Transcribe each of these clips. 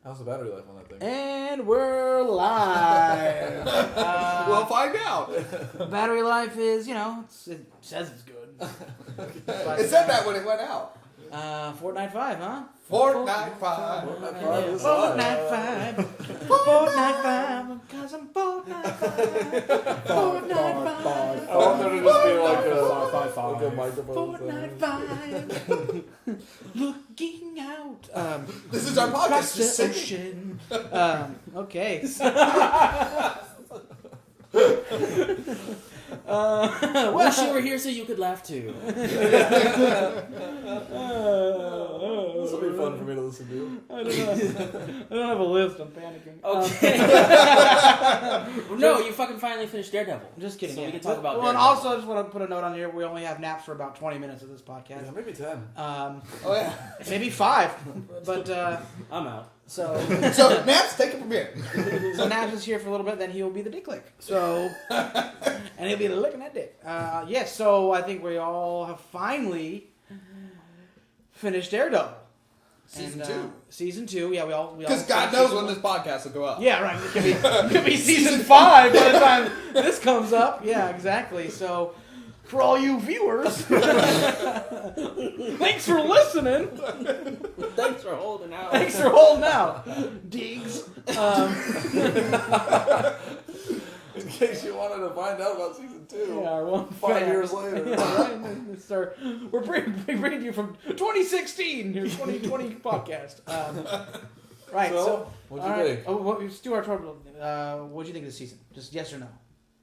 How's the battery life on that thing? And we're live. We'll find out. Battery life is, it says it's good. But, It said that when it went out. Fortnite 5, huh? Fortnite 5. Fortnite 5. Fortnite 5. Because I'm Fortnite 5. Fortnite 5. I want there to just be like a microphone. Fortnite 5. Looking out. This is our podcast. Just the singing. ocean. Okay. Wish you were here so you could laugh too. This will be fun for me to listen to. I don't have a list. I'm panicking. Okay. No, you fucking finally finished Daredevil. I'm just kidding. So yeah. we can talk about Well, and Daredevil. also, I just want to put a note on here. We only have naps for about 20 minutes of this podcast. Yeah, maybe 10. Oh, yeah. Maybe 5. But, I'm out. so So, Naps, take it from here. so Naps is here for a little bit, then he'll be the dick lick. So, and he'll be licking that dick. Yes, so I think we all have finally finished Daredevil. Season 2. Season 2, yeah, we all Because God knows when this podcast will go up. Yeah, right. It could be season 5 by the time this comes up. Yeah, exactly. So, for all you viewers, thanks for listening. Thanks for holding out. Thanks for holding out, Diggs. In case you wanted to find out about season 2. Yeah, our 5 years later. Yeah, right. We're bringing you from 2016, your 2020 podcast. Right. So, what'd you think? Oh, Stuart, what'd you think of the season? Just yes or no,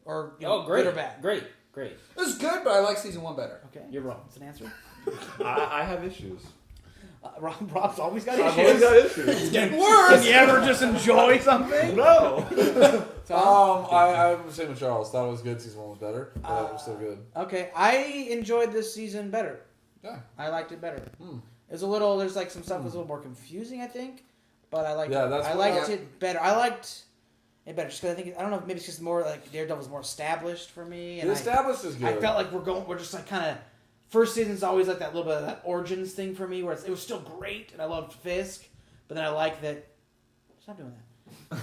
or Great. good or bad? Great. It was good, but I like season 1 better. Okay, You're wrong. It's an answer. I have issues. Rob's always got I've issues. always got issues. It's getting worse. Can you ever just enjoy something? No. I'm the same with Charles. Thought it was good. Season 1 was better, but it was still good. Okay, I enjoyed this season better. Yeah. I liked it better. It was a little. There's like some stuff was a little more confusing, I think, but I liked. Yeah, it. that's I what liked it better. I liked it better just because I think I don't know. Maybe it's just more like Daredevil's more established for me, and The established is good. I felt like we're just like kind of. First season's always like that little bit of that origins thing for me, where it was still great, and I loved Fisk, but then I like that. Stop doing that.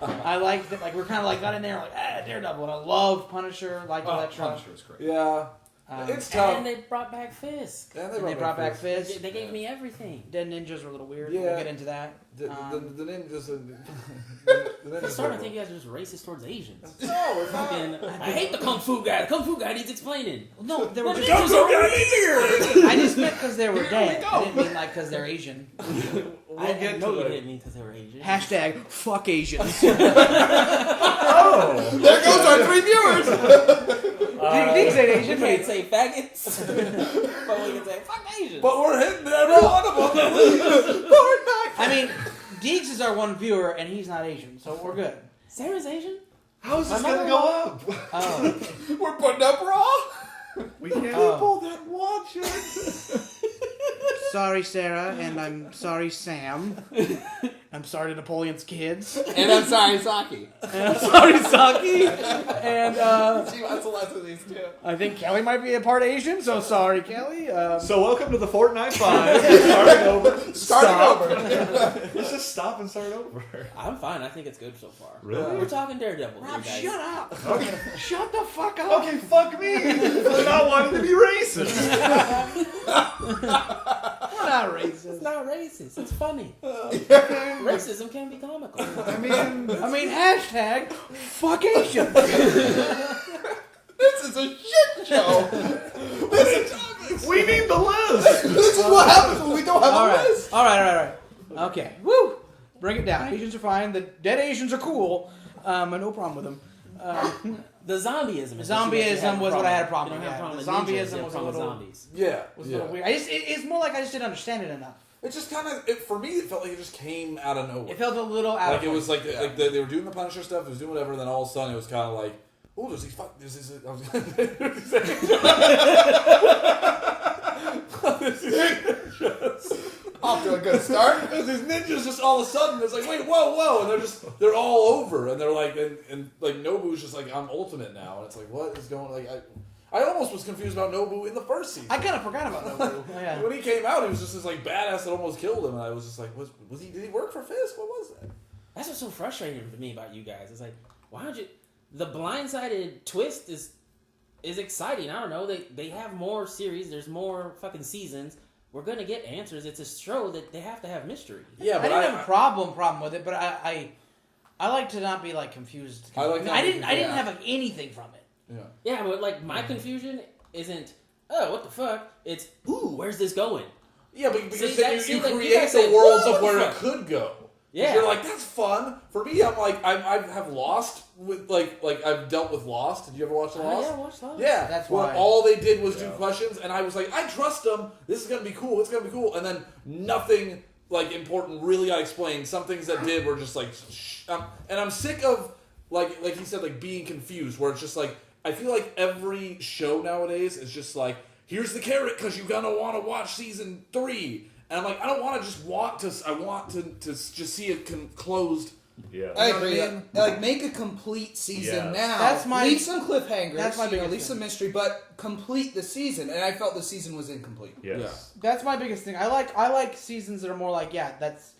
I like that, like we're kind of like got in there, like Daredevil, and I love Punisher, liked all that stuff. Punisher is great. Yeah. It's tough. And they brought back Fisk. And And they brought back Fisk. They gave me everything. Dead ninjas were a little weird. Yeah. We'll get into that. The ninjas. The I'm ninjas starting to think you guys are just racist towards Asians. No, we're not. Fucking, I hate the Kung Fu guy. The Kung Fu guy needs explaining. No, they were The just. ninjas are weird. I just meant because they were dead. I didn't mean like because they're Asian. I didn't know you didn't mean because they were Asian. Hashtag fuck Asians. Oh. There goes our 3 viewers. These ain't You Asian. can't say faggots, but we can say fuck Asians. But we're hitting every one of them. I mean, Deeks is our one viewer, and he's not Asian, so we're good. Sarah's Asian? How is this going to go up? Oh. We're putting up Raw. We can't. Oh. that watch it. Sorry, Sarah, and I'm sorry, Sam. I'm sorry to Napoleon's kids. And I'm sorry, Saki. And I'm sorry, Saki. And She wants a lot of these too. I think Kelly might be a part Asian, so sorry, Kelly. So welcome to the Fortnite 5. Starting over. Starting over. Let's just stop and start over. I'm fine. I think it's good so far. Really? We're talking Daredevil here, Rob, guys. shut up. Okay. Shut the fuck up. Okay, fuck me for not wanting to be racist. We're not racist. It's not racist. It's funny. Racism can be comical. I mean, hashtag fuck Asians. This is a shit show. we need the list. This is what happens when we don't have All a right. list. All right. Okay. Woo. Bring it down. Asians are fine. The dead Asians are cool. No problem with them. The zombieism. is what you guys Zombieism had was what I had a You problem don't with. have a The problem with ninjas, zombieism you have was a a problem with little. zombies. Yeah. Was a little weird. It's more like I just didn't understand it enough. It just kind of, for me, it felt like it just came out of nowhere. It felt a little out Like of it was place. like they were doing the Punisher stuff, it was doing whatever, and then all of a sudden it was kind of like, oh, there's these I was Off to a good start. There's these ninjas just all of a sudden, it's like, wait, whoa, and they're all over, and they're like, and like Nobu's just like, I'm ultimate now, and it's like, what is going, like, I almost was confused about Nobu in the first season. I kind of forgot about Nobu. Yeah. When he came out, he was just this like badass that almost killed him, and I was just like, was he? Did he work for Fisk? What was that? That's what's so frustrating for me about you guys. It's like, why don't you? The blindsided twist is exciting. I don't know. They have more series. There's more fucking seasons. We're gonna get answers. It's a show that they have to have mystery. Yeah, I but didn't have a problem with it, but I like to not be like confused. I like I didn't have like anything from it. Yeah. Yeah, but like my confusion isn't, oh, what the fuck? It's, ooh, where's this going? Yeah, but because See, then that- you see, like, you create guys the say, worlds "What of the where it fuck?" could go. Yeah. You're like, that's fun. For me, I'm like, I have Lost with like I've dealt with Lost. Did you ever watch Oh, Lost? yeah, watch Lost. Yeah, That's where why. all they did was do questions, and I was like, I trust them. This is gonna be cool. It's gonna be cool. And then nothing like important really got explained. Some things that did were just like, and I'm sick of like he said, like being confused. Where it's just like I feel like every show nowadays is just like, here's the carrot because you're gonna want to watch season 3, and I'm like, I don't want to just want to. I want to just see it closed. Yeah. I You know what agree. I mean? Like, make a complete season Yeah. now. That's my- leave some cliffhangers. that's my biggest leave thing. some mystery, but complete the season. And I felt the season was incomplete. Yes. That's my biggest thing. I like seasons that are more like, yeah, that's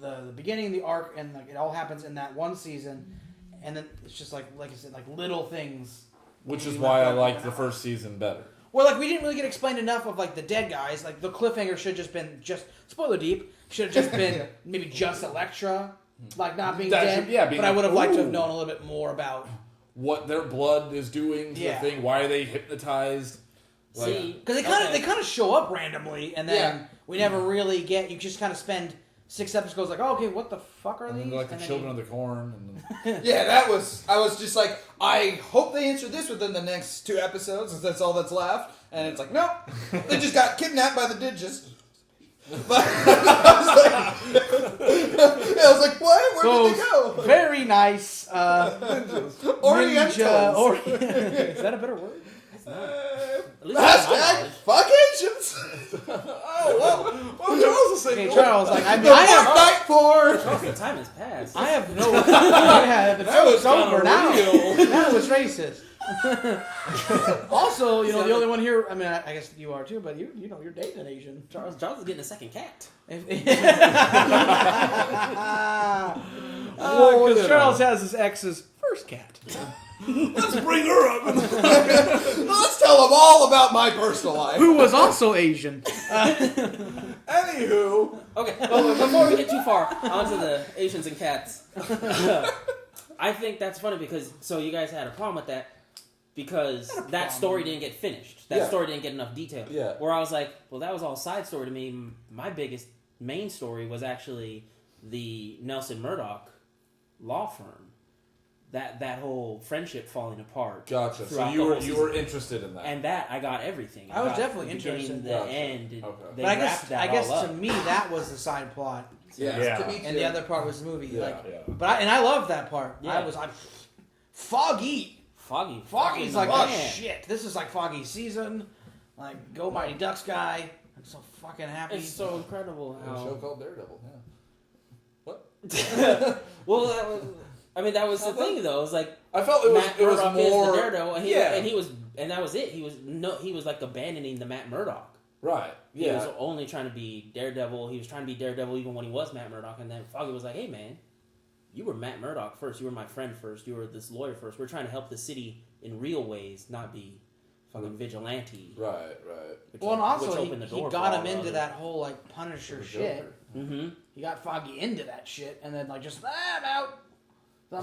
the beginning, the arc, and like it all happens in that one season, and then it's just like I said, like little things. Which is You why left I out liked an the hour. first season better. Well, like we didn't really get explained enough of like the dead guys. Like the cliffhanger should have just been spoiler deep. Should have just been maybe just Elektra, like not being That dead. should- yeah, being but I would have liked to have ooh. known a little bit more about. What their blood is doing to Yeah. the thing? Why are they hypnotized? Like, See, Because they kind of show up randomly, and then Yeah. we never really get. You just kind of spend 6 episodes like, oh, okay, what the fuck are and these? then like the And then children you- of the corn. And then, Yeah, I was just like, I hope they answer this within the next 2 episodes, 'cause that's all that's left. And it's like, nope, they just got kidnapped by the Digis. But I was like, what? Where did they go? Very nice. Orientals. Is that a better word? at least that's my Hashtag knowledge. fuck Asians. oh well, Charles was saying. Okay, Charles, like I mean, The I have, Fortnight for. Charles, the time has passed. I have no. Yeah, the That was joke's over kinda now. real. Now it's racist. Also, you know, the only one here. I mean, I guess you are too, but you're dating an Asian. Charles is getting a second cat. Oh, because Charles has his ex's first cat. Let's bring her up. Let's tell them all about my personal life. Who was also Asian. Anywho, Okay, well, before we get too far onto the Asians and cats, I think that's funny because you guys had a problem with that because that story didn't get finished. That Yeah. story didn't get enough detail. Yeah. Where I was like, well, that was all side story to me. My biggest main story was actually the Nelson Murdoch law firm. That whole friendship falling apart. gotcha. So throughout you the were whole you season. were interested in that. And that I got everything. I was got definitely the beginning, interested. The Gotcha. end. Okay. They But I wrapped that guess all to up. me that was the side plot, yeah. To me and too. the other part was the movie. Yeah. Like, Yeah. but I love that part. Yeah. I'm Foggy. Foggy. Foggy's like, man. oh shit, this is like Foggy season. Like, go Mighty Ducks guy. I'm so fucking happy. It's so incredible A show how. called Daredevil. Yeah. What? Well, that was the thing though. It was like I felt it Matt was Murdock more. is the Daredevil, and yeah. that was it. He was like abandoning the Matt Murdock. Right. He Yeah. was only trying to be Daredevil. He was trying to be Daredevil even when he was Matt Murdock. And then Foggy was like, "Hey man, you were Matt Murdock first. You were my friend first. You were this lawyer first. We're trying to help the city in real ways, not be fucking vigilante." Right. Right. Well, and also opened the he door got for him all into the that whole like Punisher The shit. Joker. Mm-hmm. He got Foggy into that shit, and then like just I'm out.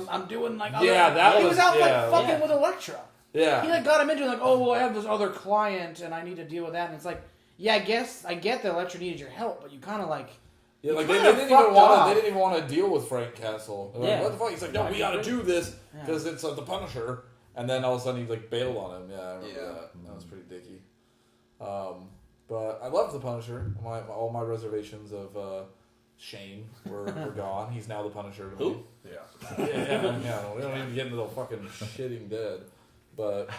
I'm doing like Yeah, that he was out yeah, like fucking yeah. with Elektra. Yeah. He like got him into like, oh well, I have this other client and I need to deal with that, and it's like, yeah, I guess I get that Elektra needed your help, but you kind of like, Yeah, like You they kinda didn't even fucked want off. to. They didn't even want to deal with Frank Castle. They're like, Yeah. what the fuck? He's like, no, we got to do this Yeah. because it's the Punisher. And then all of a sudden he like bailed on him. Yeah, I remember Yeah. that. That was pretty dicky. But I loved the Punisher. All my reservations of shame were gone. He's now the Punisher. To Who? me. Yeah. Yeah. We don't even get into the fucking shitting dead. But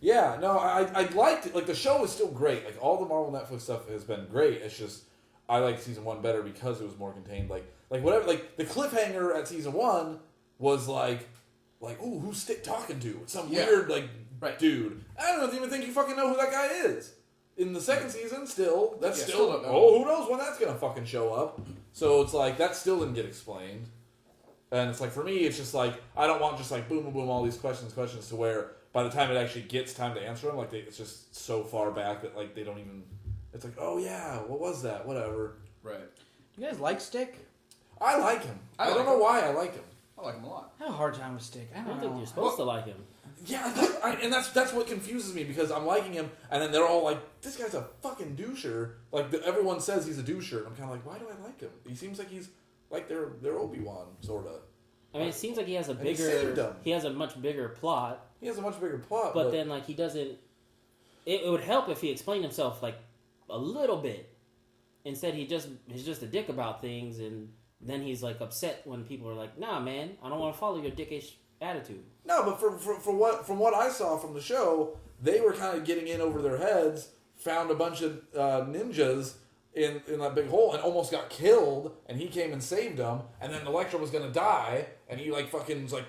yeah, no, I liked it. Like the show is still great. Like all the Marvel Netflix stuff has been great. It's just I like season 1 better because it was more contained. Like whatever. Like the cliffhanger at season 1 was like ooh, who's Stick talking to? Some Yeah. weird like dude. I don't even think you fucking know who that guy is. In the second season, still, that's Yeah, still, still don't know. oh, who knows when that's gonna fucking show up. So it's like, that still didn't get explained. And it's like, for me, it's just like, I don't want just like boom, boom, boom, all these questions to where by the time it actually gets time to answer them, like it's just so far back that like they don't even, it's like, oh yeah, what was that? Whatever. Right. You guys like Stick? I like him. I like don't know him. why I like him. I like him a lot. I have a hard time with Stick. I I don't don't know. think you're supposed to like him. Yeah, and that's what confuses me because I'm liking him, and then they're all like, "This guy's a fucking doucher." Like everyone says he's a doucher, and I'm kind of like, "Why do I like him?" He seems like he's like their Obi-Wan sorta. I mean, it seems like he has a And he saved bigger, him. he has a much bigger plot, He has a much bigger plot, but then like he doesn't. It would help if he explained himself like a little bit. Instead, he's just a dick about things, and then he's like upset when people are like, "Nah, man, I don't want to follow your dickish attitude." no, but from what I saw from the show, they were kind of getting in over their heads, found a bunch of ninjas in that big hole, and almost got killed, and he came and saved them, and then Elektra was gonna die, and he like fucking was like,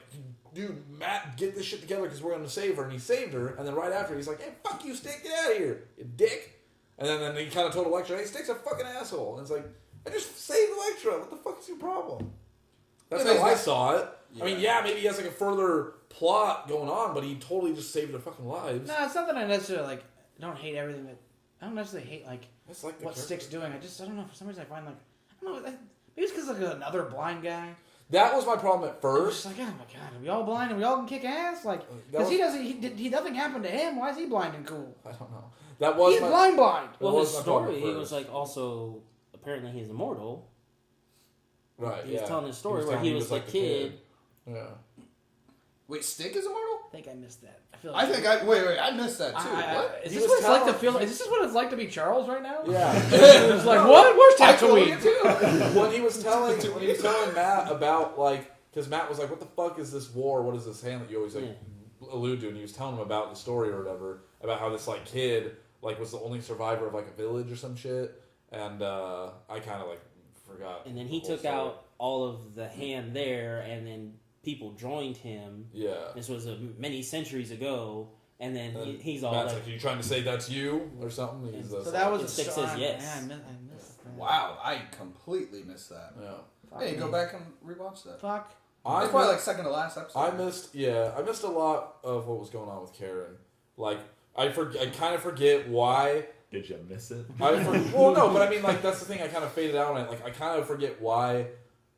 "Dude, Matt, get this shit together because we're gonna save her," and he saved her, and then right after he's like, "Hey, fuck you, Stick, get out of here, you dick," and then he kind of told Elektra, "Hey, Stick's a fucking asshole," and it's like, I just saved Elektra, what the fuck is your problem? That's Yeah, how but I he's saw it. Yeah. I mean, yeah, maybe he has like a further plot going on, but he totally just saved their fucking lives. No, it's not that I necessarily like don't hate everything that I don't necessarily hate like It's like the what character. Stick's doing. I don't know, for some reason I find like I don't know, maybe it's because like another blind guy. That was my problem at I'm first. just like, oh my god, are we all blind and we all can kick ass? Like, That because he was- doesn't, he nothing happened to him. Why is he blind and cool? I don't know. That was He's my, blind. Well, was his my problem story, at he was first. like also apparently he's immortal. right. He was yeah. telling his story was where telling he was the like kid. Yeah. Wait, Stick is immortal? I think I missed that. I feel I like think I missed that too. What? Is He this was what it's like to telling- feel? Is this what it's like to be Charles right now? Yeah. It's like what? Where's I totally Tatooine? get too. when he was telling Matt about like, because Matt was like, "What the fuck is this war? What is this hand that you always like allude to?" And he was telling him about the story or whatever, about how this like kid like was the only survivor of like a village or some shit, and I kind of like forgot. And then he the whole took story. out all of the hand there, and then people joined him. Yeah. This was many centuries ago, and then And he's all Matt's like, "Are you trying to say that's you or something?" He's So that was It a Stick start. says yes. Yeah, I missed that. Wow, I completely missed that. yeah. Fuck Hey, me. go back and rewatch that. Fuck. It's probably like second to last episode. I missed a lot of what was going on with Karen. Like I kind of forget why. Did you miss it? Well, no, but I mean, like that's the thing. I kind of faded out on it. Like I kind of forget why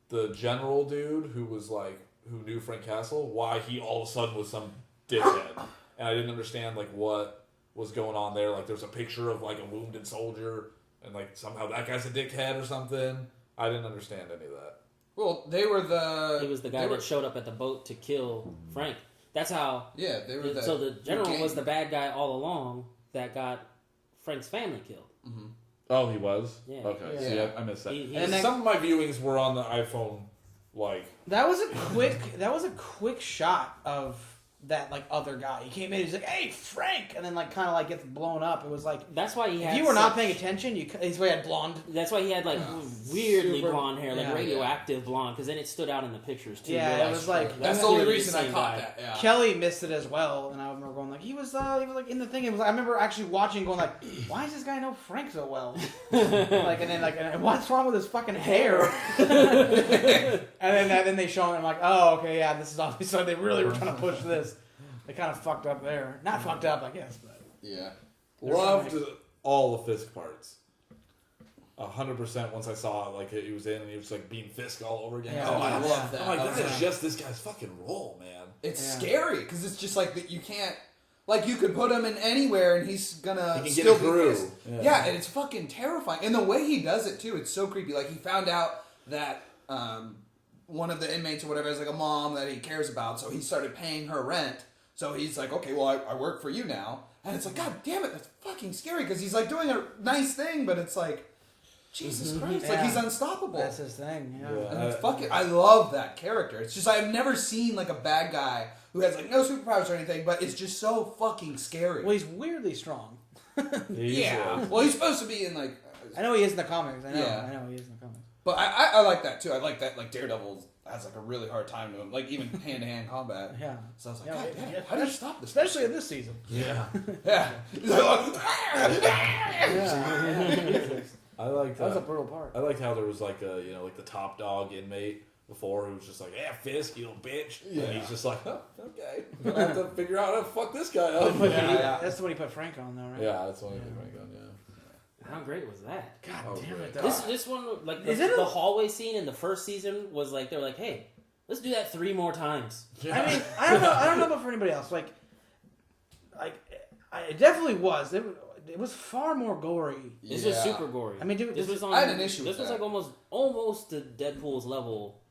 the general dude who was like who knew Frank Castle, why he all of a sudden was some dickhead, and I didn't understand like what was going on there. Like there's a picture of like a wounded soldier, and like somehow that guy's a dickhead or something. I didn't understand any of that. Well, they were the. he was the guy they that were- showed up at the boat to kill Frank. That's how. Yeah, they were the. So the general gang. was the bad guy all along that got Frank's family killed. Oh, he was. Yeah. Okay. Yeah. See, I missed that. He- and And some of my viewings were on the iPhone, like. That was a quick shot of that like other guy. He came in, he's like, "Hey, Frank," and then like kind of like gets blown up. It was like That's why he had. if you were not such- paying attention, he's way had blonde. That's why he had like weirdly Super- blonde hair, like yeah. radioactive blonde, because then it stood out in the pictures too. Yeah, You're it was like- That's the only clearly reason I same caught guy. that. Yeah. Kelly missed it as well, and I remember going like he was like in the thing. It was like, I remember actually watching, going like, "Why does this guy know Frank so well?" Like and then like and what's wrong with his fucking hair? and then they show him. I'm like, oh okay, yeah, this is obviously they really were trying to push this. They kind of fucked up there. Not fucked up, I guess, but Yeah. Loved all the Fisk parts. 100% once I saw it, like he was in and he was like being Fisk all over again. Yeah. Oh, I Yeah. love that. I'm like, That this was- is just this guy's fucking role, man. It's Yeah. scary because it's just like that you can't. Like you could put him in anywhere and he's gonna He can still get be through. Fisk. Yeah. Yeah, and it's fucking terrifying. And the way he does it too, it's so creepy. Like he found out that one of the inmates or whatever is like a mom that he cares about, so he started paying her rent. So he's like, okay, well I work for you now, and it's like, God damn it, that's fucking scary because he's like doing a nice thing, but it's like, Jesus Christ, like Yeah. he's unstoppable. that's his thing. Yeah. Yeah. And it's fucking, I love that character. It's just I've never seen like a bad guy who has like no superpowers or anything, but it's just so fucking scary. Well, he's weirdly strong. He's, Yeah. Well, he's supposed to be in like, I know he is in the comics. I know. Yeah. I know he is in the comics. But I like that too. I like that like Daredevil has like a really hard time to him, like even hand-to-hand combat. Yeah. So I was like, Yeah, God yeah, damn, yeah. how do you stop this? Especially in this season. Yeah. Yeah. He's like, Yeah. I like That was a that. brutal part. I liked how there was like a like the top dog inmate before who was just like, yeah, Fisk, you little bitch. Yeah. And he's just like, oh, okay. I'm gonna have to figure out how to fuck this guy up. Yeah. That's the one he put Frank on, though, right? Yeah, that's one of the things. Yeah. How great was that? God Oh, damn it, great. though. This one, like Is it the a- hallway scene in the first season was like they were like, hey, let's do that 3 more times. I mean, I don't know about for anybody else. Like, it definitely was. It was far more gory. This was super gory. I mean, dude, this was on. I had an issue This with was that. like almost to Deadpool's level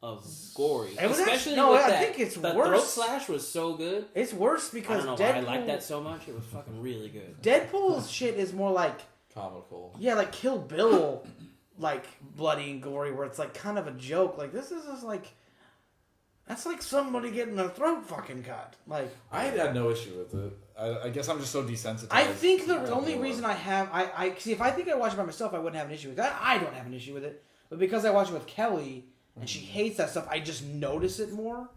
of gory. It was Especially actually- no, with I that. think it's the worse. throat slash was so good. It's worse I because don't know why I Deadpool. liked that so much. It was fucking really good. Deadpool's shit is more like, Comical. yeah, like Kill Bill, like bloody and gory, where it's like kind of a joke. Like this is just like, that's like somebody getting their throat fucking cut. Like I had no issue with it. I guess I'm just so desensitized. I think the to only gore. reason I have I see if I think I watch it by myself, I wouldn't have an issue with that. I don't have an issue with it, but because I watch it with Kelly and she hates that stuff, I just notice it more.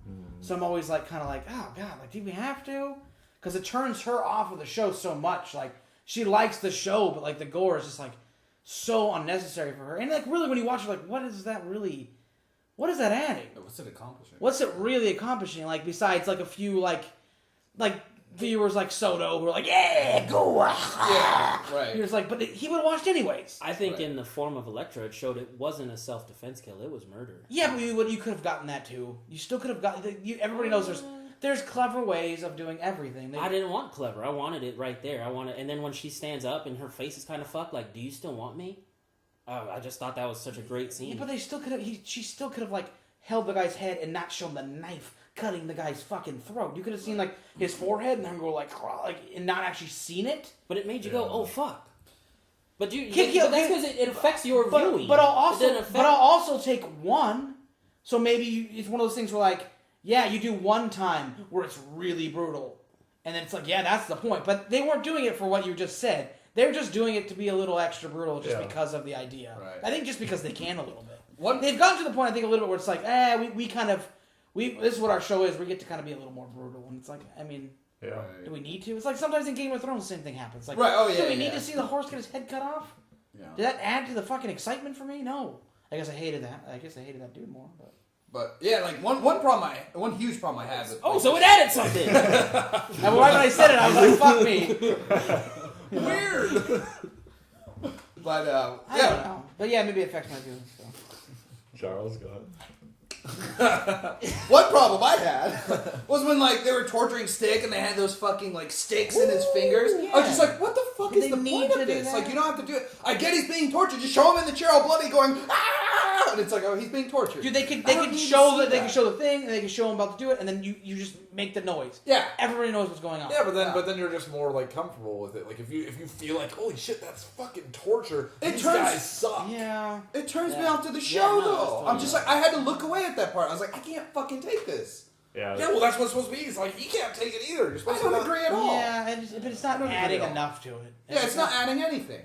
So I'm always like, kind of like, oh god, like do we have to? Because it turns her off of the show so much. Like she likes the show, but like the gore is just like so unnecessary for her. And like really, when you watch it, like what is that really? What is that adding? What's it accomplishing? What's it really accomplishing? Like besides like a few like viewers like Soto who are like, yeah, go. Yeah, right. You're just like, but he would have watched anyways. I think Right. in the form of Elektra, it showed it wasn't a self-defense kill; it was murder. Yeah, but you could have gotten that too. You still could have gotten. Everybody knows there's clever ways of doing everything. I didn't want clever. I wanted it right there. And then when she stands up and her face is kind of fucked, like, do you still want me? Oh, I just thought that was such a great scene. Yeah, but they still could have. She still could have like held the guy's head and not shown the knife cutting the guy's fucking throat. You could have seen like his forehead and then go like and not actually seen it. But it made you go, oh fuck. But But that's because it affects your viewing. But It didn't affect- I'll also take one. So maybe it's one of those things where like, yeah, you do one time where it's really brutal, and then it's like, yeah, that's the point. But they weren't doing it for what you just said. They're just doing it to be a little extra brutal just Yeah. because of the idea. Right. I think just because they can a little bit. One- They've gotten to the point, I think, a little bit where it's like, this is what our show is. We get to kind of be a little more brutal. And it's like, I mean, Yeah. do we need to? It's like sometimes in Game of Thrones, the same thing happens. Like, Right, oh, yeah, do we need yeah. to see the horse get his head cut off? Yeah. Did that add to the fucking excitement for me? No. I guess I hated that. I guess I hated that dude more. But yeah, like one huge problem I had with Oh, so it added something. And right when I said it, I was like, fuck me. weird. But I don't know. But yeah, maybe it affects my feelings. So. Charles, go ahead. one problem I had was when like they were torturing Stick and they had those fucking like sticks in his fingers. I was just like, what the fuck Did is the they point need to of do this? that? Like you don't have to do it. I get he's being tortured. Just show him in the chair all bloody, going ah, and it's like, oh, he's being tortured. Dude, they I could don't need to show see that they that. could show the thing and they could show him about to do it, and then you just make the noise. Yeah. Everybody knows what's going on. Yeah, but then you're just more like comfortable with it. Like if you feel like holy shit, that's fucking torture. These guys suck. Yeah. It turns me Yeah. off to the Yeah, show no, though. that's I'm just totally like I had to look away at that part. I was like, I can't fucking take this. Yeah. Yeah, well, that's what's supposed to be. It's like you can't take it either. You're I supposed don't to agree at all. Yeah, but it's not don't agree adding at all. enough to it. Yeah, it's not adding anything.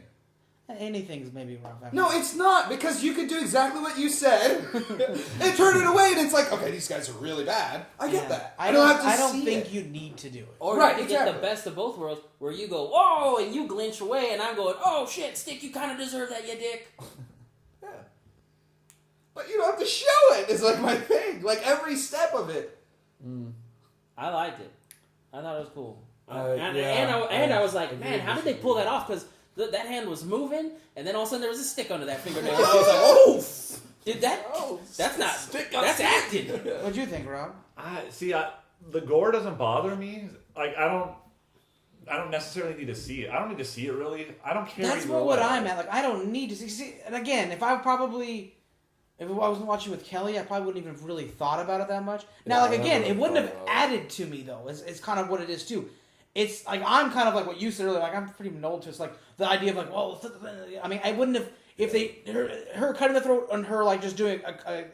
Anything's maybe rough. No, it's not, because you could do exactly what you said and turn it away, and it's like, okay, these guys are really bad. I get that. I don't have to I don't see think it. you need to do it. Or Right, you could get the exactly. best of both worlds, where you go, whoa, and you glinch away, and I'm going, oh shit, Stick, you kind of deserve that, you dick. Yeah. But you don't have to show it, is like my thing. Like every step of it. I liked it. I thought it was cool. Yeah. And I was like, man, how did they pull that off? Because that hand was moving, and then all of a sudden there was a stick under that fingernail. And I was like, oh, did that? That's not. Stick on That's stick. acting. What'd you think, Rob? The gore doesn't bother me. Like I don't necessarily need to see it. I don't need to see it really. I don't care. That's either what way. I'm at. Like, I don't need to see. And again, if I wasn't watching with Kelly, I probably wouldn't even have really thought about it that much. Now, Yeah, like I again, never it wouldn't have thought about it. added to me though. It's kind of what it is too. It's like I'm kind of like what you said earlier. Like I'm pretty old to it's like the idea of like, well, I mean, I wouldn't have if her cutting the throat and her like just doing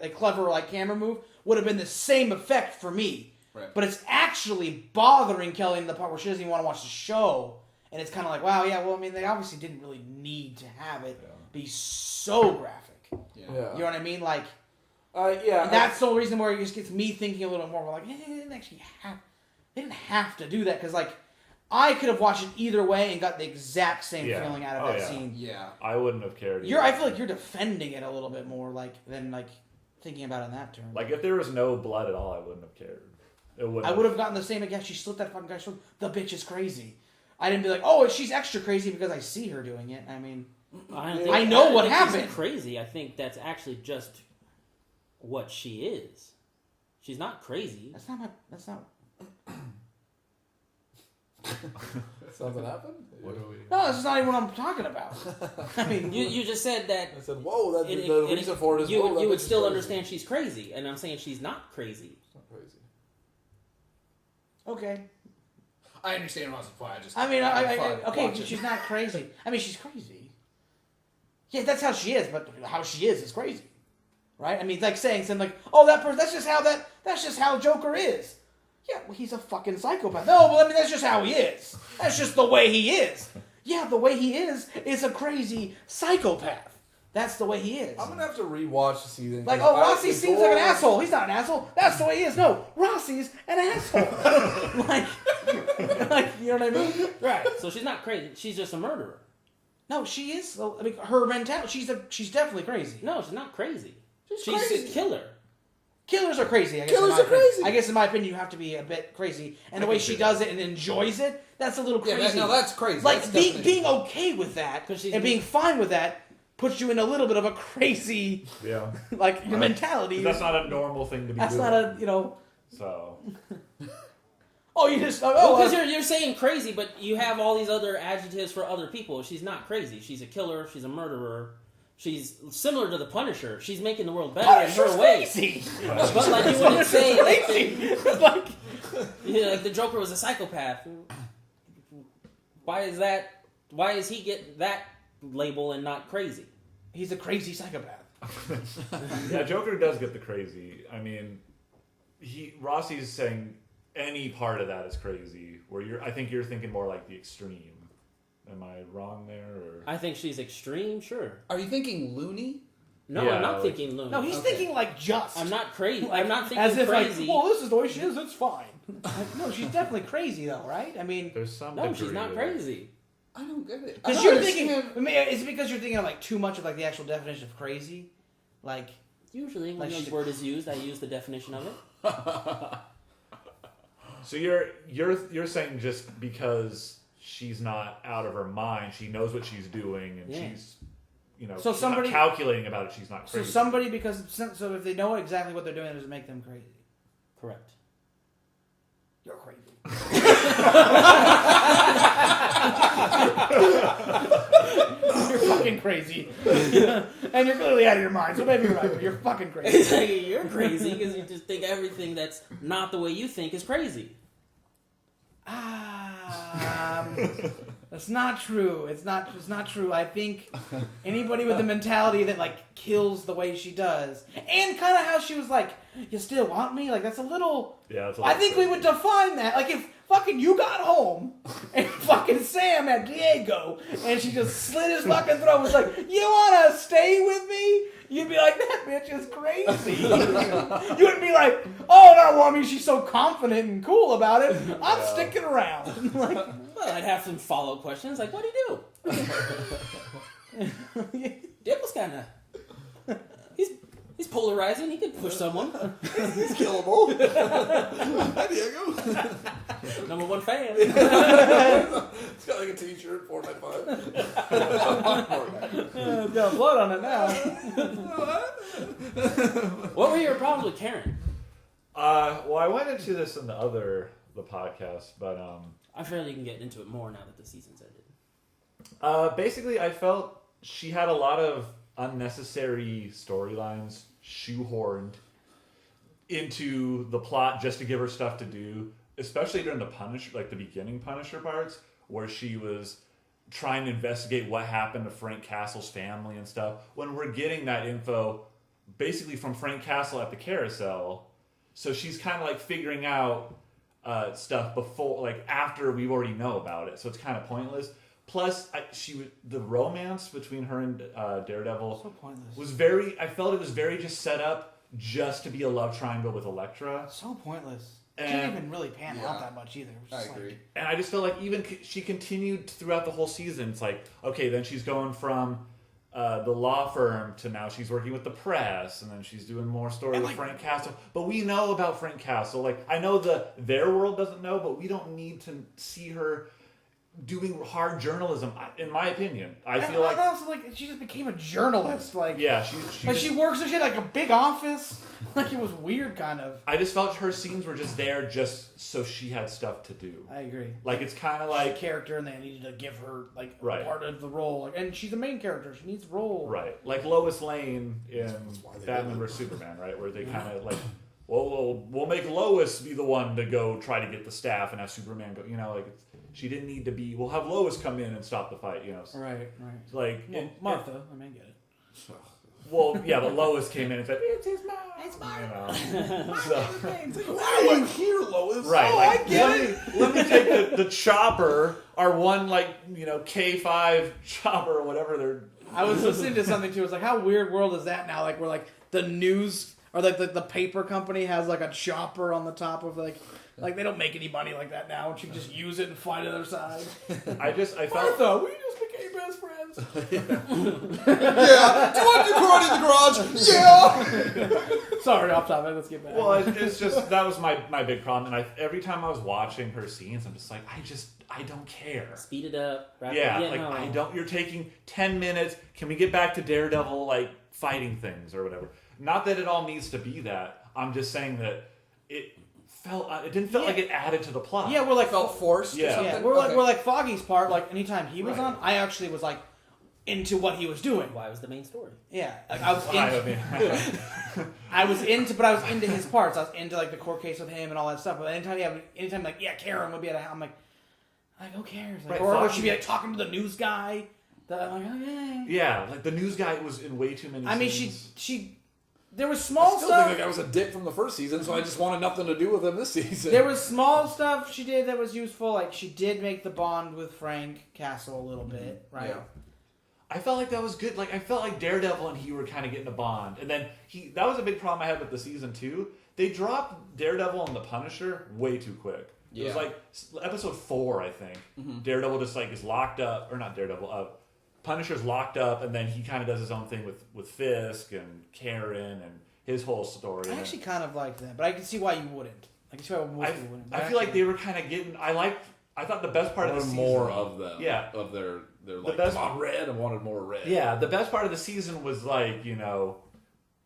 a clever like camera move would have been the same effect for me. Right. But it's actually bothering Kelly in the part where she doesn't even want to watch the show, and it's kind of like, wow, yeah, well, I mean, they obviously didn't really need to have it be so graphic. Yeah. Yeah. You know what I mean? Like, yeah. and that's the reason where it just gets me thinking a little more. Like, they didn't have to do that because like I could have watched it either way and got the exact same feeling out of that scene. Yeah. I wouldn't have cared. I feel like you're defending it a little bit more than thinking about it in that term. Like if there was no blood at all, I wouldn't have cared. It wouldn't. I would have gotten the same. Like, she slit that fucking guy's throat. The bitch is crazy. I didn't be like, oh, she's extra crazy because I see her doing it. I mean, I know what happened. She's crazy. I think that's actually just what she is. She's not crazy. That's not. Something happened? No, this is not even what I'm talking about. I mean, You just said that. I said, whoa, the reason for it is you whoa, would still crazy. understand she's crazy, and I'm saying she's not crazy. It's not crazy. okay. I understand Ross's point. Okay, she's not crazy. I mean, she's crazy. Yeah, that's how she is, but how she is crazy, right? I mean, it's like saying something like, "Oh, that person. That's just how Joker is." Yeah, well, he's a fucking psychopath. No, well, I mean, that's just how he is. That's just the way he is. Yeah, the way he is a crazy psychopath. That's the way he is. I'm gonna have to rewatch the season. Like, oh, Rossi seems like an asshole. He's not an asshole. That's the way he is. No, Rossi's an asshole. like, you know what I mean? Right. So she's not crazy. She's just a murderer. No, she is. I mean, her mentality. She's definitely crazy. No, she's not crazy. She's crazy. a killer. Killers are crazy. Killers are crazy. I guess in my opinion, you have to be a bit crazy, and the way she does it and enjoys it, that's a little crazy. That's crazy. Like That's being okay with that and being fine with that puts you in a little bit of a crazy, like your mentality. That's not a normal thing to be. That's doing. not a So. Oh, you just Because you're saying crazy, but you have all these other adjectives for other people. She's not crazy. She's a killer. She's a murderer. She's similar to the Punisher. She's making the world better in her way. crazy. But like you wouldn't say like, like the Joker was a psychopath. Why is that? Why does he get that label and not crazy? he's a crazy psychopath. Yeah, Joker does get the crazy. I mean, Rossi's saying any part of that is crazy. I think you're thinking more like the extreme. Am I wrong there? Or? I think she's extreme, sure. Are you thinking loony? No, Yeah, I'm not like- thinking loony. No, he's thinking like just. I'm not crazy. Like, I'm not thinking as if crazy. like, well, this is the way she is. It's fine. Like, no, she's definitely crazy though, right? I mean, There's some. no, degree she's not of- crazy. I don't get it. because you're thinking. I mean, is it because you're thinking of like too much of like the actual definition of crazy? Like, Usually, when Like the word is used, I use the definition of it. So you're saying just because she's not out of her mind, she knows what she's doing, and Yeah. she's So she's somebody- not calculating about it. She's not so crazy. somebody so if they know exactly what they're doing, does it make them crazy? Correct. You're crazy. You're fucking crazy, and you're clearly out of your mind. So maybe you're right. But you're fucking crazy. You're crazy because you just think everything that's not the way you think is crazy. That's not true. It's not true. I think anybody with the mentality that like kills the way she does, and kind of how she was like, "You still want me?" Like that's a little. Yeah, that's a I little think we crazy. would define that. Like if fucking you got home and fucking Sam had Diego and she just slit his fucking throat and was like, "You wanna stay with me?" You'd be like, "That bitch is crazy." You wouldn't be like, "Oh no, well, I mean, she's so confident and cool about it. I'm sticking around." Like, Well, I'd have some follow questions like, "What do you do?" Dibble's kind of he's polarizing. He could push someone. He's killable. Hi, Diego. Number one fan. He's got like a t-shirt, Fortnite 5. got blood on it now. What were your problems with Karen? Well, I went into this in the podcast, but I feel like you can get into it more now that the season's ended. basically, I felt she had a lot of unnecessary storylines shoehorned into the plot just to give her stuff to do, especially during the the beginning Punisher parts, where she was trying to investigate what happened to Frank Castle's family and stuff, when we're getting that info basically from Frank Castle at the carousel. So she's kind of like figuring out stuff before, like after we already know about it. So it's kind of pointless. Plus, the romance between her and Daredevil So pointless. was very. I felt it was very just set up just to be a love triangle with Elektra. So pointless. And- Didn't even really pan Yeah. out that much either. It was I just agree. Like, And I just felt like even she continued throughout the whole season. It's like, okay, then she's going from the law firm to now she's working with the press, and then she's doing more story And, with like- Frank Castle. But we know about Frank Castle. Like, I know their world doesn't know, but we don't need to see her doing hard journalism. In my opinion, I feel like also like she just became a journalist. Like yeah, she works and shit like a big office. Like it was weird, kind of. I just felt her scenes were just there just so she had stuff to do. I agree. Like it's kind of Like like character, and they needed to give her like Right. part of the role. Like, and she's a main character; she needs role. right, like Lois Lane in why they Batman did it. vs Superman, right, where they kind of like, well, we'll make Lois be the one to go try to get the staff and have Superman go. You know, like she didn't need to be. We'll have Lois come in and stop the fight. You know, Right. like Well, Martha, I mean, I get it. well, yeah, but Lois came in and said, "It's his mom." It's mine. You know, so. Why are you here, Lois? Right, Oh, like I get let me take the chopper, our one K5 chopper or whatever they're. I was listening to something too. It's like, how weird world is that now? Like, where like the news or like the paper company has like a chopper on the top of like they don't make any money like that now. And you can just use it and fly to the other side. I felt Martha, we just became best friends. Yeah. Do you want to do karate in the garage? Yeah. Sorry, off topic. Let's get back. well, it's just that was my big problem, and every time I was watching her scenes, I'm just like, I don't care. Speed it up. Wrap it- Yeah, like no. I don't. You're taking 10 minutes. Can we get back to Daredevil like fighting things or whatever? Not that it all needs to be that. I'm just saying that it didn't feel like it added to the plot. yeah, we're like Felt forced or Yeah. something? Yeah, we're Okay. like Foggy's part. Like anytime he was Right. on, I actually was like into what he was doing. Why was the main story? Yeah, like I was I into, mean, I was into his parts. I was into like the court case with him and all that stuff. But anytime like Karen would be at a house, I'm like who cares? Like, Right, or Foggy- she'd be like talking to the news guy. That I'm like, okay. yeah, like the news guy was in way too many. I mean, scenes. she. There was I small still stuff. think that guy was a dick from the first season, so I just wanted nothing to do with him this season. There was small stuff she did that was useful. Like she did make the bond with Frank Castle a little bit, right? Yeah. I felt like that was good. Like I felt like Daredevil and he were kind of getting a bond, and then that was a big problem I had with the season 2. They dropped Daredevil and the Punisher way too quick. It was Yeah. like episode 4, I think. Mm-hmm. Daredevil just like is locked up, or not Daredevil. Punisher's locked up, and then he kind of does his own thing with Fisk and Karen and his whole story. I actually kind of like that, but I can see why you wouldn't. I can see why most people wouldn't. I feel like they were kind of getting. I thought the best part I of the wanted season, more of them. Yeah. Of their like, best- come on, Red. I wanted more Red. Yeah, the best part of the season was like,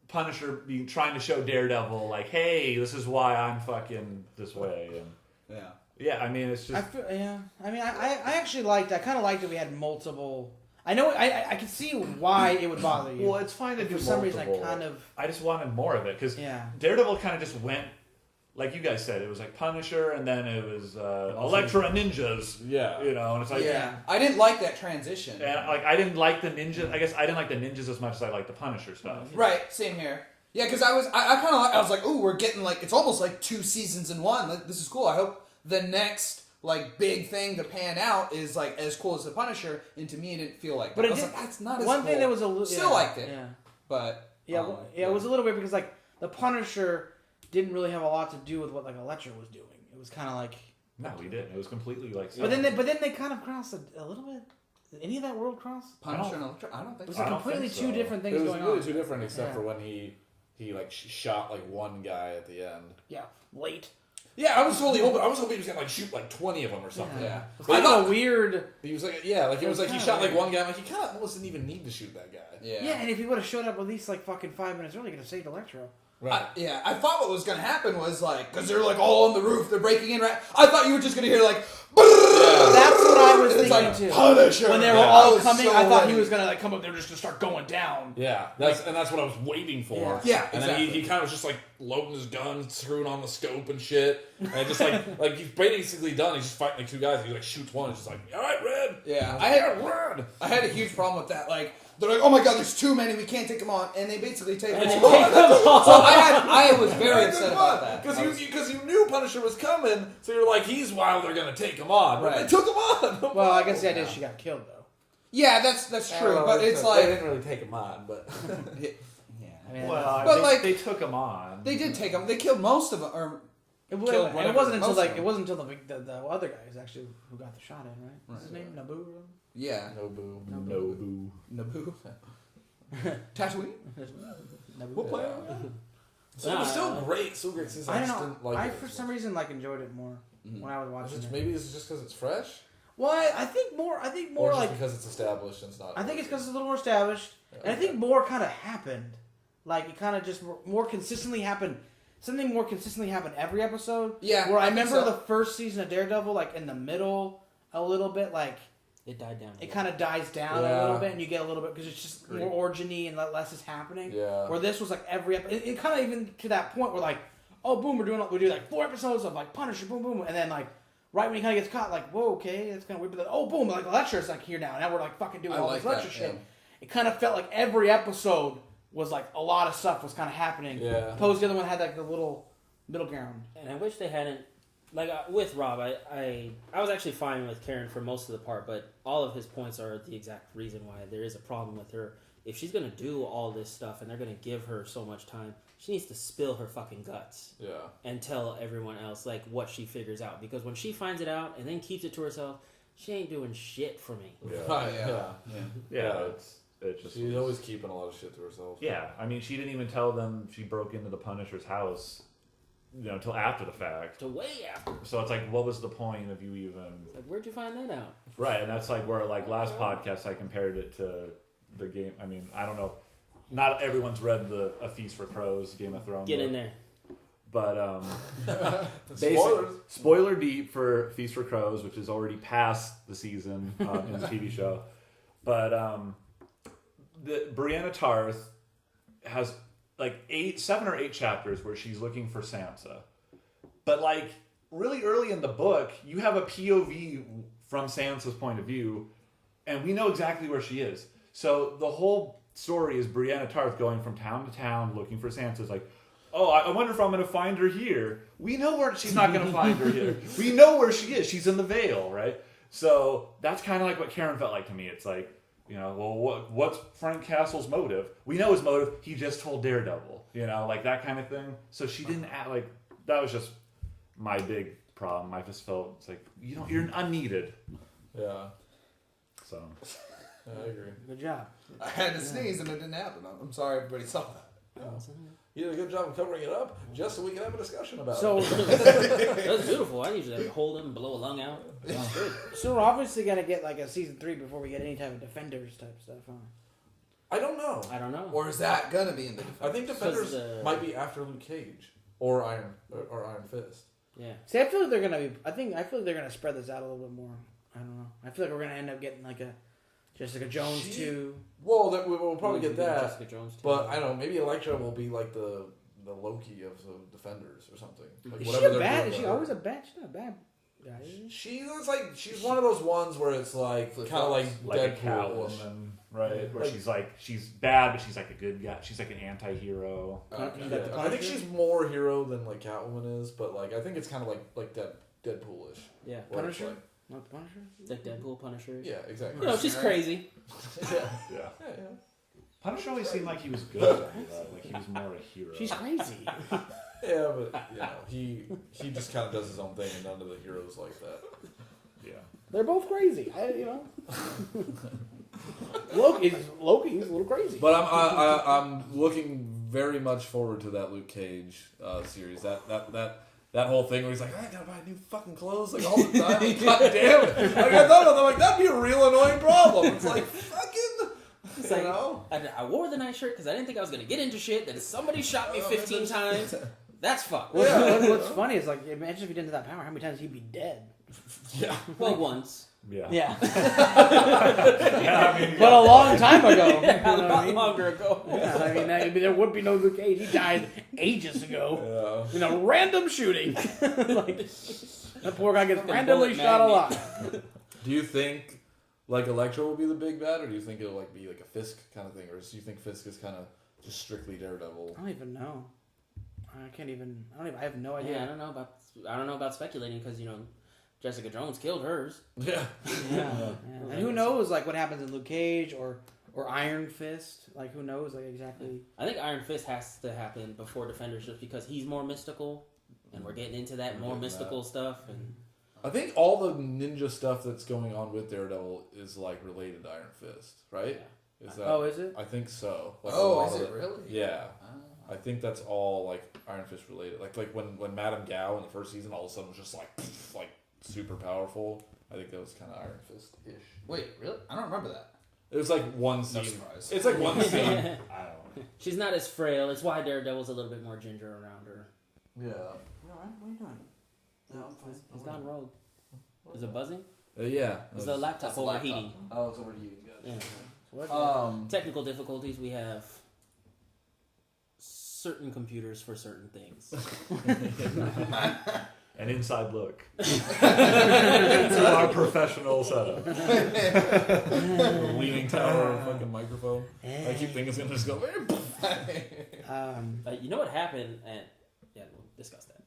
Punisher trying to show Daredevil like, hey, this is why I'm fucking this way, and Yeah. I mean, it's just I mean, I actually liked. I kind of liked that we had multiple. I know. I can see why it would bother you. well, it's fine to But do for some reason, I multiple. kind of. I just wanted more of it because Yeah. Daredevil kind of just went, like you guys said, it was like Punisher, and then it was Elektra ninjas, Yeah. and it's like Yeah. I didn't like that transition. And like I didn't like the ninja. I guess I didn't like the ninjas as much as I liked the Punisher stuff. Right, same here. Yeah, because I kind of I was like, ooh, we're getting like, it's almost like 2 seasons in one. Like, this is cool. I hope the next like big thing to pan out is like as cool as the Punisher. And to me, it didn't feel like. But that. it I was did, like, that's not as one cool. thing that was a little. Still liked it, Yeah. but Yeah, it was a little weird because like the Punisher didn't really have a lot to do with what like Elektra was doing. It was kind of like. No, we didn't. It was completely like. But then they kind of crossed a little bit. Did any of that world cross? Punisher and Elektra. I don't think It was so. like I don't completely think so. two different things It was going really on. too different, except Yeah. for when he like shot like one guy at the end. Yeah, late. Yeah, I was totally hoping. I was hoping he was gonna like shoot like 20 of them or something. Yeah. It's I kind thought- of a weird. He was like, yeah, like it was like he kinda shot like weird. one guy. Like he kind of almost didn't even need to shoot that guy. Yeah. Yeah, and if he would have showed up at least like fucking 5 minutes early, he could have saved Electro. Right. I thought what was going to happen was like, because they're like all on the roof, they're breaking in, right? I thought you were just going to hear like, That's what I was it's thinking like, too. Punisher. When they were I all was coming, so I thought ready. he was gonna like come up. They were just gonna start going down. Yeah, that's what I was waiting for. Yeah, and then exactly. he kind of was just like loading his gun, screwing on the scope and shit, and just like he's basically done. He's just fighting like 2 guys. He like shoots one, and just like, all right, Red. Yeah, I had Red. I had a huge problem with that. Like they're like, oh my god, there's too many, we can't take them on, and they basically take them And all. they take them all. So I was very upset about that. Because you knew Punisher was coming, so you're like, he's wild, they're gonna take him on. But Right. they took him on. Well, I guess the idea is she got killed though. Yeah, that's true, Well, but it's they like, didn't really take him on, but Yeah, I mean, Well, But, they, like- they took him on. they did take them. They killed most of them. Or it, killed and whatever, it wasn't until most like of it them. wasn't until the other guy is actually who got the shot in, right? What's his name? Naboo. yeah, Nobu. Nobu. Naboo, Tatooine. Naboo. What player? So it was still great. So great season. I don't just know. didn't like I it for as some much. reason like enjoyed it more when I was watching it. Maybe it's just because it's fresh, Well, I think more. I think or more just like. because it's established and it's not. I think it's because it's a little more established, and I think more kind of happened. Like it kind of just more consistently happened. Something more consistently happened every episode. Yeah, Where I think remember so. the first season of Daredevil, like in the middle, a little bit, like It died down. it kind of dies down a Yeah. little bit, and you get a little bit because it's just Agreed. more origin-y and less is happening. Yeah. Where this was like every episode, it kind of even to that point where like, oh boom, we do like 4 episodes of like Punisher, boom boom, and then like right when he kind of gets caught, like whoa, okay, that's kind of weird, but then oh boom, like Lecture's like here now, now we're like fucking doing I all like this lecture that, shit. yeah. It kind of felt like every episode was like a lot of stuff was kind of happening. Yeah. Opposed to the other one had like the little middle ground. And I wish they hadn't. Like with Rob, I was actually fine with Karen for most of the part, but all of his points are the exact reason why there is a problem with her. If she's gonna do all this stuff and they're gonna give her so much time, she needs to spill her fucking guts Yeah. and tell everyone else like what she figures out. Because when she finds it out and then keeps it to herself, she ain't doing shit for me. Yeah. Right, Yeah. yeah. Yeah, it's just. She's always keeping a lot of shit to herself. Yeah, I mean, she didn't even tell them she broke into the Punisher's house, until after the fact. To way after. So it's like, what was the point of you even? Like, where'd you find that out? Right, and that's like where, like last podcast, I compared it to the game. I mean, I don't know. Not everyone's read A Feast for Crows, Game of Thrones. Get in there. But Spoilers. spoiler deep for Feast for Crows, which is already past the season in the TV show. But the Brianna Tarth has like 7 or 8 chapters where she's looking for Sansa. But like really early in the book, you have a POV from Sansa's point of view, and we know exactly where she is. So the whole story is Brianna Tarth going from town to town looking for Sansa. It's like, oh, I wonder if I'm going to find her here. We know where she's not going to find her here. We know where she is. She's in the Vale, right? So that's kind of like what Karen felt like to me. It's like, well, what's Frank Castle's motive? We know his motive. He just told Daredevil, like that kind of thing. So she didn't act like that was just my big problem. I just felt it's like you're unneeded. Yeah. So I agree. Good job. I had to sneeze and it didn't happen. I'm sorry everybody saw that. You did a good job of covering it up, just so we can have a discussion about So, it. That's beautiful. I usually hold him, blow a lung out. It's good. so we're obviously gonna get like a season 3 before we get any type of Defenders type stuff, huh? I don't know. I don't know. Or is that gonna be in the I think Defenders the- might be after Luke Cage or Iron Fist. Yeah. See, I feel like they're gonna be. I feel like they're gonna spread this out a little bit more. I don't know. I feel like we're gonna end up getting like a Jessica Jones She- 2. Well, we'll probably get that, Jessica Jones too. but I don't know. Maybe Elektra will be like the Loki of the Defenders or something. Like Is she whatever a they're bad? doing Is she with her. always a bad? She's not a bad guy. Is she? She's one of those ones where it's like kind of like like a Deadpool-ish. Catwoman, right? Where Like- she's bad, but she's like a good guy. She's like an anti-hero. Okay. You got the Yeah, I think Punisher? she's more hero than like Catwoman is, but like I think it's kind of like Deadpool-ish. Yeah. where it's Punisher? like- Not the Punisher. Like Deadpool, Punisher. yeah, exactly. You know, she's crazy. yeah. Yeah. Yeah. Punisher always seemed like he was good. After that. Like he was more a hero. She's crazy. Yeah, but he just kind of does his own thing, and none of the heroes like that. Yeah. They're both crazy. Loki's a little crazy. But I'm looking very much forward to that Luke Cage series. That whole thing where he's like, I gotta buy new fucking clothes like all the time. Like, God damn it! Like I thought about that, like that'd be a real annoying problem. It's like fucking, It's you like, know. I wore the night shirt because I didn't think I was going to get into shit. Then somebody shot me 15 times. That's fucked. What's funny is like, imagine if he didn't have that power, how many times he'd be dead. Yeah. Well, once. Yeah. Yeah, Yeah, I mean, but a long time ago. Yeah, You know a what I lot mean? longer ago. Yeah, I mean, there would be no Luke Cage. He died ages ago Yeah. in a random shooting. Like, that poor guy gets Fucking randomly bullet shot magnet. alive. Do you think like Electro will be the big bad, or do you think it'll like be like a Fisk kind of thing, or do you think Fisk is kind of just strictly Daredevil? I don't even know. I have no idea. Yeah, I don't know about speculating because Jessica Jones killed hers. Yeah. Yeah. And who knows, like, what happens in Luke Cage or Iron Fist? Like, who knows, like, exactly? I think Iron Fist has to happen before Defenders just because he's more mystical, and we're getting into that more mystical stuff. And I think all the ninja stuff that's going on with Daredevil is like related to Iron Fist, right? Yeah. Is that? Oh, is it? I think so. Like, Is it really? Yeah. I think that's all like Iron Fist related. Like when Madame Gao in the first season all of a sudden was just like super powerful. I think that was kind of Iron Fist ish. Wait, really? I don't remember that. It was like one scene. surprise. It's like one scene. I don't know. she's not as frail. It's why Daredevil's a little bit more ginger around her. Yeah. What are you doing? No, I'm fine. He's gone rogue. Is it buzzing? Yeah. Is the laptop that's the laptop. overheating? Oh, it's overheating. Yeah. Technical Technical difficulties. We have certain computers for certain things. An inside look into our professional setup. The leaning tower of fucking microphone. I keep thinking it's gonna just go. You know what happened? And yeah, we'll discuss that.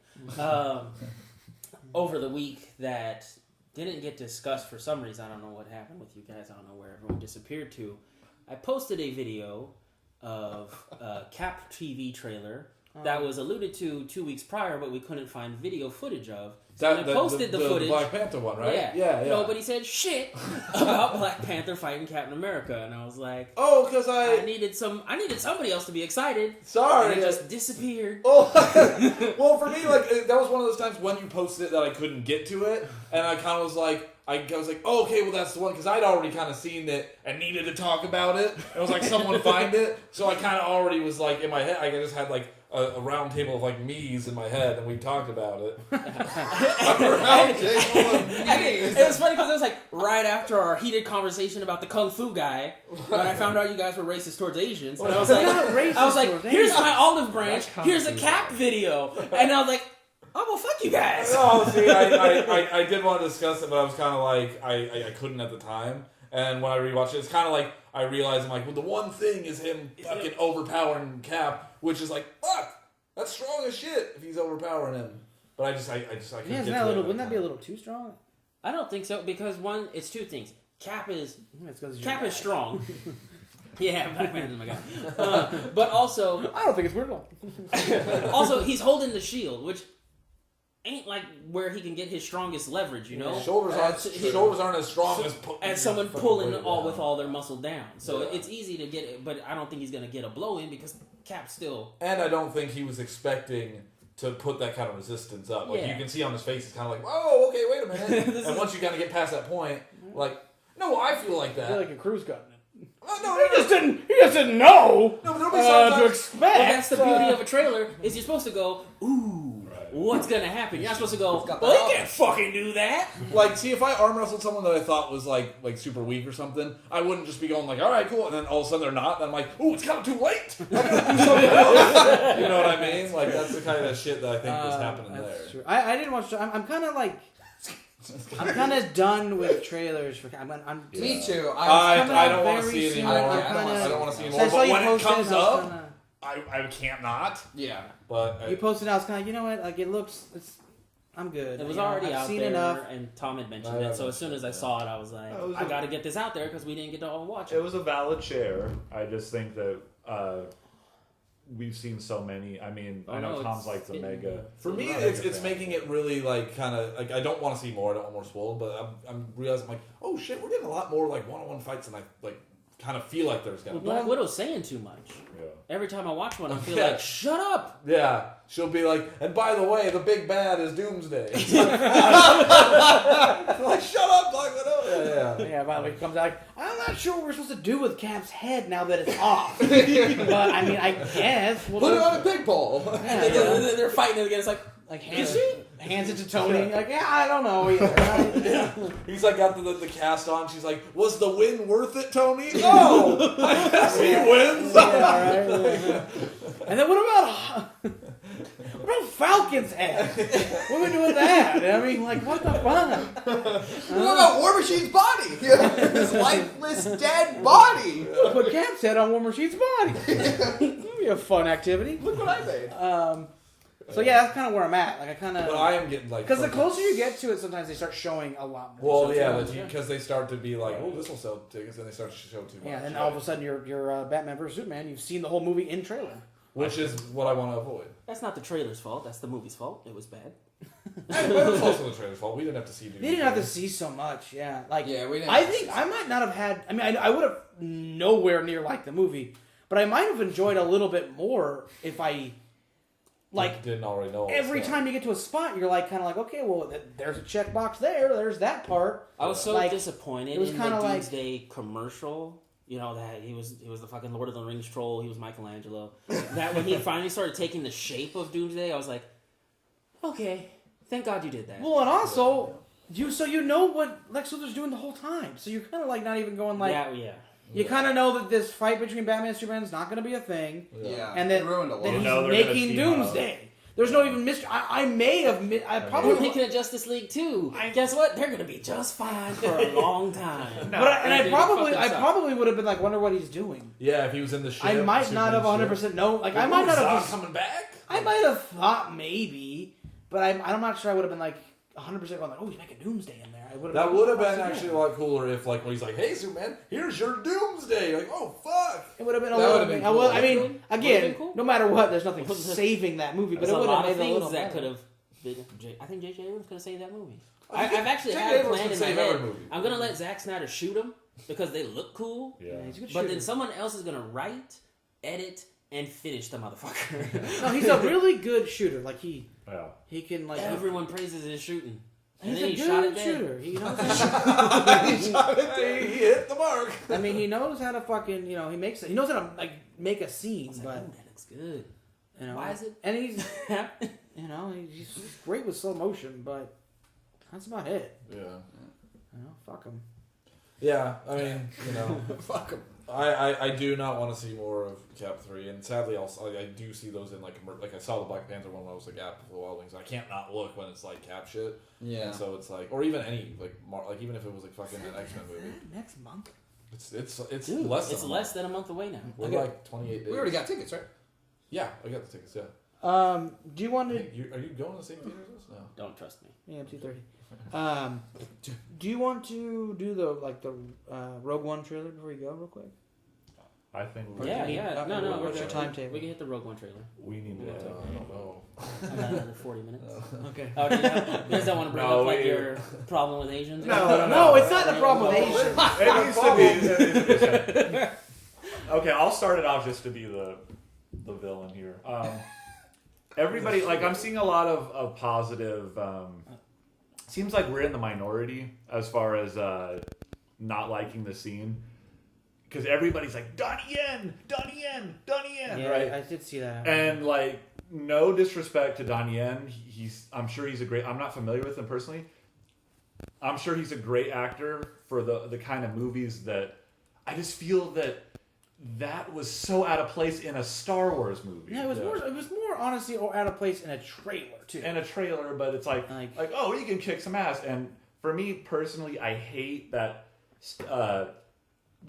Over the week that didn't get discussed for some reason. I don't know what happened with you guys. I don't know where everyone disappeared to. I posted a video of a Cap TV trailer that was alluded to 2 weeks prior, but we couldn't find video footage of. So I posted the footage. The Black Panther one, right? Yeah. Nobody said shit about Black Panther fighting Captain America, and I was like, oh, because I needed somebody else to be excited. Sorry. And it just disappeared. Oh, well, for me, like that was one of those times when you posted it that I couldn't get to it, and I kind of was like, oh, okay, well that's the one because I'd already kind of seen it and needed to talk about it. It was like someone find it, so I kind of already was like in my head. I just had like a round table of like me's in my head, and we talked about it. It was funny because it was like right after our heated conversation about the Kung Fu guy when I found out you guys were racist towards Asians. And I was like, here's my olive branch. Here's a Cap video, and I was like, oh well, fuck you guys. Oh, see, I did want to discuss it, but I was kind of like I couldn't at the time. And when I rewatched it, it's kind of like I realized I'm like, well, the one thing is him fucking overpowering Cap, which is like, fuck, that's strong as shit if he's overpowering him. But I couldn't get to it. Wouldn't that be a little too strong? I don't think so because one, it's two things. Cap is strong. Yeah, Black Panther's my guy. But also, I don't think it's weird at all. also he's holding the shield, which ain't like where he can get his strongest leverage, you know. Shoulders aren't as strong as someone pulling with all their muscle down. So it's easy to get it, but I don't think he's gonna get a blow in because Cap's still. And I don't think he was expecting to put that kind of resistance up. Like you can see on his face, he's kind of like, "Oh, okay, wait a minute." And once you kind of get past that point, like, no, I feel like that. I feel like a crew's gotten it. No, He just didn't know. No, but there'll be sometimes to expect. Well, that's the beauty of a trailer is you're supposed to go, ooh. What's gonna happen? You're not supposed to go, well, he can't fucking do that. Like, see, if I arm wrestled someone that I thought was like super weak or something, I wouldn't just be going like, all right, cool, and then all of a sudden they're not, and I'm like, ooh, it's kind of too late. I gotta do something else. You know what I mean? Like, that's the kind of shit that I think was happening there. True. I didn't watch. I'm kind of like. I'm kind of done with trailers for. Me too. I don't want to see it anymore. I don't want to see it anymore. But when it comes up, I can't not. Yeah. But you posted, I was kind of, you know what? Like, it looks. I'm good. It was already I've out seen there, enough. and Tom had mentioned it. So as soon as I saw it, I was like, I got to get this out there because we didn't get to all watch it. It was a valid share. I just think that we've seen so many. I mean, I know Tom's like the mega. For me, it's making it really like kind of like I don't want to see more. I don't want more spoiled, but I'm realizing like, oh shit, we're getting a lot more like one-on-one fights than I like kind of feel like there's gonna be. Black Widow's saying too much. Yeah. Every time I watch one, I feel like, shut up. Yeah, she'll be like, and by the way, the big bad is Doomsday. Like, shut up, Black Widow. Yeah, by the way, he comes out like, I'm not sure what we're supposed to do with Cap's head now that it's off. But, I mean, I guess. Put it on a big ball. They're fighting it again. It's like hands it to Tony. Like, yeah, I don't know either. He's like got the cast on. She's like, was the win worth it, Tony? Oh, I guess he wins. Yeah, right. And then what about Falcon's head. What are we doing with that? I mean, like, what the fuck? What about War Machine's body? His lifeless, dead body. Put Cap's head on War Machine's body. That'd be a fun activity. Look what I made. So yeah, that's kind of where I'm at. Like I kind But of I am getting like because the fucking- closer you get to it, sometimes they start showing a lot more. Well, So yeah, it's- because they start to be like, oh, this will sell tickets, and they start to show too much. yeah, and all of a sudden you're Batman vs Superman. You've seen the whole movie in trailer. Which is what I want to avoid. That's not the trailer's fault. That's the movie's fault. It was bad. But it was also the trailer's fault. We didn't have to see. They didn't have to see so much. Yeah, like Yeah, we didn't I have to think see I might not have had. I mean, I would have nowhere near liked the movie, but I might have enjoyed a little bit more if I. Like didn't already know. all this every stuff. time you get to a spot, you're like kind of like, okay, well, there's a checkbox there. There's that part. I was so Like, disappointed it was in the kinda like- Doomsday commercial. You know that he was the fucking Lord of the Rings troll. He was Michelangelo. That when he finally started taking the shape of Doomsday, I was like, okay, thank God you did that. Well, and also you know what Lex Luthor's doing the whole time, so you're kind of like not even going like yeah. you kind of know that this fight between Batman and Superman is not going to be a thing, Yeah, and it that, ruined a lot. that You he's know they're gonna making team up. Doomsday. There's no even mystery. I may have. I We're probably. thinking of Justice League too. Guess what? They're gonna be just fine for a long time. But I Dude, probably fucking suck. probably would have been like, wonder what he's doing. Yeah, if he was in the ship. I might Superman not have ship. 100% known. Like I might not have. Zod Just, coming back. I might have thought maybe, but I'm not sure I would have been like 100% going like, oh, he's making Doomsday in there. I would have. That would have been actually a lot cooler if, like, when he's like, "Hey, Superman, here's your Doomsday." Like, oh fuck. It would have been a That little would've bit. been I, will, cool. I mean, Would've again, been cool. no matter what, there's nothing There's a- saving that movie, but There's it a would lot have of made it a little things that better. could have been. I think J.J. Abrams could have saved that movie. I I've think actually J.J. had Abrams planned can in my save head. every movie. I'm gonna let Zack Snyder shoot them because they look cool. Yeah. He's a good But shooter. then someone else is gonna write, edit, and finish the motherfucker. No, he's a really good shooter. Like he Yeah. can like Everyone praises his shooting. And he's then a he good shot it dead. shooter. He knows. How He hit the mark. I mean, he knows how to fucking he knows how to like make a scene, I was like, but "Ooh, that looks good." you know Why is it? And he's he's great with slow motion, but that's about it. Yeah. Fuck him. Yeah, I mean, Fuck him. I do not want to see more of Cap 3, and sadly, I do see those in like I saw the Black Panther one when I was like at the Wild Wings. I can't not look when it's like Cap shit. Yeah. And so it's like, or even any like even if it was like fucking an X-Men movie, Next month. it's Dude, less. it's than less than a month away now. We're Okay. like 28 days. We already got tickets, right? Yeah, I got the tickets. Yeah. Do you want to? Hey, are you going to the same theaters as us? No. Don't trust me. Yeah, 2:30. Do you want to do the Rogue One trailer before you go, real quick? I think Yeah, do you yeah. need- No, no. where's your timetable? We can hit the Rogue One trailer. we need to. I don't know. I got another 40 minutes. Okay. Oh, do you guys don't want to bring No, up like we- your problem with Asians? No, it's not the problem with Asians. It needs to be. it needs to be. Okay, I'll start it off just to be the villain here. Everybody, like, I'm seeing a lot of positive. Seems like we're in the minority as far as not liking the scene. Because everybody's like, Donnie Yen, Donnie Yen, Donnie Yen, Yeah, right? I did see that. And like, no disrespect to Donnie Yen, I'm sure he's a great. I'm not familiar with him personally. I'm sure he's a great actor for the kind of movies that. I just feel that was so out of place in a Star Wars movie. Yeah, it was more honestly out of place in a trailer too. In a trailer, but it's like oh, he can kick some ass. And for me personally, I hate that.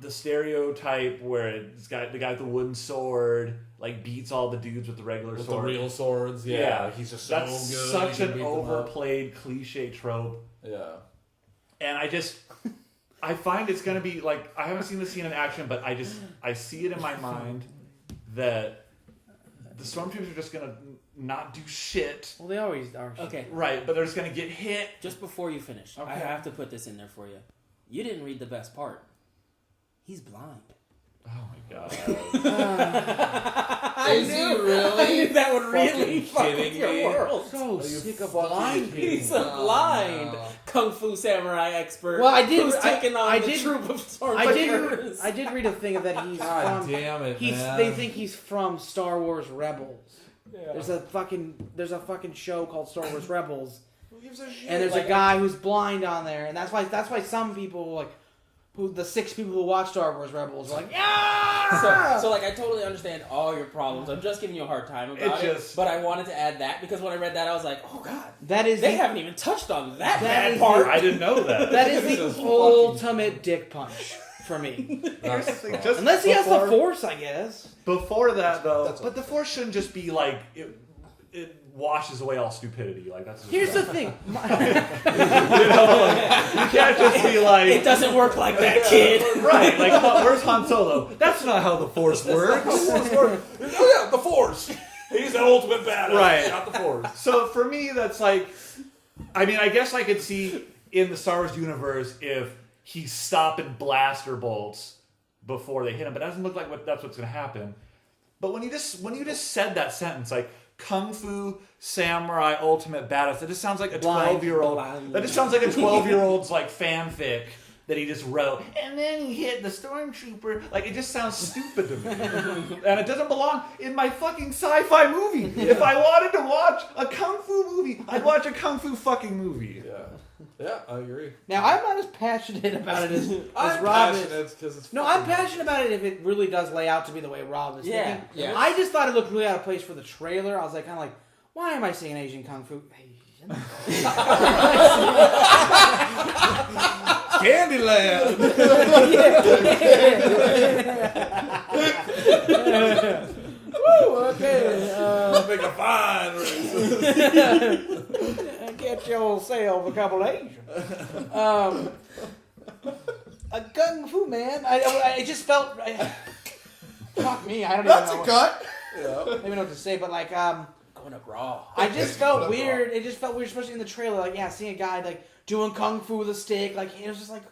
The stereotype where it's got the guy with the wooden sword like beats all the dudes with the regular With sword. the real swords, yeah. He's just so That's good. such he can an beat them up. overplayed cliche trope. Yeah. And I find it's gonna be like, I haven't seen the scene in action, but I see it in my mind that the stormtroopers are just gonna not do shit. Well, they always are. Okay, Right, but they're just gonna get hit. just before you finish, I Okay. have to put this in there for you. You didn't read the best part. He's blind. Oh my god. Is he really? That would really Fucking fuck kidding with your me? world. So Are you sick of fucking blind kidding people. He's a blind no. kung fu samurai expert. Well, I did- Who's taking on I the did- troop of I stormtroopers. did read a thing that he's God from. damn it, man. They think he's from Star Wars Rebels. Yeah. There's a fucking show called Star Wars Rebels, Who gives a shit? and there's a guy who's blind on there, and that's why some people were like, the 6 people who watch Star Wars Rebels were like, yeah. So like I totally understand all your problems. I'm just giving you a hard time about it. But I wanted to add that because when I read that, I was like, oh god, they haven't even touched on that bad part. I didn't know that. That is the ultimate dick punch for me. Here's the thing, just Unless he has the Force, I guess. Before that, though, That's but the Force shouldn't just be like it washes away all stupidity. Like that's. Here's the thing. You know, like, you can't just be like. It doesn't work like that, kid. Right? Like, where's Han Solo? That's not how the Force works. Oh yeah, the Force. He's the ultimate badass. Right. Not the Force. So for me, that's like. I mean, I guess I could see in the Star Wars universe if he's stopping blaster bolts before they hit him, but it doesn't look like that's what's going to happen. But when you just said that sentence, like Kung Fu Samurai Ultimate Badass, that just sounds like a 12-year-old. That just sounds like a 12-year-old's like fanfic that he just wrote. And then he hit the stormtrooper. Like it just sounds stupid to me, and it doesn't belong in my fucking sci-fi movie. If I wanted to watch a kung fu movie, I'd watch a kung fu fucking movie. Yeah, I agree. Now, I'm not as passionate about it as I'm Rob is. passionate because it's. No, I'm passionate about it if it really does lay out to be the way Rob is thinking. Yeah. I just thought it looked really out of place for the trailer. I was like, kind of like, why am I seeing Asian Kung Fu? Candyland. Woo, okay. Make a fine race. Get yourself a couple of Asians. A Kung Fu man. I just felt. Fuck me. I don't That's even a know. cut. Yeah. I don't even know what to say, but like, Going up raw. I just felt weird. It just felt weird, especially in the trailer. Like, yeah, seeing a guy like doing kung fu with a stick. Like, it was just like,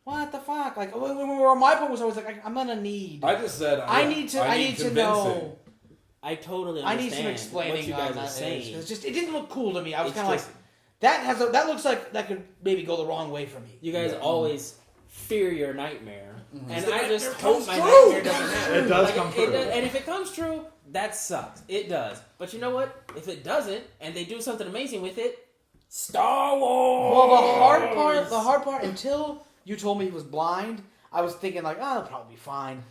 what the fuck? Like, my point was always like, I'm gonna need. I just said I need to convincing. know. I totally I understand need some explaining what you guys on are that. saying. It's just, it didn't look cool to me. I was It's kind of like, just- that looks like that could maybe go the wrong way for me. You guys always fear your nightmare, and The I just nightmare hope comes my true. nightmare doesn't happen. It does come true. And if it comes true, that sucks. It does. But you know what? If it doesn't, and they do something amazing with it, Star Wars. Well, the hard part, until you told me he was blind, I was thinking like, oh, it'll probably be fine.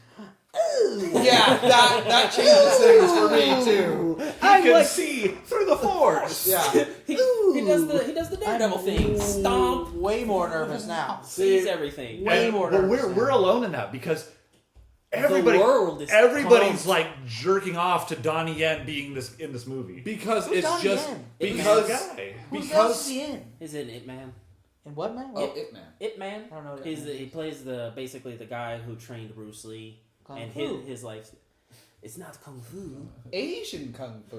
Yeah, that changes things for me too. He can see through the Force. Yeah. he does the Daredevil thing. Stomp. Way more nervous now. Sees everything. Way more But nervous. we're alone in that because The everybody's world is pumped. like jerking off to Donnie Yen being in this movie. Because Who's it's Donnie just Yen? because guy. Who's else is he in? Is it It Man? In what, man? Oh, It Man. It Man. I don't know. That He plays basically the guy who trained Bruce Lee, Kung and Fu. his life. It's not kung fu. Asian Kung Fu.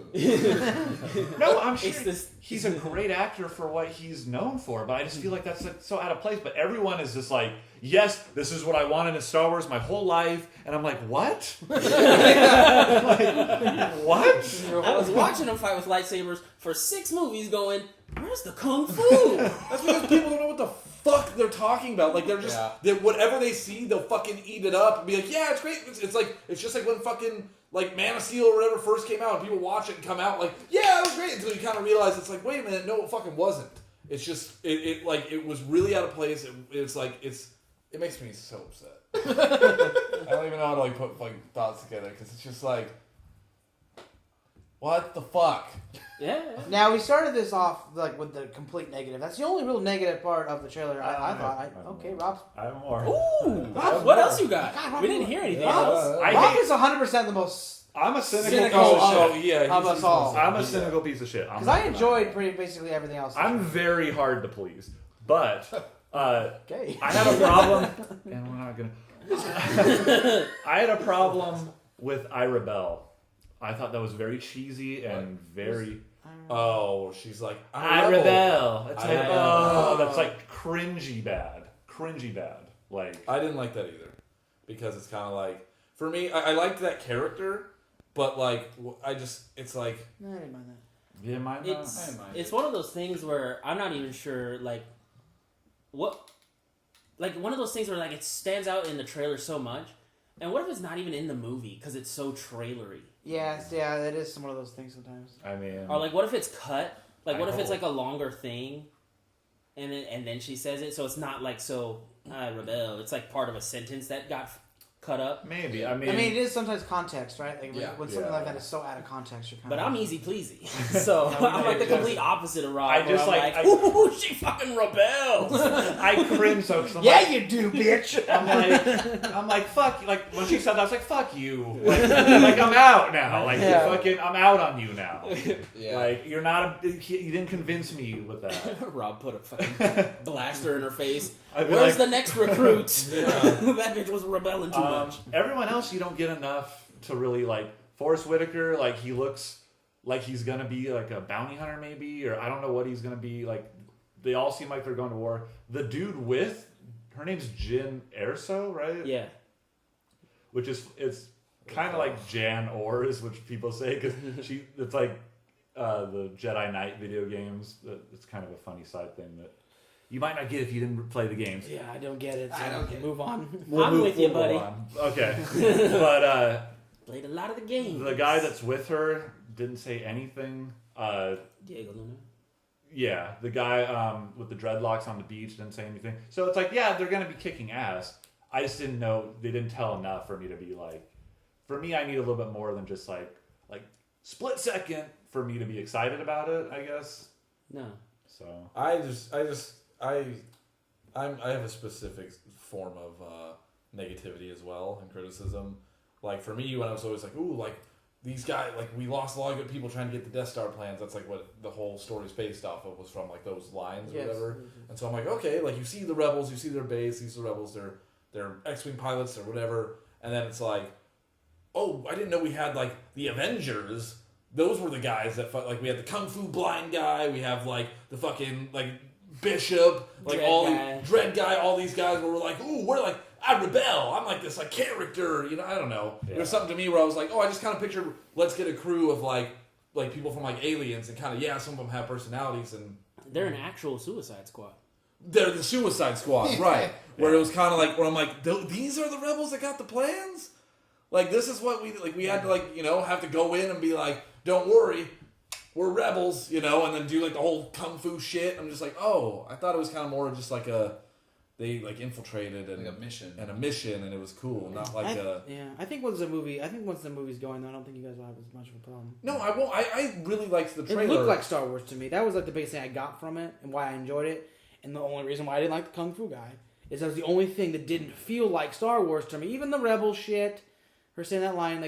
No, I'm sure It's this. he's a great actor for what he's known for, but I just feel like that's so out of place. But everyone is just like, yes, this is what I wanted in Star Wars my whole life, and I'm like, what? Like, what? I was watching him fight with lightsabers for 6 movies, going, "Where's the kung fu?" that's because people don't know what the fuck they're talking about. Like they're just whatever they see, they'll fucking eat it up and be like, yeah, it's great. It's like it's just like when fucking like Man of Steel or whatever first came out, and people watch it and come out like, yeah, it was great, until you kind of realize it's like, wait a minute, no, it fucking wasn't. It's just it was really out of place. It makes me so upset. I don't even know how to like put like thoughts together because it's just like, what the fuck? Yeah. Now we started this off like with the complete negative. That's the only real negative part of the trailer. I thought. Okay, Rob. I have more. Ooh. Rob, What else you got? God, Rob, We didn't hear anything Rob, else. I Rob hate- is 100% the most. I'm a cynical Cynical piece of- of Oh shit. yeah, Of us all. I'm a cynical piece of shit. Because I enjoyed basically everything else. I'm very hard to please, but Okay. I had a problem, and we're not gonna. I had a problem with I Rebel. I thought that was very cheesy and very. Oh, she's like, I Rebel. It's I like, Rebel. oh, that's like cringy bad. Cringy bad. Like, I didn't like that either, because it's kind of like, for me, I liked that character, but like it's like, No, I didn't mind that. you didn't mind that? It's one of those things where I'm not even sure, like, what, like one of those things where like it stands out in the trailer so much, and what if it's not even in the movie because it's so trailery? Yeah, it is one of those things sometimes. I mean, Or like, what if it's cut? Like, what I if it's hope. like a longer thing, and then she says it, so it's not like so I rebel. It's like part of a sentence that got cut up. Maybe. I mean, it is sometimes context, right? Like Yeah. when something like that is so out of context, you're kind But of. I'm easy pleasy, so I'm like the complete opposite of Rob. I just where I'm like- ooh, she fucking rebels. I cringe so 'cause I'm Yeah, like, you do, bitch. I'm like, fuck. Like when she said that, I was like, fuck you. Like I'm out now. Like Yeah. I'm out on you now. Yeah. Like you're not you didn't convince me with that. Rob put a fucking blaster in her face. I'd be Where's like- the next recruit? That bitch was rebelling too much. Everyone else, you don't get enough to really like. Forrest Whitaker, like he looks like he's gonna be like a bounty hunter, maybe, or I don't know what he's gonna be. Like they all seem like they're going to war. The dude with her name's Jyn Erso, right? Yeah. Which is it's kind of like Jan Ors, which people say because it's like the Jedi Knight video games. It's kind of a funny side thing that you might not get if you didn't play the games. Yeah, I don't get it. So I don't get it. move on. I'm with you, We'll buddy. go on. Okay, but Played a lot of the games. the guy that's with her didn't say anything. Diego Luna. Yeah, the guy with the dreadlocks on the beach didn't say anything. So it's like, yeah, they're gonna be kicking ass. I just didn't know they didn't tell enough for me to be like. For me, I need a little bit more than just like split second for me to be excited about it. I guess. No. So I have a specific form of negativity as well and criticism. Like for me, when I was always like, ooh, like these guys, like we lost a lot of good people trying to get the Death Star plans. That's like what the whole story's based off of, was from like those lines or Yes. whatever. And so I'm like, okay, like you see the rebels, you see their base, these are the rebels, they're X-wing pilots or whatever. And then it's like, oh, I didn't know we had like the Avengers. Those were the guys that like we had the Kung Fu blind guy. We have like the fucking like Bishop, like Dread guy, all these guys where we're like, ooh, we're like, I rebel. I'm like this like character, I don't know. Yeah. There's something to me where I was like, oh, I just kind of pictured let's get a crew of like people from like Aliens and kind of some of them have personalities and They're an actual Suicide Squad. they're the Suicide Squad, right? Where it was kind of like where I'm like, these are the rebels that got the plans. Like this is what we had to have to go in and be like, don't worry, we're rebels, and then do like the whole kung fu shit. I'm just like, oh, I thought it was kind of more of just like they like infiltrated and Like a mission. and it was cool, not like I think once the movie's going, I don't think you guys will have as much of a problem. No, I won't. I really liked the trailer. It looked like Star Wars to me. That was like the biggest thing I got from it and why I enjoyed it. And the only reason why I didn't like the Kung Fu guy is that was the only thing that didn't feel like Star Wars to me. Even the Rebel shit, her saying that line,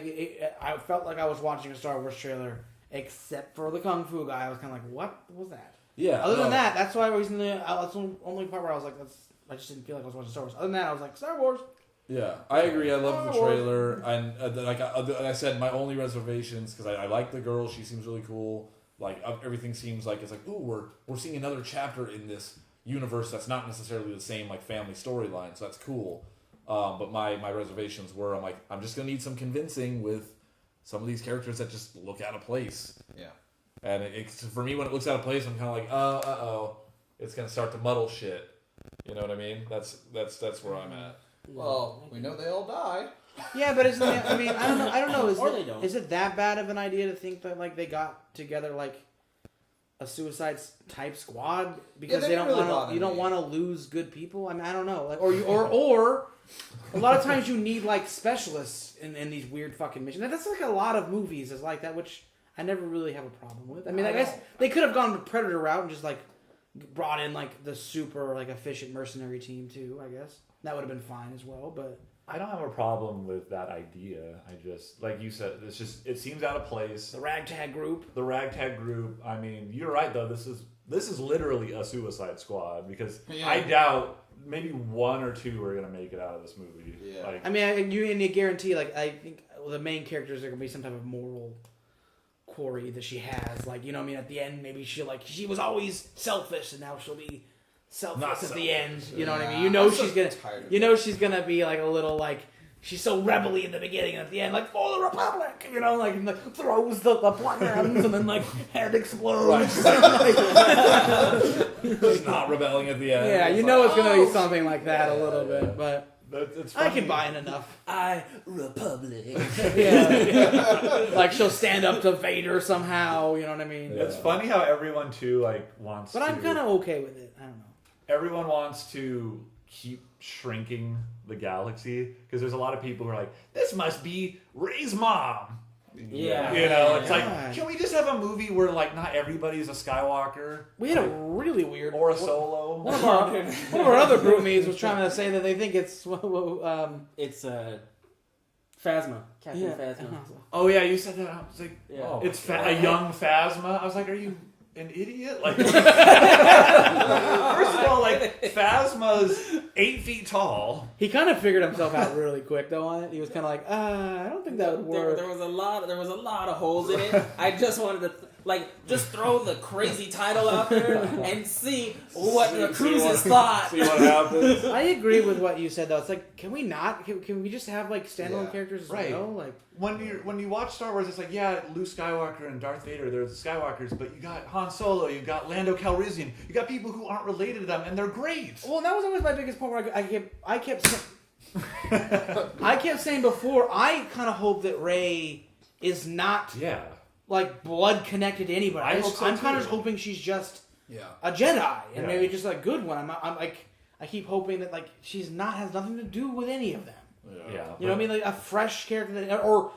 I felt like I was watching a Star Wars trailer, except for the Kung Fu guy. I was kind of like, what was that? Yeah. Other than that, that's why that's the only part where I was like, I just didn't feel like I was watching Star Wars. Other than that, I was like, Star Wars. Yeah, I agree. I love the Star Wars. trailer, and like I said, my only reservations because I like the girl. She seems really cool. Like everything seems like it's like, ooh, we're seeing another chapter in this universe that's not necessarily the same like family storyline. So that's cool. But my reservations were, I'm like, I'm just gonna need some convincing with some of these characters that just look out of place. Yeah. And it's for me when it looks out of place, I'm kind of like, it's gonna start to muddle shit. You know what I mean? That's where I'm at. Well, we know they all died. Yeah, but isn't it, I don't know. Or they don't. Is it that bad of an idea to think that like they got together like a Suicide type squad because they they don't don't really want bother to? You don't me. want to lose good people. I mean, I don't know. Like, or a lot of times you need like specialists in these weird fucking missions. And that's like a lot of movies is like that, which I never really have a problem with. I mean, I guess they could have gone the Predator route and just like brought in like the super like efficient mercenary team too. I guess that would have been fine as well, but. I don't have a problem with that idea. I just, like you said, it seems out of place. The ragtag group. I mean, you're right though. This is literally a Suicide Squad because Yeah. I doubt maybe one or two are gonna make it out of this movie. Yeah. Like, I mean, you guarantee, like, I think the main characters are going to be some type of moral quarry that she has. Like, you know what I mean? At the end, maybe she was always selfish, and now she'll be selfless Not at the selfish. end. You know what I mean? Yeah, You know I'm so she's going to... tired of You know she's going to be, like, a little, like... She's so rebel-y in the beginning, and at the end, like, for the Republic! You know, like, and, like throws the plans, and then, like, head explodes. Just not rebelling at the end. Yeah, you know it's going to be something like that a little bit, but... it's I funny. can buy it enough. Republic. Yeah. Like she'll stand up to Vader somehow, you know what I mean? It's funny how everyone too like wants. But I'm to, kind of okay with it. I don't know. Everyone wants to keep shrinking the galaxy, because there's a lot of people who are like, this must be Rey's mom. Yeah. You know, it's God. like, can we just have a movie where like not everybody's a Skywalker We had a really weird or a Solo? One of our other group mates was trying to say that they think it's It's Phasma, Captain yeah. Phasma. Oh yeah, you said that. I was like, Yeah. oh, it's a young Phasma. I was like, are you an idiot? Like, first of all, like Phasma's 8 feet tall. He kind of figured himself out really quick though on it. He was kind of like, I don't think that would work. There was a lot of holes in it. I just wanted to just throw the crazy title out there and see what the cruises thought. See what happens. I agree with what you said though. It's like, can we not? Can we just have like standalone characters as Right. well? Like, When you watch Star Wars, it's like, yeah, Luke Skywalker and Darth Vader, they're the Skywalkers, but you got Han Solo, you got Lando Calrissian, you got people who aren't related to them, and they're great. well, that was always my biggest point where I kept saying before. I kind of hope that Rey is not Yeah. like blood connected to anybody. I hope so, I'm kind of too. hoping she's just Yeah. a Jedi and Yeah. maybe just a good one. I'm like, I keep hoping that like she's not has nothing to do with any of them. Yeah. You know what I mean? Like a fresh character that, or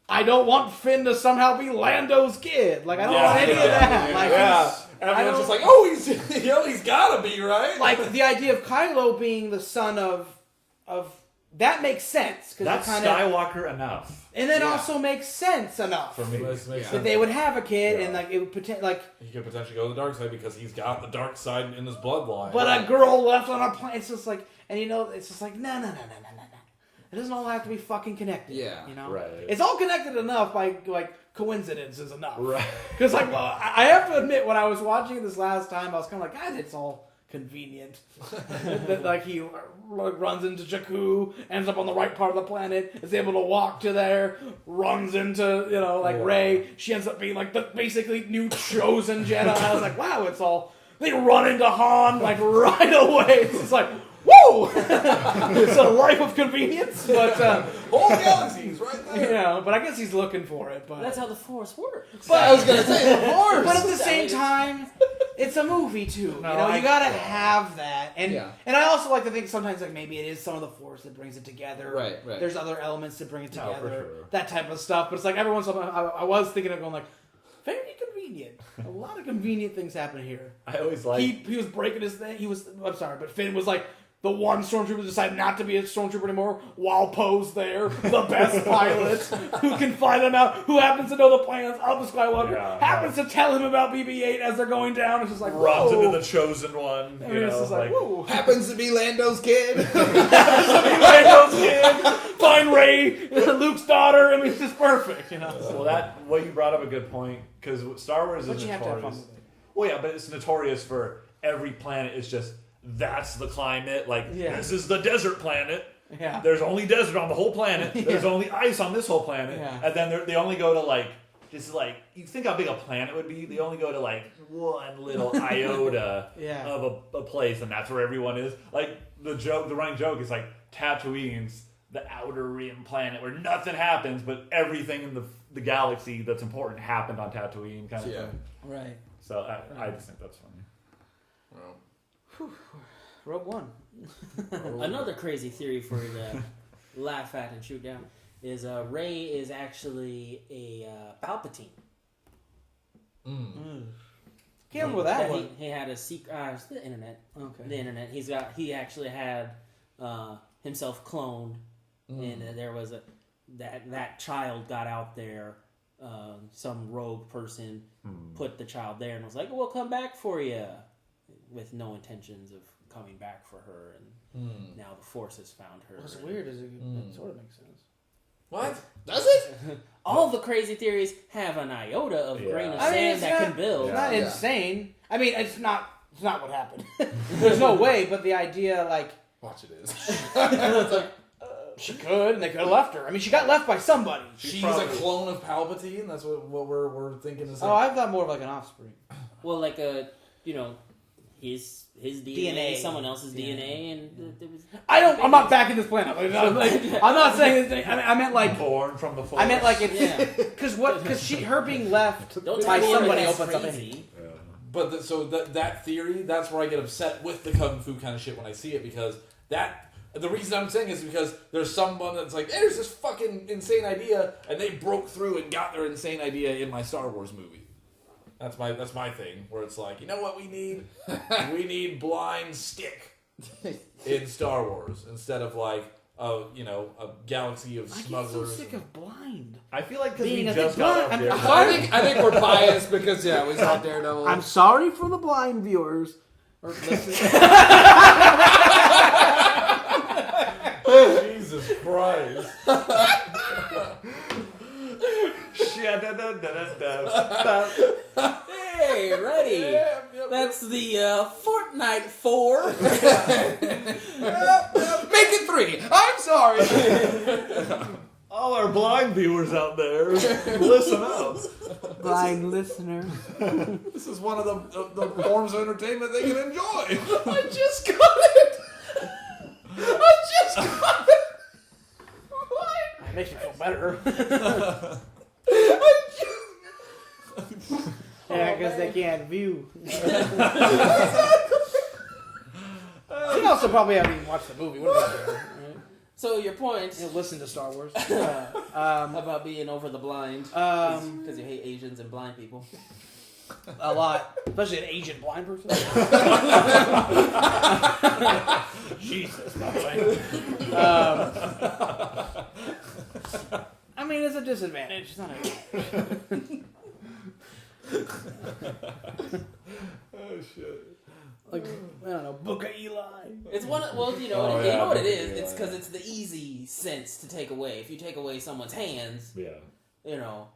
I don't want Finn to somehow be Lando's kid. Like I don't want any of that. Like, Everyone's just like, oh, he's gotta be, right? like the idea of Kylo being the son of that makes sense because That's kind of, Skywalker enough and then Yeah. also makes sense enough for me. Makes that sense. they would have a kid Yeah. and like it would like. He could potentially go to the dark side because he's got the dark side in his bloodline. But a girl left on a planet, it's just like, and you know, it's just like, no. It doesn't all have to be fucking connected. Yeah. You know? Right. It's all connected enough by, like, coincidence is enough. Right. Because, like, well, I have to admit, when I was watching it this last time, I was kind of like, God, it's all convenient. That, like, he runs into Jakku, ends up on the right part of the planet, is able to walk to there, runs into, you know, like, Rey. She ends up being, like, the basically new chosen Jedi. I was like, wow, it's all... They run into Han, like, right away. It's just like... Woo! It's a life of convenience, but whole galaxies right there. you know. But I guess he's looking for it. But That's how the Force works. I was gonna say, of course. But at the same time, it's a movie too. You know, you gotta have that. And Yeah. and I also like to think sometimes like maybe it is some of the Force that brings it together. Right. There's other elements that bring it No, together. for sure. That type of stuff. But it's like every once in a while, I was thinking of going like, very convenient. A lot of convenient things happen here. I always like. He was breaking his thing. I'm sorry, but Finn was like. The one stormtrooper decided not to be a stormtrooper anymore while Poe's there, the best pilot, who can fly them out, who happens to know the plans of the Skywalker, Yeah, happens to tell him about BB-8 as they're going down. It's just like, runs whoa. into the chosen one. I You mean, it's know, just like, whoa. Happens to be Lando's kid. Lando's kid, find Rey, Luke's daughter. I mean, it's just perfect, you know. Well, what you brought up a good point, because Star Wars But is you have to have fun notorious. with it. Well, yeah, but it's notorious for every planet is just that's the climate. Like Yeah. this is the desert planet. Yeah. There's only desert on the whole planet. There's Yeah. only ice on this whole planet. Yeah. And then they only go to like just like you think how big a planet would be. They only go to like one little iota Yeah. of a place, and that's where everyone is. Like the running joke is like Tatooine's the outer rim planet where nothing happens, but everything in the galaxy that's important happened on Tatooine, kind of Yeah. thing. Right. So I just think that's funny. Rogue One. Another crazy theory for you to laugh at and shoot down is Rey is actually a Palpatine. Can't remember that one. He had a secret. It's the internet. Okay. The internet. He actually had himself cloned, and there was that child got out there. Some rogue person put the child there and was like, "We'll come back for you," with no intentions of coming back for her. And now the Force has found her. What's weird is it sort of makes sense. What? Does it? All the crazy theories have an iota of grain of I mean, sand it's that not- can build. It's not Yeah. insane. I mean, it's not what happened. There's no way, but the idea, like, Watch it is. she could, and they could have left her. I mean, she got left by somebody. She's probably- a clone of Palpatine. That's what we're thinking is. Oh, I thought more of like an offspring. Well, like his DNA, DNA. someone else's Yeah. DNA, and there was. I'm not backing this plan up. I'm not saying this. I meant like. Born from the Force. I meant like it's Yeah. because her being left Don't by tell me somebody that's opens up crazy. anything. But so that theory, that's where I get upset with the kung fu kind of shit when I see it, because The reason I'm saying is because there's someone that's like, hey, there's this fucking insane idea, and they broke through and got their insane idea in my Star Wars movie. That's my thing, where it's like, you know what we need? We need blind stick in Star Wars instead of like a galaxy of I get so smugglers. sick of blind. I feel like because we Being a just big got blind- there. I think we're biased because we saw Daredevil. I'm sorry for the blind viewers. Or listeners. Jesus Christ. Hey, ready? That's the Fortnight 4. Make it 3. I'm sorry. All our blind viewers out there, listen up. Blind listener. This is one of the forms of entertainment they can enjoy. I just got it. It makes me feel better. Yeah, because they can't view. They also probably haven't even watched the movie. What about that? Right? So your point They listen to Star Wars. about being over the blind, because you hate Asians and blind people. A lot, especially an Asian blind person. Jesus, by the way. I mean, it's a disadvantage. It's not a. Oh shit. Like, I don't know, Book of Eli. It's one. Well, you know, Oh, you yeah, know what it yeah, is. It's yeah. because it's the easy sense to take away. If you take away someone's hands, Yeah. you know.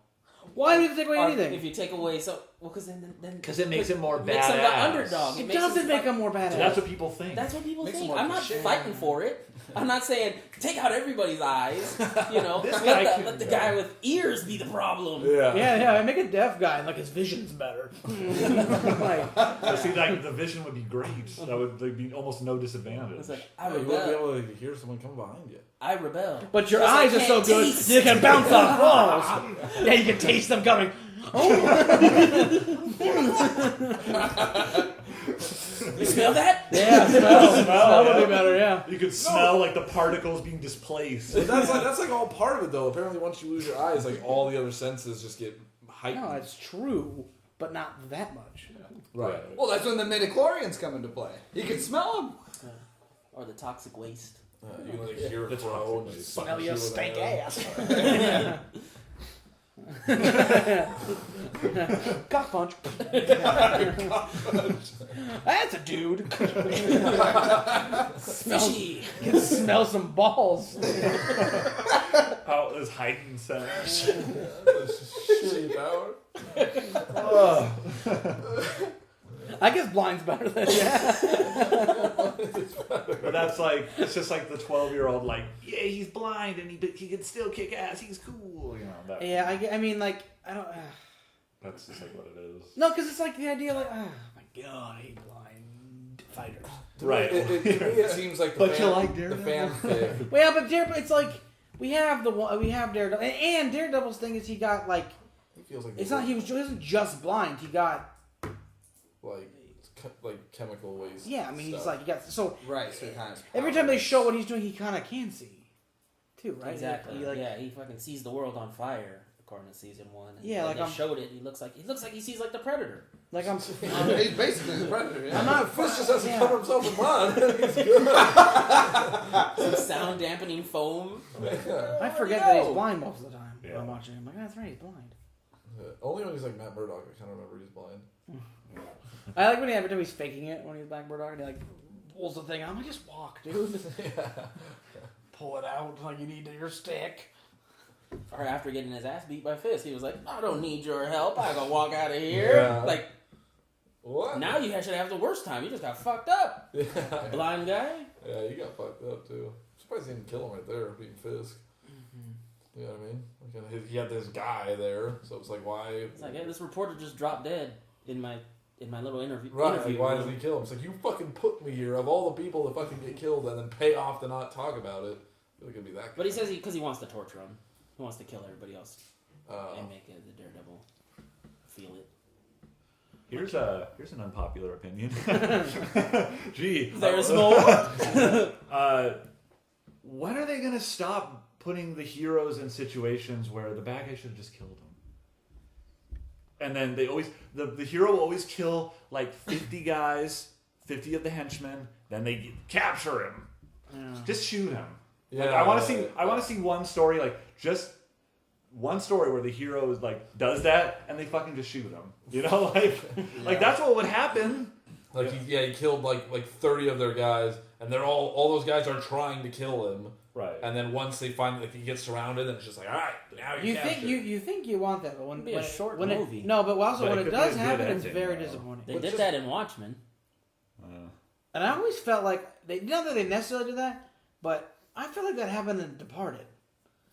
Why do you have to take away or anything? If you take away because then Because it makes it more makes him the badass. underdog. It makes doesn't him make them more badass. So that's what people think. That's what people Makes think. him more I'm not cliche. fighting for it. I'm not saying take out everybody's eyes. You know, This guy let could- the guy with ears be the problem. Yeah. Yeah, I make a deaf guy and like his vision's better. Like, So see, like the vision would be great. That would be almost no disadvantage. It's like I You wouldn't be rebel. able to hear someone come behind you. I rebel. but your Because I eyes are so can't good, taste. you can bounce off walls. Yeah, you can taste them coming. You smell that? Yeah, smell would be better. Yeah. You could smell like the particles being displaced. But that's like all part of it though. Apparently, once you lose your eyes, like all the other senses just get heightened. No, it's true, but not that much. right. Well, that's when the midichlorians come into play. You can smell them. Or the toxic waste. You can like hear it It's grow and toxic. just Smell punch your you in the stank head. ass. Cock punch. That's a dude. Fishy. You can smell some balls. How is heightened sense? Shitty power. I guess blind's better than that. But that's like, it's just like the 12-year-old, like, yeah, he's blind and he can still kick ass. He's cool, you know. That, Yeah, I mean, like, I don't. That's just like what it is. No, because it's like the idea, like, oh my god, I hate blind fighters. Right. To me, it seems like the But you fan, like the Daredevil? fanfic. Well, yeah, but Daredevil, it's like we have Daredevil, and Daredevil's thing is he got like He feels like it's not he wasn't just blind. He got like chemical waste. yeah. I mean, he's stuff. like he got so Right, so kind of every time they show what he's doing, he kind of can see, too, right? Exactly. He, like, yeah, he fucking sees the world on fire, according to season 1. And Yeah, when like they I'm- showed it. He looks like he sees like the Predator. like I'm. He's basically the predator. Yeah. I'm not. Fish just has to yeah. cover himself in blood. He's good. Some sound dampening foam. I forget that he's blind most of the time when I'm Yeah. watching him. Like, that's right, he's blind. Only when he's like Matt Murdock, I kind of remember he's blind. I like when every time he's faking it when he's Black Murdock and he like pulls the thing out. I'm like, just walk, dude. Pull it out like you need your stick. Or after getting his ass beat by Fisk, he was like, I don't need your help. I can walk out of here. Yeah. Like, What? now you actually have the worst time. You just got fucked up. Yeah. Blind guy. Yeah, you got fucked up too. Surprised he didn't kill him right there, being Fisk. You know what I mean? Like, he had this guy there, so it's like, why? It's like, hey, this reporter just dropped dead in my little interview. Right, interview like, why room. did he kill him? It's like, you fucking put me here. Of all the people that fucking get killed and then pay off to not talk about it, I feel like it'd be that guy. But he says because he wants to torture him. He wants to kill everybody else Oh. and make the Daredevil feel it. Here's an unpopular opinion. Gee, There's more. When are they gonna stop putting the heroes in situations where the bad guy should have just killed them? And then they always the hero will always kill like 50 guys, 50 of the henchmen. Then they capture him. Yeah. Just shoot him. Yeah, Like, I want to see one story, like just one story where the hero is like does that and they fucking just shoot him. You know, like that's what would happen. Like he killed like 30 of their guys, and they're all those guys are trying to kill him. Right. And then once they find he gets surrounded, and it's just like, all right, now You think you think you want that, but when It'd be a short when movie. no, but also But when it it could be does a good happen, it's ending, very though. disappointing. They did that in Watchmen. And I always felt like not that they necessarily did that, but I feel like that happened in Departed.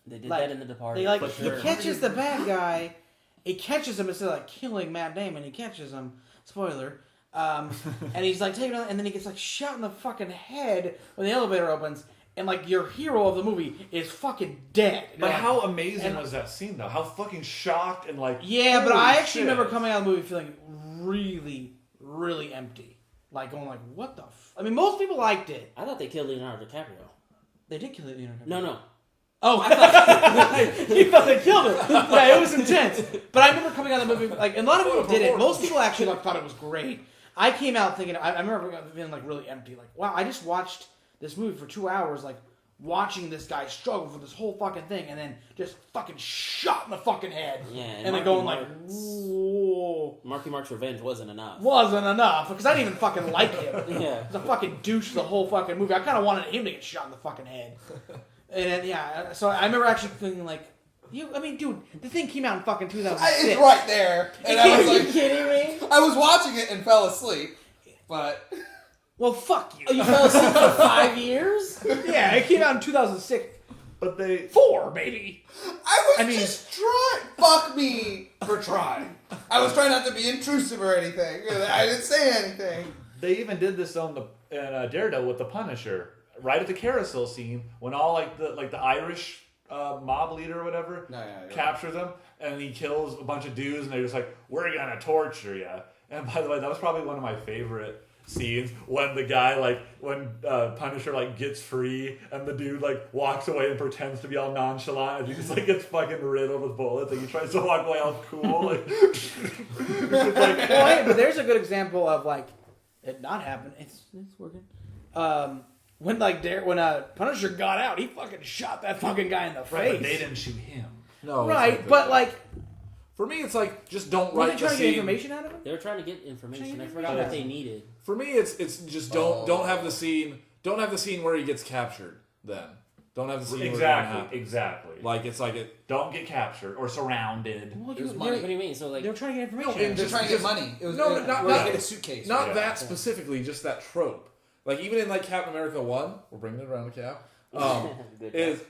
They did Like, that in The Departed. They like for he sure. catches the bad guy, he catches him instead of like killing Matt Damon. He catches him. Spoiler. And he's like taking, and then he gets like shot in the fucking head when the elevator opens, and like your hero of the movie is fucking dead. But Yeah. how amazing And- was that scene though? How fucking shocked and like Yeah, but holy I actually shit. remember coming out of the movie feeling really, really empty. Like going like, what the? I mean, most people liked it. I thought they killed Leonardo DiCaprio. They did kill it. You know. No. Oh, I thought you thought they killed it. Yeah, it was intense. But I remember coming out of the movie like, and a lot of people did it. Most people actually like thought it was great. I came out thinking, I remember feeling like really empty. Like, wow, I just watched this movie for 2 hours, like watching this guy struggle for this whole fucking thing, and then just fucking shot in the fucking head. Yeah, and and then going like, Marky whoa. Marky Mark's revenge wasn't enough. Wasn't enough because I didn't even fucking like him. Yeah. He's a fucking douche the whole fucking movie. I kind of wanted him to get shot in the fucking head. And yeah, so I remember actually thinking like, I mean, dude, the thing came out in fucking 2006. It's right there, and I was Are you like, kidding me? I was watching it and fell asleep, but Well, fuck you. Oh, you fell asleep for 5 years? Yeah, it came out in 2006. But they 4, maybe. I was just trying. Fuck me for trying. I was trying not to be intrusive or anything. I didn't say anything. They even did this on in Daredevil with the Punisher, right at the carousel scene when all like the Irish mob leader or whatever captures him, and he kills a bunch of dudes, and they're just like, "We're gonna torture you." And by the way, that was probably one of my favorite scenes when the guy when Punisher gets free, and the dude walks away and pretends to be all nonchalant, and he just gets fucking riddled with bullets, and he tries to walk away all cool. It's Well, hey, but there's a good example of it not happened. It's working. When Punisher got out, he fucking shot that fucking guy in the right, face. but they didn't shoot him. No, Right, but for me, it's just don't were they write the trying to get scene. information out of him? They were trying to get information. I Trying to forgot get what they needed. For me, it's just don't have the scene. Don't have the scene where he gets captured. Then don't have the scene where Exactly. Don't get captured or surrounded. Well, It was they money. What do you mean? So were trying to get information. No, out of They're him. trying to get money. It was No, we're not- gonna get a suitcase. Not Yeah. that specifically, just that trope. Even in Captain America 1, we're bringing it around to Cap. Good Is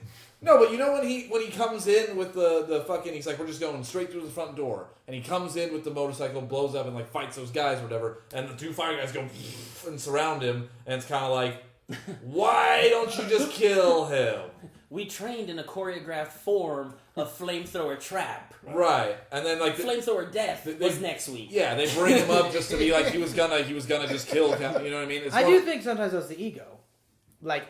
no, but you know when he comes in with the fucking, he's like, we're just going straight through the front door, and he comes in with the motorcycle, blows up, and fights those guys or whatever, and the two fire guys go and surround him, and it's kind of like, why don't you just kill him? We trained in a choreographed form of flamethrower trap. Right, and then Flamethrower death They- was next week. yeah, they bring him up just to be he was gonna just kill Captain. You know what I mean? It's I more- do think sometimes that's the ego.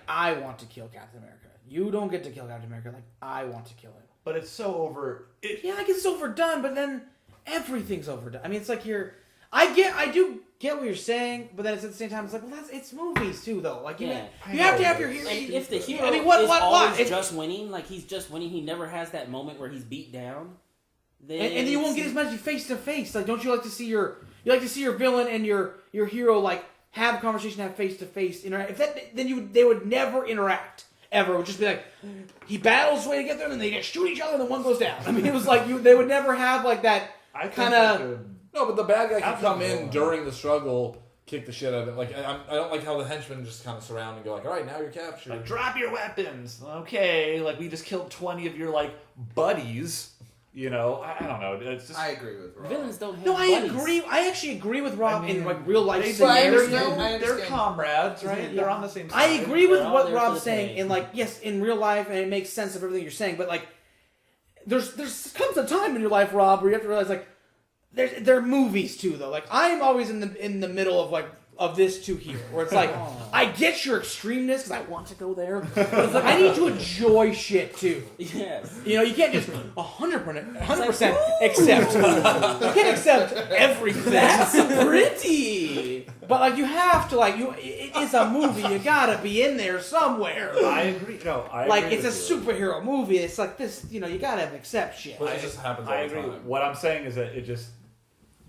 I want to kill Captain America. You don't get to kill Captain America. I want to kill him. But it's so over. Yeah, I guess it's overdone, but then everything's overdone. I mean, it's I do get what you're saying, but then it's at the same time, it's it's movies too, though. You Yeah. have to have your hero. And if the hero I mean, what? is always It's- just winning, he's just winning, he never has that moment where he's beat down. Then and you won't get as much face to face. Don't you like to see your villain and your hero have a conversation, have face to face interact? If that, then they would never interact ever. It would just be he battles his way to get there, and then they just shoot each other, and then one goes down. I mean, it was they would never have that I think kind they of. could- No, but the bad guy can After come the in war. during the struggle, kick the shit out of it. I don't like how the henchmen just kind of surround and go all right, now you're captured. drop your weapons. Okay, we just killed 20 of your buddies. I don't know. It's just I agree with Rob. villains don't have No, I buddies. agree. I actually agree with Rob I mean, in real life They, scenarios. I they're understand. comrades, right? Yeah. They're on the same side. I agree with They're all what there for Rob's the saying pay. in yes, in real life, and it makes sense of everything you're saying. But there's comes a time in your life, Rob, where you have to realize they're movies too though. Like I'm always in the middle of this to here, where it's like I get your extremeness because I want to go there, but it's like I need to enjoy shit too. Yes. You know, you can't just 100% accept. You can't accept everything. That's pretty. But like you have to it is a movie. You gotta be in there somewhere. I agree. No, I Like agree it's a with you. superhero movie. It's like this. You know, you gotta accept shit. But it just happens all I the agree. time. What I'm saying is that it just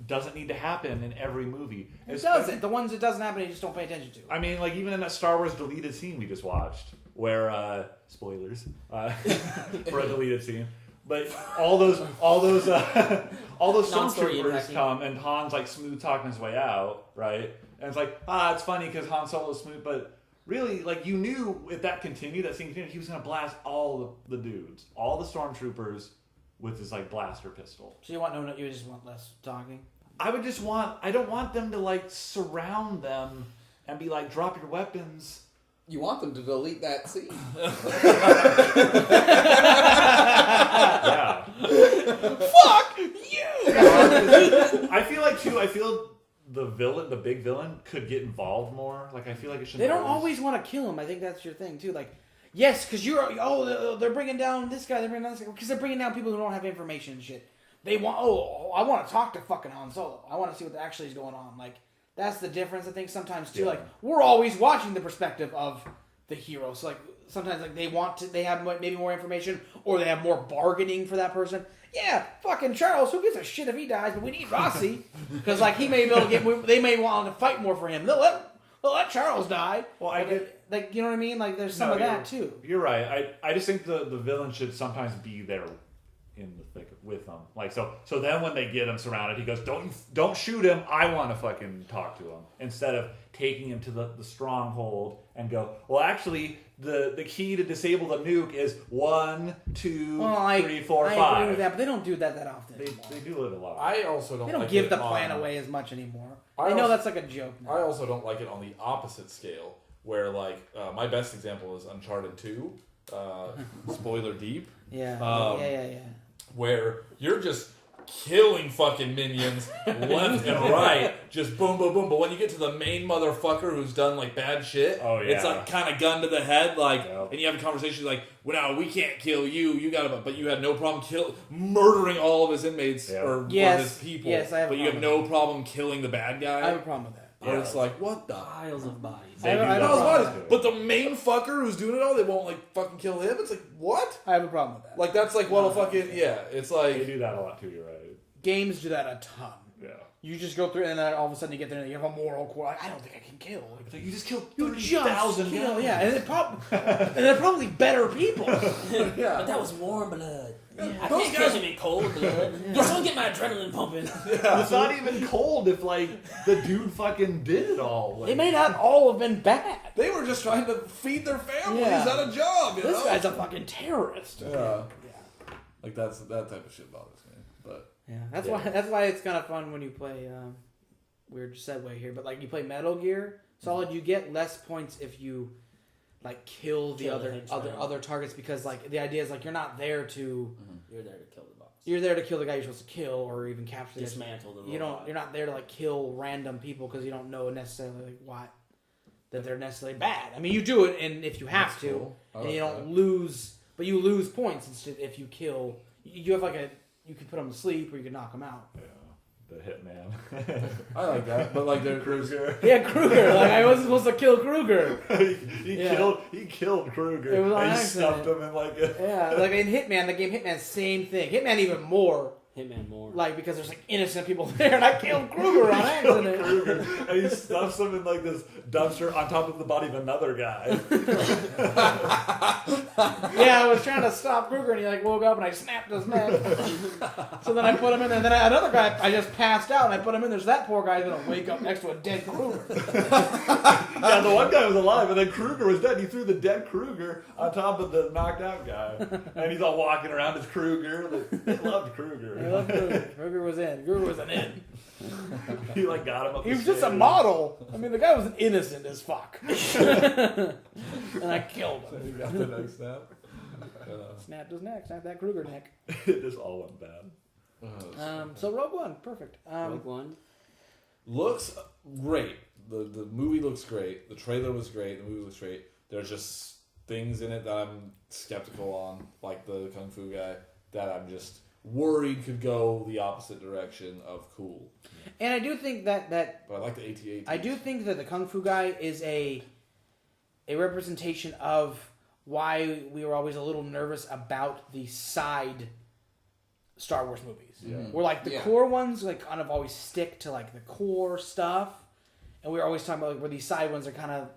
doesn't need to happen in every movie. It doesn't. The ones that doesn't happen, you just don't pay attention to. I mean, like even in that Star Wars deleted scene we just watched, where spoilers for a deleted scene, but all those Non-story stormtroopers interacting. come and Han's like smooth talking his way out, right? And it's like it's funny because Han Solo's smooth, but really, like you knew if that continued, that scene continued, he was gonna blast all the dudes, all the stormtroopers, with his like blaster pistol. So you just want less talking. I don't want them to like surround them and be like, drop your weapons. You want them to delete that scene. Yeah. Fuck you! I feel the big villain could get involved more. Like I feel like it should. They don't always want to kill him. I think that's your thing too. Like, yes, because they're bringing down this guy. They're bringing down this guy because they're bringing down people who don't have information and shit. They want. I want to talk to fucking Han Solo. I want to see what actually is going on. Like that's the difference. I think sometimes too. Yeah. Like we're always watching the perspective of the hero. So like sometimes like they have maybe more information or they have more bargaining for that person. Yeah, fucking Charles. Who gives a shit if he dies? But we need Rossi because like he may be able to get. They may want to fight more for him. They'll let Charles die. Well, I get. Like you know what I mean? Like there's some of that too. You're right. I just think the villain should sometimes be there in the thick with them. Like so then when they get him surrounded, he goes, don't shoot him. I want to fucking talk to him instead of taking him to the stronghold and go. Well, actually, the key to disable the nuke is 1, 2, 3, 4, 5. I agree with that, but they don't do that often. They do it a lot. I also don't. They don't like give it the plan on- away as much anymore. I I know also- that's like a joke now. I also don't like it on the opposite scale, where like my best example is Uncharted 2, spoiler deep, Yeah, Um, yeah. where you're just killing fucking minions left and right, just boom, boom, boom. But when you get to the main motherfucker who's done like bad shit, it's like kind of gun to the head, like, and you have a conversation like, well, no, we can't kill you. You got to, but you had no problem murdering all of his inmates or his people. Yes, I have a but you have problem no problem killing the bad guy. I have a problem with that. Where it's like, what the? Piles of bodies. They do I that don't a lot, Bodies. too. But the main fucker who's doing it all, they won't like fucking kill him. It's like, what? I have a problem with that. Like that's like what a fucking it's They like do that a lot too. You're right. Games do that a ton. Yeah. You just go through and then all of a sudden you get there and you have a moral core. Like, I don't think I can kill. Like, It's like, you just killed you 30,000 just kill, guys. yeah, and they're probably better people. But that was warm blood. I Those can't guys- catch him in cold blood. Don't get my adrenaline pumping. It's not even cold if like the dude fucking did it all. Like, They may not all have been bad. they were just trying to feed their families Yeah. at a job. You This know? guy's a fucking terrorist. Yeah. Like that type of shit bothers me. But Yeah, that's why it's kind of fun when you play. Weird segue here, but like you play Metal Gear Solid, you get less points if you like kill the Kill the other henchman. targets because like the idea is like you're not there to You're there to kill the boss. you're there to kill the guy you're supposed to kill or even capture. the- Dismantle the You don't. robot. You're not there to like kill random people because you don't know necessarily like why that they're necessarily bad. I mean, you do it, and if you have That's to, cool. I and like you don't that. lose, but you lose points instead if you kill. You have like you can put them to sleep or you can knock them out. Yeah, the hitman. I like that. But like there's Kruger. Yeah, Kruger. Like I wasn't supposed to kill Kruger. he Yeah. killed Kruger. It was on and he accident. stuffed him in like a. Yeah, like in Hitman, the game Hitman, same thing. Hitman even more, Hitman more. like because there's like innocent people there, and I killed Kruger on accident. Kruger, and he stuffs him in like this dumpster on top of the body of another guy. Yeah, I was trying to stop Kruger, and he like woke up, and I snapped his neck. So then I put him in there. And then another guy, I just passed out, and I put him in there. So that poor guy's gonna wake up next to a dead Kruger. Yeah, the one guy was alive, and then Kruger was dead. He threw the dead Kruger on top of the knocked out guy, and he's all walking around as Kruger. They loved Kruger. I love Kruger. Kruger was in. Kruger was an in. He like got him up. He the was just a stairs. model. I mean, the guy was innocent as fuck. And I killed him. you got the next snap. Snapped his neck. Snapped that Kruger neck. It just all went bad. So Rogue One, perfect. Rogue One. Looks great. The movie looks great. The trailer was great. The movie was great. There's just things in it that I'm skeptical on, like the Kung Fu guy, that I'm just worried could go the opposite direction of cool. And I do think that But I like the AT-AT. I do think that the Kung Fu guy is a representation of why we were always a little nervous about the side Star Wars movies. Yeah. Where like the core ones like kind of always stick to like the core stuff, and we were always talking about like, where these side ones are kind of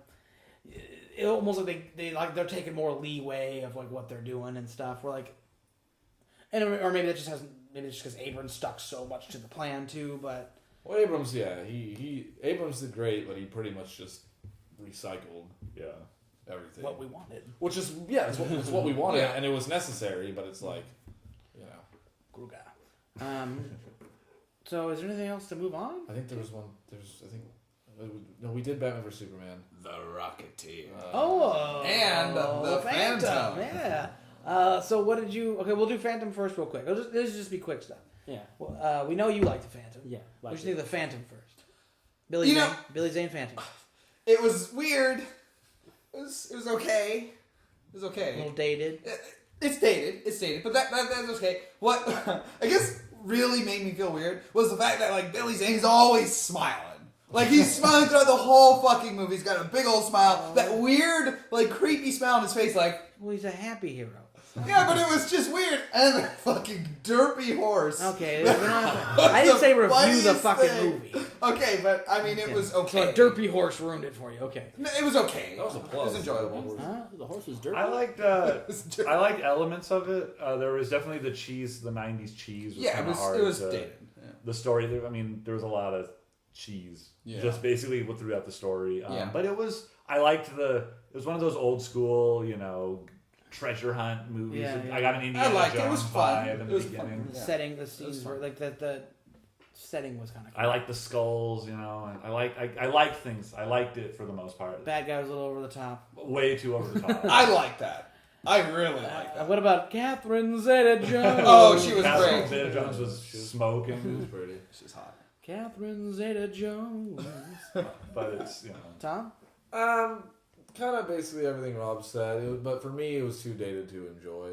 almost like they like they're taking more leeway of like what they're doing and stuff. We're like, and or maybe that just hasn't. Maybe it's just because Abrams stuck so much to the plan too. But Well, Abrams, he Abrams did great, but he pretty much just recycled everything. what we wanted. Which is it's what we wanted, Yeah. and it was necessary. But it's like, you know, Gruga. So is there anything else to move on? I think there was one. No, we did Batman vs Superman. The Rocketeer. And the Phantom. Yeah. So what did you? Okay, we'll do Phantom first, real quick. This will just be quick stuff. Yeah. Well, we know you like the Phantom. Yeah. We Like should think of the Phantom first. Billy You Zane. know- Billy Zane Phantom. It was weird. It was okay. It was A okay. little dated. It's dated, but that's okay. What I guess really made me feel weird was the fact that like Billy Zane's always smiling. Like he's smiling throughout the whole fucking movie. He's got a big old smile. That weird, like creepy smile on his face, like Well, he's a happy hero. yeah, but it was just weird. And the fucking derpy horse. Okay, we're not, I didn't say review the funniest fucking thing. movie. Okay, but I mean it was okay. So a derpy horse ruined it for you. Okay. No, it was okay. That was a It plus. was enjoyable. Huh? the horse was dirty. I liked elements of it. There was definitely the cheese, the '90s cheese. Was Yeah, kinda it hard was to- dated. Yeah. The story. I mean, there was a lot of cheese. Yeah. Just basically throughout the story. Yeah. But it was. I liked it was one of those old school, treasure hunt movies. Yeah, yeah. I got an Indiana liked it. It Jones was fun. vibe in It the was beginning. fun. The Yeah. setting, the was scenes fun. were like the setting was kind of. I like the skulls, and I like things. I liked it for the most part. Bad guy was a little over the top. Way too over the top. I like that. I really like that. What about Catherine Zeta-Jones? Oh, she was Catherine great. Zeta-Jones was smoking, It was pretty. She's hot. Catherine Zeta-Jones. but it's Tom? Kind of basically everything Rob said, but for me, it was too dated to enjoy.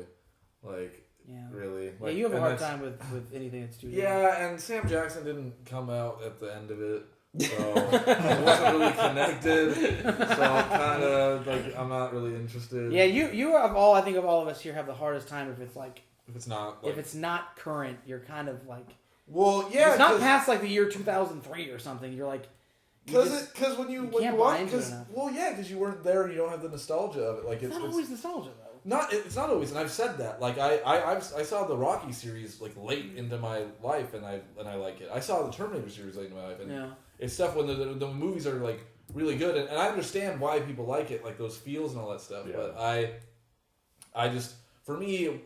Like, Yeah. really. Yeah, Like, you have a and hard that's- time with anything that's too dated. Yeah, and Sam Jackson didn't come out at the end of it, so it wasn't really connected. So I'm kind of like, I'm not really interested. Yeah, you of all I think of all of us here have the hardest time if it's like If it's not, like, if it's not current, you're kind of like well, if yeah, it's not past like the year 2003 or something. You're like you just- because when you can't watch, buy into it enough. because you weren't there and you don't have the nostalgia of it. Like it's not always nostalgia though. It's not always, and I've said that. Like I saw the Rocky series like late into my life, and I like it. I saw the Terminator series late into my life, and Yeah. it's stuff when the movies are like really good, and I understand why people like it, like those feels and all that stuff. Yeah. But I just for me,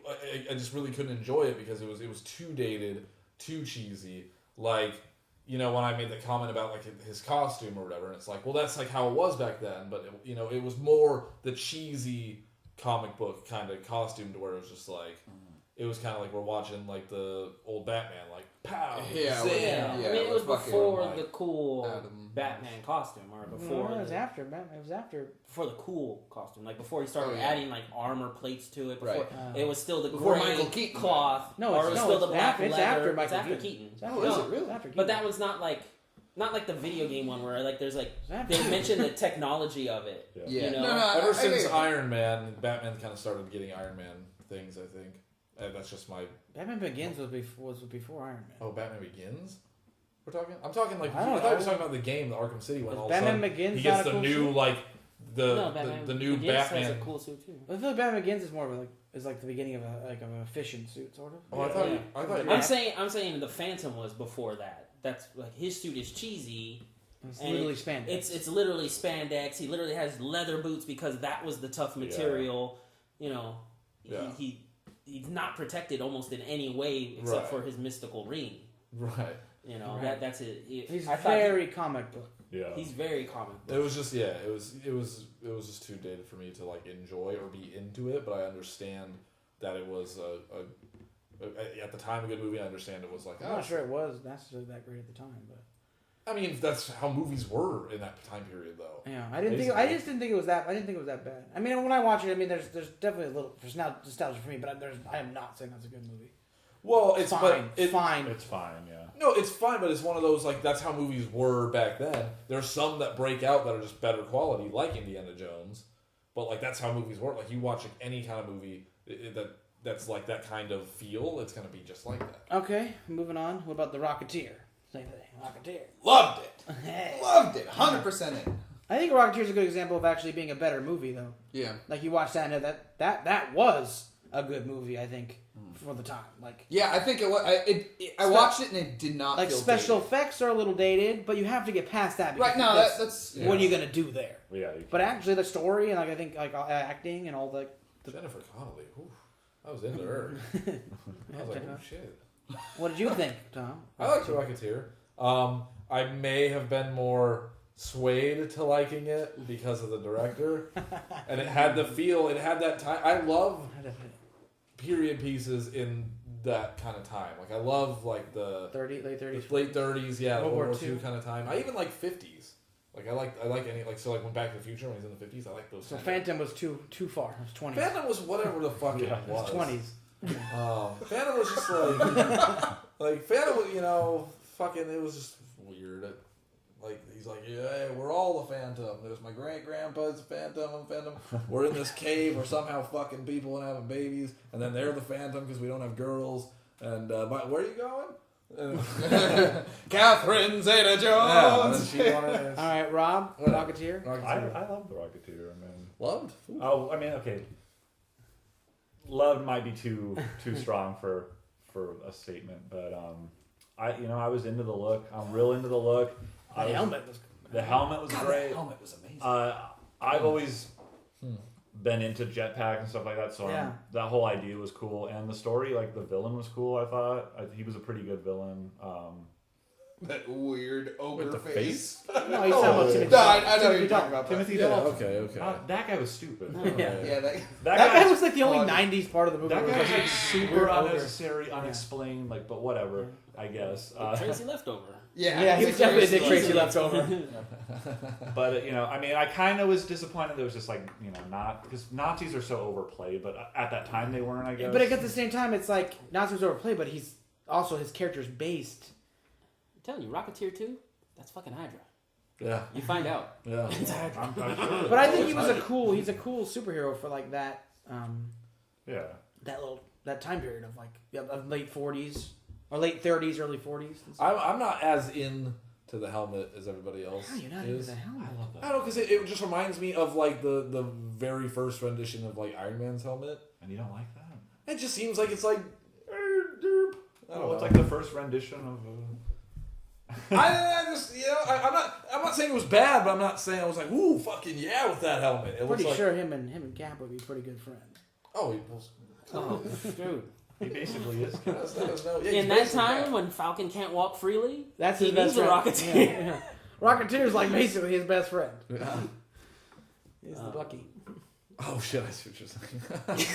I just really couldn't enjoy it because it was too dated, too cheesy. Like, when I made the comment about like his costume or whatever, and it's like, well, that's like how it was back then. But it was more the cheesy comic book kind of costume to where it was just like it was kind of like we're watching like the old Batman, like pow, Yeah, zing. yeah. I mean, it was fucking before like the cool Adam. Batman costume, or before No, it was the, after Batman. It was after. before the cool costume. Like before he started Oh, yeah. adding like armor plates to it. Before Right. it was still the Before gray Michael Keaton. cloth. No, or it's, it was no, still it's the black after, it's leather. after It's Michael after Keaton. Keaton. It's after, Oh, is no, it really? it's after Keaton. But that was not like the video game one where like there's like It's after. they mentioned the technology of it. Yeah. You know? No, Ever I since agree. Iron Man, Batman kind of started getting Iron Man things. I think that's just my. Batman Begins was before Iron Man. Oh, Batman Begins. I'm talking like I don't I thought you were know. talking about the game, the Arkham City one. Was All Batman of a sudden, Begins he gets not a the cool new suit? like the No, Batman the new Begins has Batman. a cool suit too. I feel like Batman Begins is more of like the beginning of a fishing suit sort of. Oh, I thought Yeah. you. I thought you. I'm saying the Phantom was before that. That's like his suit is cheesy. It's And literally spandex. It's literally spandex. He literally has leather boots because that was the tough material. Yeah. He's not protected almost in any way except Right. for his mystical ring. Right. Right. That's it. He's I thought very comic book. Yeah. he's very comic It book. was just it was just too dated for me to like enjoy or be into it. But I understand that it was at the time a good movie. I understand it was like, I'm not sure it was necessarily that great at the time, but I mean, that's how movies were in that time period, though. yeah, I just didn't think it was that. I didn't think it was that bad. I mean, when I watch it, I mean, there's definitely a little nostalgia for me, but I am not saying that's a good movie. Well, it's fine. It's fine, yeah. No, it's fine, but it's one of those, like, that's how movies were back then. There's some that break out that are just better quality, like Indiana Jones. But, like, that's how movies work. Like, you watch like, any kind of movie that's like that kind of feel, it's going to be just like that. Okay, moving on. What about The Rocketeer? Same thing. Rocketeer. Loved it. Hey. Loved it. 100% in. I think Rocketeer is a good example of actually being a better movie, though. Yeah. Like, you watch that and that was a good movie, I think, for the time. Like, Yeah, I think it was. I watched it and it did not like feel special dated. effects are a little dated, but you have to get past that. Right, no, that's what are you gonna do there? Yeah. But actually, the story and like I think like acting and all the Jennifer Connelly, whew, I was into her. I was like, oh shit. What did you think, Tom? I liked The Rocketeer. I may have been more swayed to liking it because of the director, and it had the feel. It had that time. I love period pieces in that kind of time. Like I love like the late 30s, late 30s, yeah, World World War War II II. kind of time. I even like 50s. Like I like any like so like when Back to the Future when he's in the 50s, I like those. So kind Phantom was too far. It was 20s. Phantom was whatever the fuck Yeah, it was. 20s. Phantom was just like Phantom was, you know, fucking. It was just weird. Like he's like, yeah, we're all the Phantom. There's my great grandpa's Phantom. I'm Phantom. We're in this cave. We're somehow fucking people and having babies, and then they're the Phantom because we don't have girls. And where are you going? Catherine Zeta-Jones. Yeah, and then she wanted. All right, Rob, Rocketeer. I love The Rocketeer. I mean, Loved. Ooh. oh, I mean, okay. Loved might be too strong for a statement, but I was into the look. I'm real into the look. The helmet was. The helmet was God, great. that helmet was amazing. I've always been into jetpack and stuff like that, so Yeah. that whole idea was cool, and the story, like the villain was cool. I thought he was a pretty good villain. That weird ogre With the face. No, he's talking about Timothy. No, I know you're talking about. Timothy Yeah. Dalton. Okay. That guy was stupid. Yeah. Yeah, That That guy guy was like the only Well, 90s part of the movie. That where guy it was was like super weird ogre. unnecessary, unexplained, like, but whatever, I guess. Tracy Leftover. Yeah, he was definitely a Dick Tracy leftover. But I mean, I kind of was disappointed. There was just like, not because Nazis are so overplayed, but at that time they weren't. I guess. But at the same time, it's like Nazis overplayed, but he's also his character's based. I'm telling you, Rocketeer 2, that's fucking Hydra. Yeah. You find out. Yeah. It's Hydra. I'm sure. But I think he's a cool superhero for like that. Yeah. That time period of like of late 40s or late 30s, early 40s. I'm not as into the helmet as everybody else How you're not is. into the helmet? I love I that. don't know because it just reminds me of like the very first rendition of like Iron Man's helmet. And you don't like that? It just seems like it's like. I don't know. It's like the first rendition of. I just I'm not saying it was bad, but I'm not saying I was like, ooh, fucking yeah with that helmet. It I'm was pretty like, sure him and Cap would be pretty good friends. oh, he was. Oh, dude. He basically is. In that time when Falcon can't walk freely, That's he his needs best a friend. Rocketeer. Yeah, yeah. Rocketeer's like basically his best friend. Yeah. He's the Bucky. Oh shit! I see what you're saying.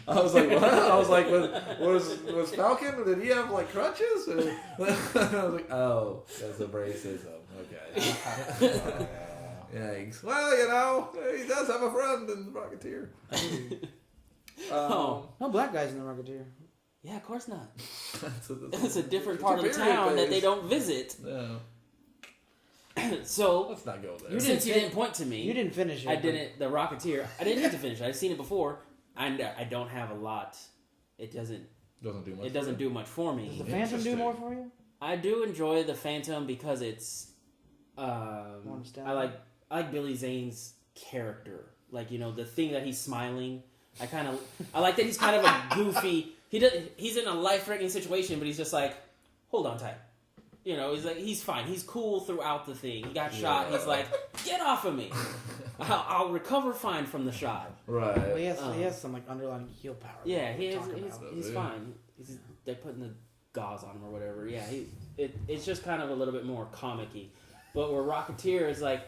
I was like, what? I was like, was Falcon? Did he have like crutches? Or, I was like, oh, that's a racism. Okay. Yikes. Well, he does have a friend in the Rocketeer. Oh. No black guys in the Rocketeer. Yeah, of course not. That's It's a different it's part a of the period town that phase. they don't visit. No, So, let's not go there. You since you fin- didn't point to me, You didn't finish it. I didn't. The Rocketeer. I didn't get to finish it. I've seen it before. I don't have a lot. It doesn't. Doesn't do much. It doesn't do much for Does me. the Phantom do more for you? I do enjoy the Phantom because it's. nostalgia? I like Billy Zane's character. Like, the thing that he's smiling. I like that he's kind of a goofy. He's in a life-threatening situation, but he's just like, hold on tight. He's fine. He's cool throughout the thing. He got shot. He's like, get off of me. I'll recover fine from the shot. Right. Well, he has some like underlying heal power. Yeah, that he we're is. talking about. He's fine. They're putting the gauze on him or whatever. Yeah, it's just kind of a little bit more comic-y. But where Rocketeer is like,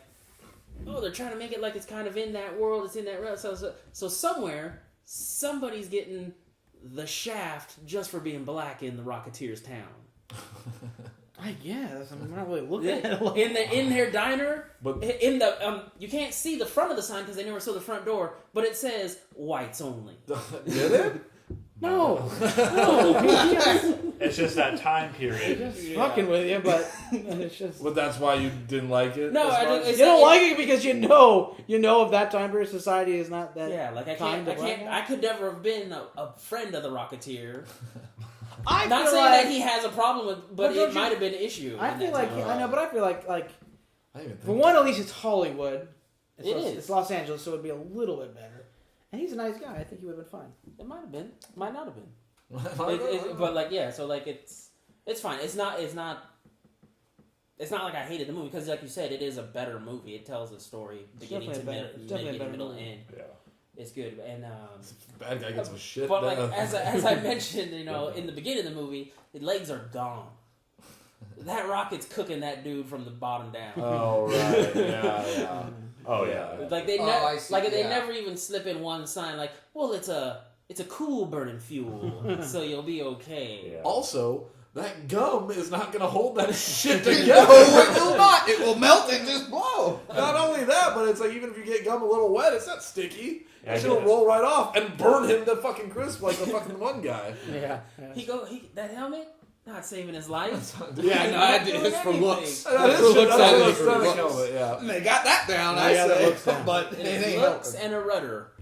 oh, they're trying to make it like it's kind of in that world. It's in that world. So somewhere, somebody's getting the Shaft just for being black in the Rocketeer's town. I guess I'm not really looking at it. Like, In their diner, But- in the you can't see the front of the sign because they never saw the front door, but it says whites only. Did it? no, he's just, It's just that time period. just fucking with you, but it's just. But that's why you didn't like it? No, as I much? didn't- You don't like it because you know of that time period. Society is not that. Yeah, like I kind can't, of black guy. I could never have been a friend of the Rocketeer. I Not feel saying like, that he has a problem with, but But don't it you- might have been an issue. I in feel that like time. I know, but I feel like I didn't even for think one, at least it's Hollywood. It is. It's Los Angeles, so it'd be a little bit better. And he's a nice guy. I think he would have been fine. It might have been, might not have been. that. But like, yeah, so like it's fine. It's not like I hated the movie because, like you said, it is a better movie. It tells a story beginning to definitely a better middle, movie. end. Yeah. It's good, and Bad guy gets some shit. but like done. as I mentioned, in the beginning of the movie, the legs are gone. That rocket's cooking that dude from the bottom down. Oh right. Yeah. Oh yeah. Like they I see, they yeah. never even slip in one sign like, well, it's a cool burning fuel, so you'll be okay. Yeah. Also, that gum is not going to hold that shit No, together. it will not. It will melt and just blow. Not only that, but it's like even if you get gum a little wet, it's not sticky. Yeah, I That shit will get it. roll right off and burn him to fucking crisp like the fucking one guy. Yeah. That helmet not saving his life. Yeah, no, it's for looks. That is For shit. looks, That's that an is for aesthetic looks. helmet, yeah. And they got that down, They I got the say. looks down. But it It ain't looks helping. and a rudder.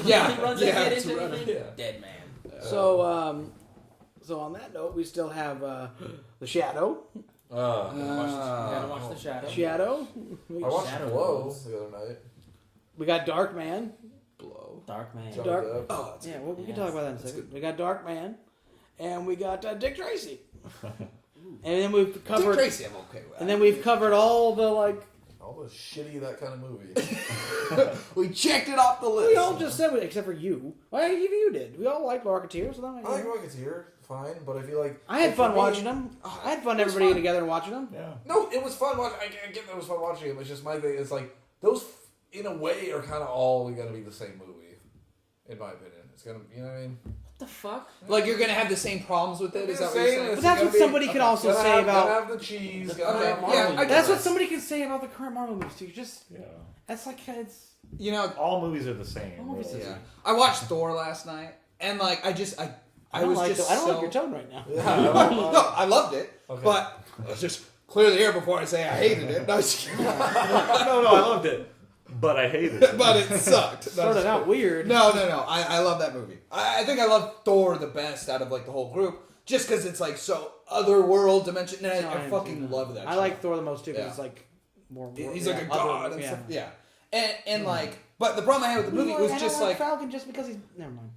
Yeah, He runs yeah, his head it's into a rudder. anything, Yeah. dead man. So on that note, we still have the Shadow. Gotta watch the shadow. Shadow. I watched Shadow Blow Wars. the other night. We got Dark Man. Blow. Dark man. Johnny Dark- Depp. Oh, it's Yeah, well, we can Yes, talk about that in a that's second. We got Dark Man, and we got Dick Tracy. And then we've Dick covered. Tracy, I'm okay with. And then we've covered all the All the shitty that kind of movie. we checked it off the list. We all just said, except for you. Well, even you did. We all like Rocketeer, so that I like Rocketeer, fine, but I feel like I had like, fun for me- watching them. I had fun it was everybody fun. together and watching them. Yeah. No, it was fun watching. I get that it was fun watching it. It's just my thing. It's like those, in a way, are kind of all gonna be the same movie, in my opinion. It's gonna, you know what I mean? What the fuck? Like you're gonna have the same problems with it? Is that what you're saying? But that's what somebody could also Gotta say have, about. Gotta have the cheese. Gotta Okay, have yeah, Marvel. I get That's what that. somebody could say about the current Marvel movies too. Just Yeah. that's like it's. You know, All movies are the same. All movies are really. the yeah. I watched Thor last night, and like I don't was like just I don't so... like your tone right now. No, I loved it, Okay. but let's just clear the air before I say I hated it. No, just kidding. No, I loved it, but I hated it. But it sucked. Started out weird. No. I love that movie. I think I love Thor the best out of like the whole group, just because it's like so otherworld dimension. And No, I fucking love that. I shit. like Thor the most too because Yeah. it's like more. He's yeah, like a other- god and yeah. stuff. Yeah, and like, but the problem I had with the movie I was don't just like like. Falcon just because he's. Never mind.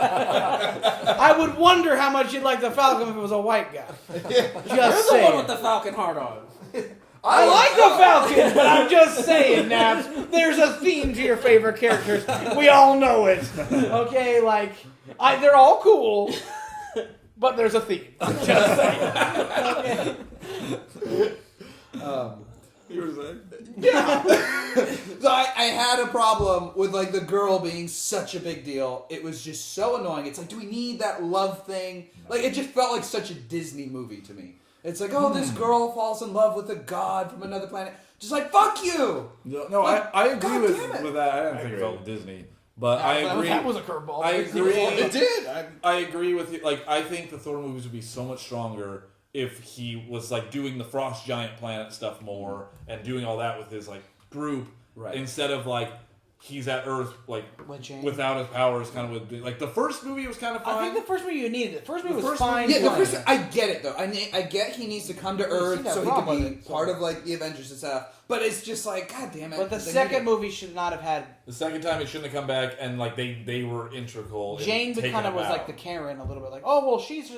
I would wonder how much you'd like the Falcon if it was a white guy. You're Just the one saying. with the Falcon heart on. I like the Falcon, but I'm just saying, Naps. There's a theme to your favorite characters. We all know it. Okay, like they're all cool, but there's a theme. Just saying. Okay. You were saying? So I had a problem with like the girl being such a big deal. It was just so annoying. It's like, do we need that love thing? Like it just felt like such a Disney movie to me. It's like, oh, this girl falls in love with a god from another planet. Just like, fuck you. No, Like, I agree God with damn it. that. I don't I think it agree. felt Disney, but I agree. That was a curveball. I agree. It did. I agree with you. Like, I think the Thor movies would be so much stronger if he was like doing the Frost Giant Planet stuff more and doing all that with his like group, Right. instead of like he's at Earth like With Jane. without his powers, kind of with like the first movie was kind of fine. I think the first movie you needed it. First movie The was first fine. movie- Yeah, the fine. first. I get it though. I get he needs to come to seen Earth that so he problem can with be it, so- part of like the Avengers and stuff. But it's just like, god damn it. But the They second need movie should not have had. the second time it shouldn't have come back, and like they were integral. in Jane taking kind of him was out. like the Karen a little bit, like, oh well, she's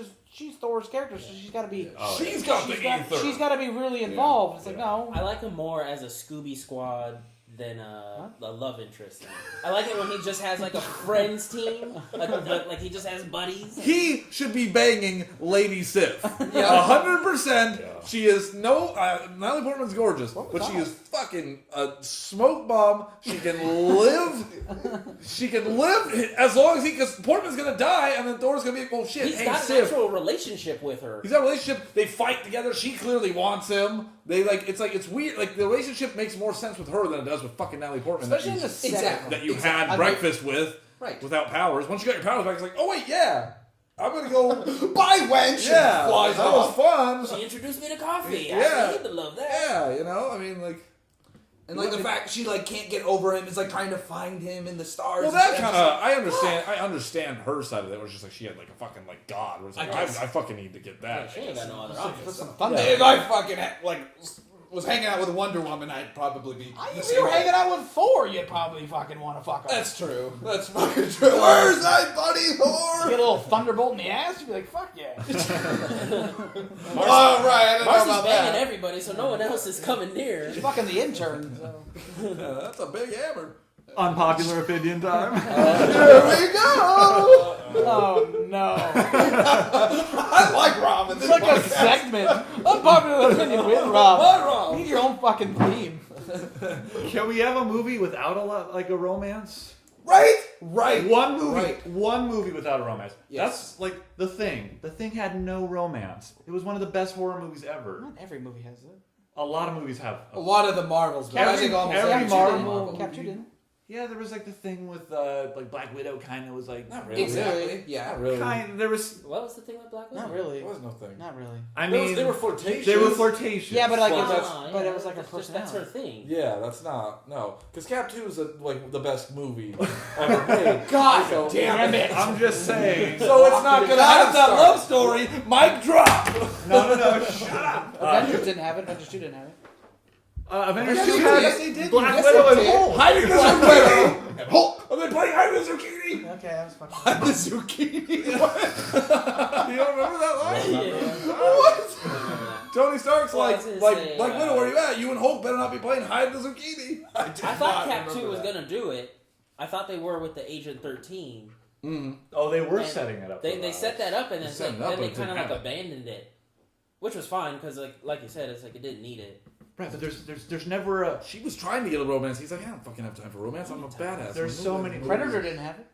Thor's character, so she's got to be. Oh, She's got the ether. She's got to be really involved. It's like no. I like him more as a Scooby Squad than the love interest. I like it when he just has like a friends team, like he just has buddies. He should be banging Lady Sif. 100%. She is Natalie Portman's gorgeous, but she is fucking a smoke bomb. She can live. She can live as long as because Portman's gonna die, and then Thor's gonna be well shit. He's hey, got Sif. an actual relationship with her. He's got a relationship. They fight together. She clearly wants him. It's weird. Like the relationship makes more sense with her than it does with fucking Natalie Portman. Especially in the second. That you had breakfast with, without powers. Once you got your powers back, it's like, oh wait, yeah, I'm gonna go. Bye, wench. Yeah, flies that off. was fun. She introduced me to coffee. Yeah. I need to love that. Yeah, you know, I mean, like. And like the fact she like can't get over him is like trying to find him in the stars. Well, that kind of I understand her side of it. Where it's just like she had like a fucking like God. Where it's like I fucking need to get that. She ain't got no other options. If I fucking was hanging out with Wonder Woman, I'd probably be. If you were hanging out with Thor, you'd probably fucking want to fuck him. That's true. That's fucking true. Where's that buddy Thor? Get a little thunderbolt in the ass, you'd be like, fuck yeah. Oh, right. I don't know Marcy's about banging that. everybody, so no one else is coming near. She's fucking the intern, so. Yeah, that's a big hammer. Unpopular opinion time. Here we go. Oh no. I like Robin. It's like a segment. Unpopular opinion with Rob. What, Rob? You need your own fucking theme. Can we have a movie without a romance? Right. Right. One movie. Right. One movie without a romance. Yes. That's like The Thing. The Thing had no romance. It was one of the best horror movies ever. Not every movie has it. A lot of movies have. A lot of the Marvels, but I think almost every every Marvel Cap 2 didn't. Yeah, there was like the thing with like Black Widow kind of was like Not really. Exactly. Yeah. Not really. kind. There was. What was the thing with Black Widow? Not really. There was no thing. Not really. I There was- mean, they were flirtatious. They were flirtatious. Yeah, but like, Well, it's- that's- but it was like a that's just- personality. That's her thing. Yeah, that's not because Cap 2 is like the best movie ever made. God So- damn it. I'm just saying. So it's not gonna have that Start. love story. Mic drop. No, shut up. Avengers didn't have it. Avengers 2 didn't have it. Avengers Yes, 2 they had did. Yes, they did. Black Yes, Widow they and did. Hulk. Hiding the zucchini. And Hulk. Are they playing hiding the zucchini? Okay, that was fucking. The zucchini. You don't remember that line? Yeah. What? Tony Stark's Well, I like was gonna Black say, Widow, where you at? You and Hulk better not be playing hide the zucchini. I thought Cap 2 was gonna do it. I thought they were with the Agent 13. Oh, they were And setting it up. They set that up and then, set it then up, they but it kind of didn't like happen. abandoned it, which was fine because like you said, it's like it didn't need it. Right, but there's never a. She was trying to get a romance. He's like, I don't fucking have time for romance. I'm a badass. There's so many Predator didn't have it.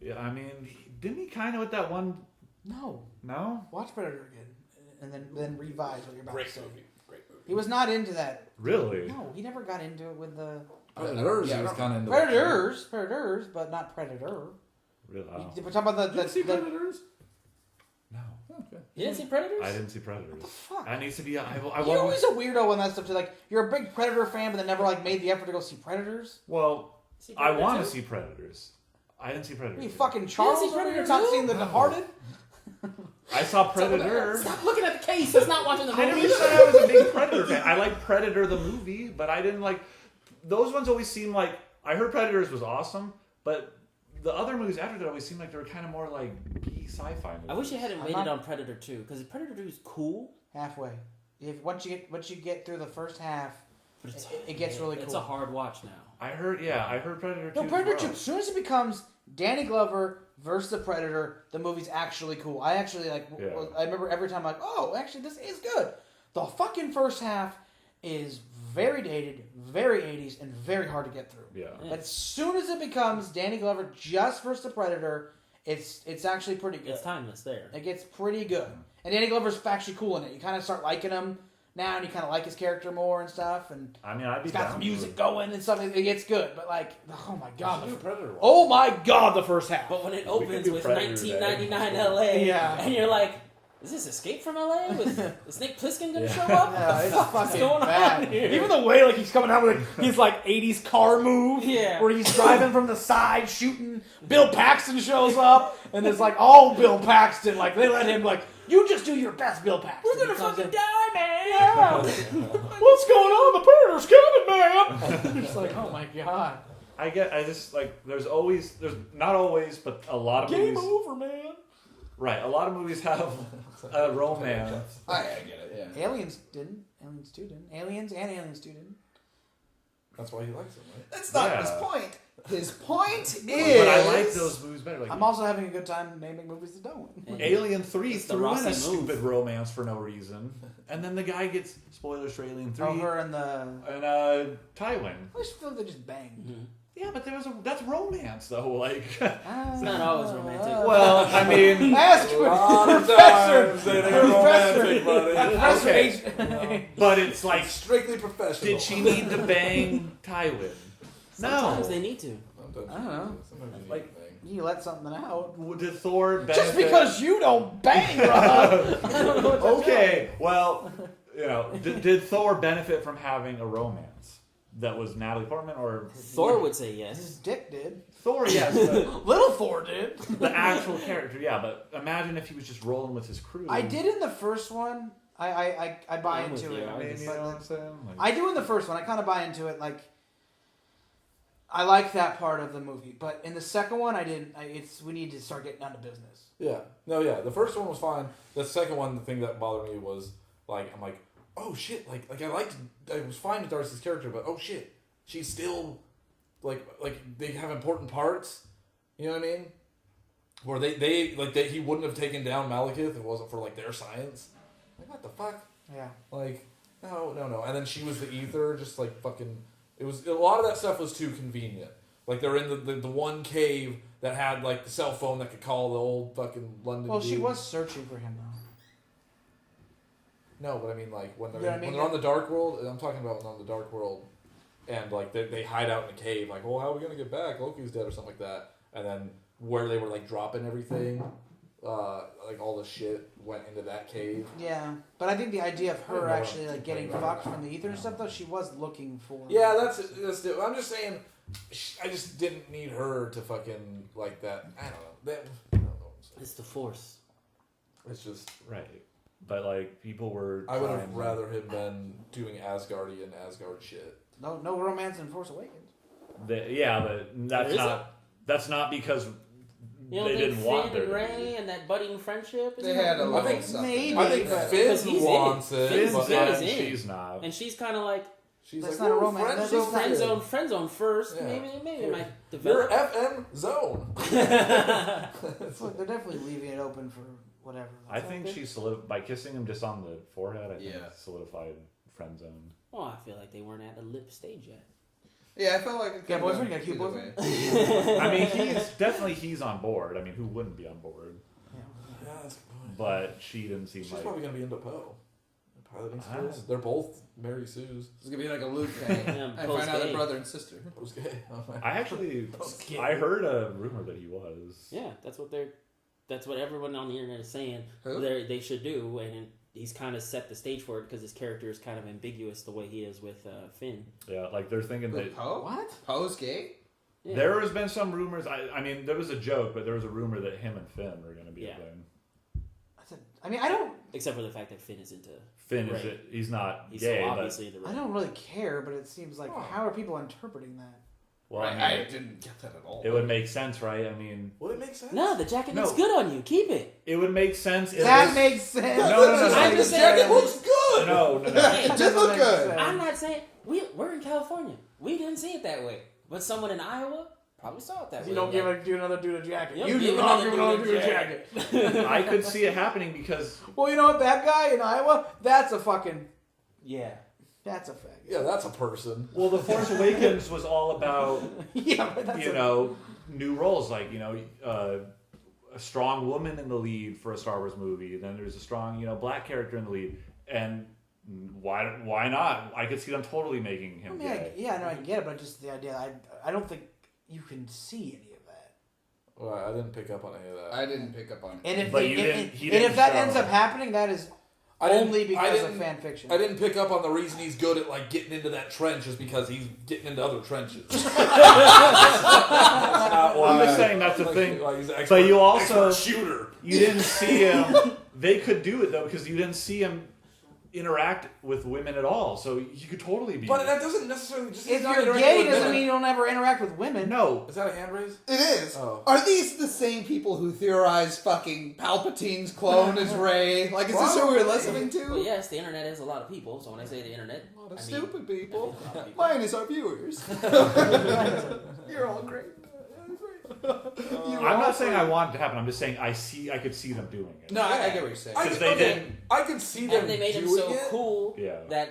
Yeah, I mean, didn't he kind of with that one? No. No, Watch Predator again, and then revise what you're about to say. Great movie. He was not into that. really. No, he never got into it with the Predators. Yeah, he was I kind of into Predators, but not Predator. Really? Oh. We're talking about Did you see the Predators? No, Okay. You didn't see Predators? I didn't see Predators. fuck. That needs to be. I You're want. always a weirdo on that stuff too. Like you're a big Predator fan, but then never like made the effort to go see Predators. Well, See I Predator want to too? see Predators. I didn't see Predators. Are you fucking Charles? see over here? Predator Not too? seeing The Departed? I saw Predator. Stop looking at the case. That's not watching the I never movie. said I was a big Predator fan. I like Predator the movie, but I didn't like. Those ones always seemed like. I heard Predators was awesome, but the other movies after that always seemed like they were kind of more like geek sci-fi movies. I wish you hadn't I'm waited not- on Predator 2 because Predator 2 is cool, Halfway. If once you get through the first half, but it's, it gets really cool. It's a hard watch now. I heard Predator 2. No, Predator as 2. well. As soon as it becomes Danny Glover versus the Predator, the movie's actually cool. I actually like. Yeah. I remember every time like, oh, actually, this is good. The fucking first half is very dated, very 80s, and very hard to get through. Yeah. But as soon as it becomes Danny Glover just versus the Predator, it's actually pretty good. It's timeless there. It gets pretty good. And Danny Glover's actually cool in it. You kind of start liking him now, and you kind of like his character more and stuff. And I mean, I'd be he's got down some for music it. going and stuff. It gets good. But like, oh my god, Do a Predator one. oh my god, the first half. But when it could opens do with Predator 1999 LA, Yeah. and you're like, is this Escape from LA? With the Snake Plissken gonna show up? Yeah, it's What's fucking going bad. on here? Even the way like he's coming out with his like 80s car move, Yeah. where he's driving from the side shooting. Bill Paxton shows up, and it's like all Bill Paxton. Like they let him like, you just do your best, Bill Paxton. We're gonna He comes fucking in, die, man! yeah. What's going on? The Predator's coming, man. It's like, oh my god. I just like there's not always, but a lot of Game movies. over, man. Right, a lot of movies have a romance. I get it. Yeah. Aliens didn't. Aliens 2 didn't. Aliens and Aliens 2 didn't. That's why he likes him, right? That's not Yeah. his point. His point is. But I like those movies better. Like I'm also having a good time naming movies that don't. Alien 3 It's the threw in Rossi a move. stupid romance for no reason, and then the guy gets spoilers for Alien 3 Oh, her and the. and Tywin. I just feel like they just banged. Mhm. Yeah, but that's romance though. Like, It's not always romantic. well, I mean, Ask A lot of Professor. times they ain't romantic, buddy. Professor. but it's like, Strictly professional. did she need to bang Tywin? Sometimes No. they need to. Sometimes I don't know. Sometimes you Like- need to bang. You let something out. Did Thor benefit? Just because you don't bang, Rob. I don't know what to Okay, well, you know, did Thor benefit from having a romance that was Natalie Portman or Thor would say His yes. dick did. Thor? Yes, but Little Thor did. the actual character, yeah. But imagine if he was just rolling with his crew. I did in the first one. I buy I'm with into you. it. I mean, you know what I'm saying? Like, I do in the first one. I kind of buy into it. Like, I like that part of the movie, but in the second one, I didn't. We need to start getting down to business. Yeah. No, yeah. The first one was fine. The second one, the thing that bothered me was, like, I'm like, oh shit. Like I was fine with Darcy's character, but oh shit. She's still, like they have important parts. You know what I mean? Where he wouldn't have taken down Malekith if it wasn't for, like, their science. Like, what the fuck? Yeah. Like, no. And then she was the ether, just like fucking. It was a lot of that stuff was too convenient. Like they're in the one cave that had like the cell phone that could call the old fucking London. Well, she dude. was searching for him though. No, but I mean like when they're You know what I when mean? they're on the dark world. I'm talking about when on the dark world, and like they hide out in a cave. Like, well, how are we gonna get back? Loki's dead or something like that. And then where they were like dropping everything, like all the shit went into that cave. Yeah, but I think the idea of I don't her know. actually like getting fucked from the ether and stuff, though, she was looking for. Yeah, that's I'm just saying. I just didn't need her to fucking like that. I don't know. I don't know. It's the Force. It's just right, but like people were. I would have trying- rather him been doing Asgardian Asgard shit. No romance in Force Awakens. Yeah, but that's Is not. That's not because You don't they think didn't want Finn there and to Rey and that budding friendship? They had a I little think something. maybe. I think But- Finn Because he's wants in. it. Finn's but Finn's in. like, is in. she's not. And she's kind of like, she's That's like, not a "Ooh, romance, friend- that's she's just not- friend zone first. Yeah. Maybe it might You're develop. FM zone. Look, they're definitely leaving it open for whatever. I think she by kissing him just on the forehead. I think Yeah. solidified friend zone. Well, I feel like they weren't at the lip stage yet. Yeah, I felt like it Yeah, could boyfriend, go got a cute either boyfriend? way. I mean, he's on board. I mean, who wouldn't be on board? Yeah, that's a good point. But she didn't seem She's like. probably gonna be into Poe. Piloting Ah. skills. They're both Mary Sue's. It's gonna be like a Luke thing. Yeah, I find out post-gay. a brother and sister. Poe's gay. I actually, Post-gay. I heard a rumor that he was. Yeah, that's what everyone on the internet is saying. Who? They should do, and he's kind of set the stage for it because his character is kind of ambiguous the way he is with Finn. Yeah, like they're thinking that. Luke Poe? What? Poe's gay? Yeah. There has been some rumors. I mean, there was a joke, but there was a rumor that him and Finn were going to be Yeah. a thing. I mean, I don't Except for the fact that Finn is into. Finn is Right. it? He's not He's gay, so but obviously into. I don't really care, but it seems like how are people interpreting that? well, Right, I mean, I didn't get that at all. it would make sense, right? I mean, Would it make sense? No, the jacket No. looks good on you. Keep it. it would make sense. If That this- makes sense. No. I'm The just jacket saying- looks good. No. It did look good. I'm not saying we're in California. We didn't see it that way, but someone in Iowa probably saw it that way. You don't Like, give another dude a jacket. Yep, You give do not give another another dude a jacket. I could see it happening because Well, you know what? That guy in Iowa, that's a fucking. Yeah. That's a faggot. Yeah, that's a person. well, The Force Awakens was all about Yeah, but that's new roles, like a strong woman in the lead for a Star Wars movie. Then there's a strong black character in the lead, and why not? I could see them totally making him gay. I get it, but just the idea. I don't think you can see any of that. Well, I didn't pick up on any of that. I didn't pick up on it. And if But they, you and, didn't- and- he and didn't if that show. ends up happening, that is I didn't- only I because of didn't- fan fiction. I didn't pick up on the reason he's good at like getting into that trench is because he's getting into other trenches. That's not why. I'm just saying that's the Like, thing. like he's an expert, But you also- expert shooter. You didn't see him. They could do it though because you didn't see him interact with women at all, so you could totally be. But that doesn't necessarily just. If not you're interacting gay, with doesn't women. mean you don't ever interact with women. No. Is that a hand raise? It is. Oh. Are these the same people who theorize fucking Palpatine's clone as Rey? Like, is this who we're listening to? Well, yes, the internet has a lot of people. So when I say the internet, A lot of I stupid mean, people. a lot of people. Minus our viewers. You're all great. I'm not saying I want it to happen. I'm just saying I could see them doing it. No, I get what you're saying. Because they did. I could see them And they made him doing so it. cool Yeah. that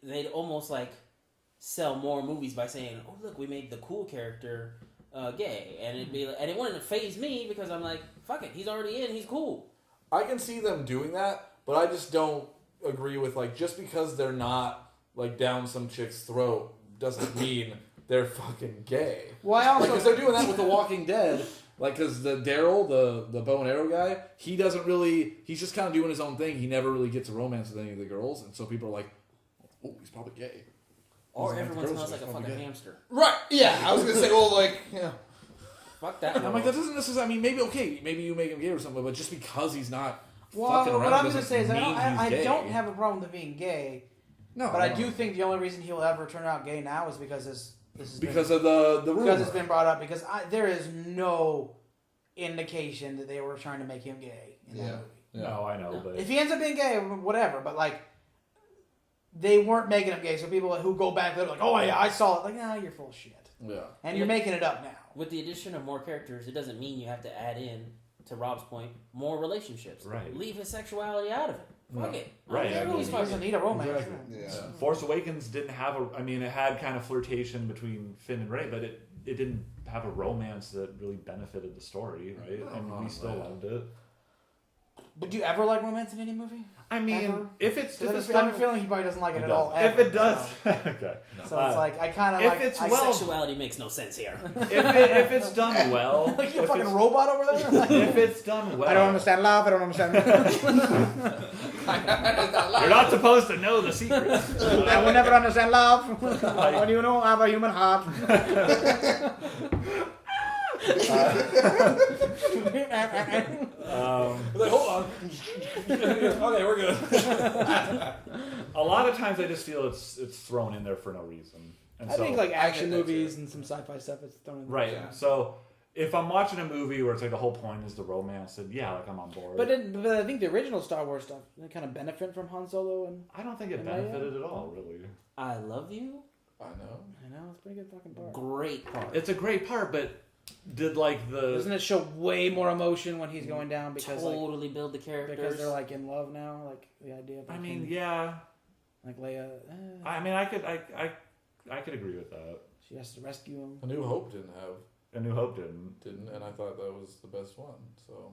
they'd almost like sell more movies by saying, "Oh, look, we made the cool character gay," and it'd be like, and it wouldn't phase me because I'm like, "Fuck it, he's already in, he's cool." I can see them doing that, but I just don't agree with like just because they're not like down some chick's throat doesn't mean they're fucking gay. Well, I also Because they're doing that with The Walking Dead. Like, because the Daryl, the bow and arrow guy, he doesn't really. He's just kind of doing his own thing. He never really gets a romance with any of the girls, and so people are like, "Oh, he's probably gay." Or He's everyone girls, smells so like a he's fucking probably gay. hamster. Right. Yeah, I was gonna say, well, like, yeah. Fuck that. I'm like, that doesn't necessarily. I mean, maybe you make him gay or something, but just because he's not Well, fucking what around I'm going to doesn't say is mean I he's gay. don't have a problem with him being gay, No, but I do think the only reason he'll ever turn out gay now is because this is because of the rumor. because it's been brought up. Because there is no indication that they were trying to make him gay in that Yeah. movie. No, I know, but If he ends up being gay, whatever. But like, they weren't making him gay. So people who go back, they're like, "Oh yeah, I saw it." Like, nah, you're full of shit, Yeah. and you're making it up now. With the addition of more characters, it doesn't mean you have to add in, to Rob's point, more relationships. Right. Leave his sexuality out of it. Fuck it. Right, I don't I care mean, who's He fucking. doesn't need a romance. Exactly. Yeah. Force Awakens didn't have a. I mean, it had kind of flirtation between Finn and Rey, but it didn't have a romance that really benefited the story, right? And we still loved it. But do you ever like romance in any movie? I mean, Ever? if it's I have done, a feeling he probably doesn't like it He at all. does. If ever, it does, So, okay. so it's like I kind of if like. it's I well- Sexuality makes no sense here. if it's done well, like you a if fucking it's- robot over there. if it's done well, I don't understand love. I don't understand. You're not supposed to know the secrets. I will never understand love. When you know I have a human heart. Like, hold on. Okay, we're good. A lot of times, I just feel it's thrown in there for no reason. And I so, think like action that's movies it. and some sci-fi stuff is thrown in. right. Yeah. So if I'm watching a movie where it's like the whole point is the romance, then yeah, like I'm on board. But I think the original Star Wars stuff they kind of benefit from Han Solo and I don't think it Am I, benefited at all, really. I love you. I know. I know it's a pretty good fucking part. Great part. It's a great part, but did like the Doesn't it show way more emotion when he's going down because totally build the like characters. because they're like in love now, like the idea of I like, mean, him- yeah. like Leia, I mean, I could agree with that. she has to rescue him. A New Hope didn't have, A New Hope didn't. and I thought that was the best one. So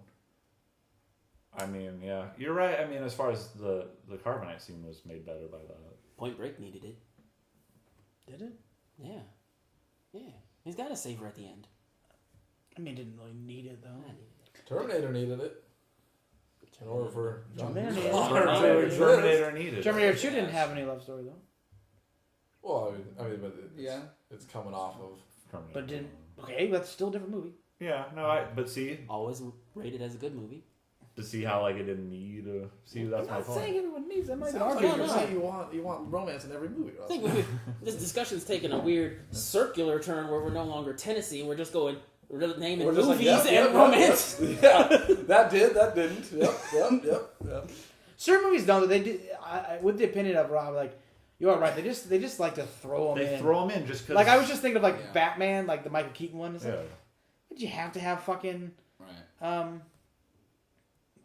I mean, yeah, you're right. I mean, as far as the Carbonite scene was made better by that. Point Break needed it. Did it? Yeah. Yeah. He's got a saver at the end. I mean, didn't really need it though. I needed it. Terminator needed it in order for Terminator. Terminator needed. Terminator 2 didn't have any love story though. Well, I mean, but it's, Yeah. it's coming off of. Terminator. But didn't. Okay, that's still a different movie. Yeah, no, but see, Always rated as a good movie. to see how like it didn't need. See, that's my I'm not saying point. everyone needs. I might Sounds argue. like no, you're no. saying you want romance in every movie. I think this discussion's taken a weird circular turn where we're no longer Tennessee. We're just going, we're naming We're just like, movies yep, and yep, romance. Yeah, that did, that didn't. Yep. Certain movies don't. They did. With the opinion of Rob, like you are right. They just like to throw them They in. throw them in just because. Like I was just thinking of like Yeah. Batman, like the Michael Keaton one. It's Yeah. like, did you have to have fucking Right.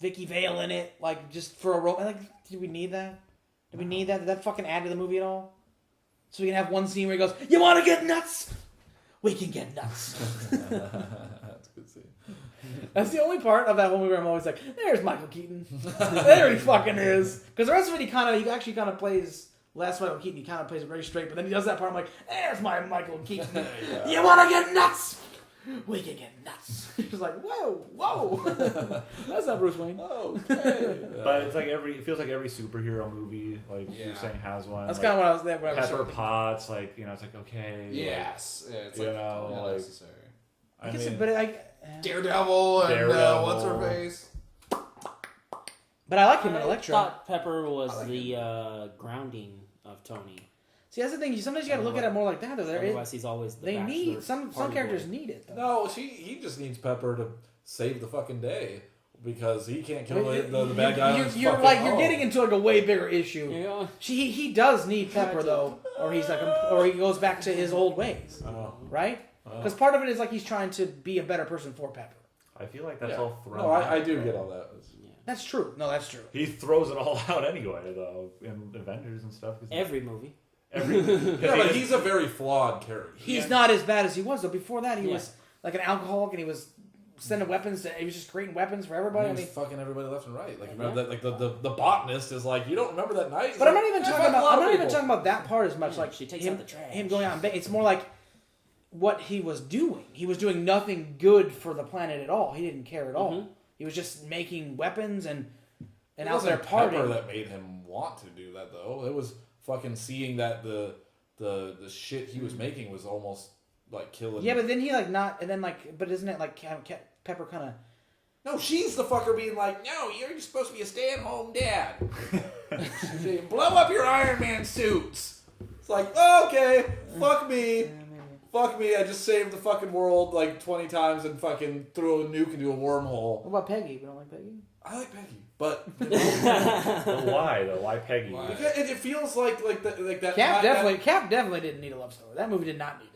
Vicky Vale in it, like just for a role? Like, do we need that? Do we need that? Did that fucking add to the movie at all? So we can have one scene where he goes, "You want to get nuts? We can get nuts." That's a good scene. That's the only part of that whole movie where I'm always like, "There's Michael Keaton. There he fucking is." Because the rest of it, he actually kind of plays. Last Michael Keaton, he kind of plays it very straight, but then he does that part. I'm like, "There's my Michael Keaton. Yeah. You want to get nuts? We can get nuts." He's like, "Whoa." That's not Bruce Wayne. Okay. But it's like it feels like every superhero movie, like you're Yeah. saying, has one. That's like, kind of what I was there. When I was Pepper sort of- Potts, like it's like okay. Yes. Yeah, it's You like know, not like- necessary. I guess mean, but I. Daredevil and Daredevil. what's her face? But I like him in I Electra. thought Pepper was like the grounding of Tony. See, that's the thing. Sometimes you got to look at it more like that. Though Otherwise, he's always the they bachelor need some party characters boy. need it. Though. No, he just needs Pepper to save the fucking day because he can't kill the You- bad guy. on you- his You're fucking like you're own. getting into like a way bigger issue. Yeah. He does need Pepper though, or he's like or he goes back to his old ways, Oh. right? Because part of it is like he's trying to be a better person for Pepper. I feel like that's Yeah. all thrown. No, I out. do get all that. That's true. No, that's true. He throws it all out anyway, though, in Avengers and stuff. Every movie. Yeah, but he's a very flawed character. He's not as bad as he was though. Before that, he Yeah. was like an alcoholic, and he was sending weapons. He was just creating weapons for everybody. He I was mean, fucking everybody left and right. Like remember that? Like the botanist is like, you don't remember that night? He's but I'm like, not even "Yeah, talking fuck a about. lot I'm of not even people." talking about that part as much. Yeah, Like she takes him, out the trash. him going out. And it's more like what he was doing. He was doing nothing good for the planet at all. He didn't care at all. Mhm. He was just making weapons and It out there wasn't Pepper partying. that made him want to do that though. It was fucking seeing that the shit he was making was almost like killing. Yeah, but then he like not, and then like, but isn't it like Pepper kind of? no, she's the fucker being like, no, you're supposed to be a stay-at-home dad. She's saying, blow up your Iron Man suits. It's like, oh, okay, fuck me. Fuck me, I just saved the fucking world like 20 times and fucking threw a nuke into a wormhole. What about Peggy? We don't like Peggy. I like Peggy, but But why though? Why Peggy? it feels like that. Cap that- definitely didn't need a love story. That movie did not need it.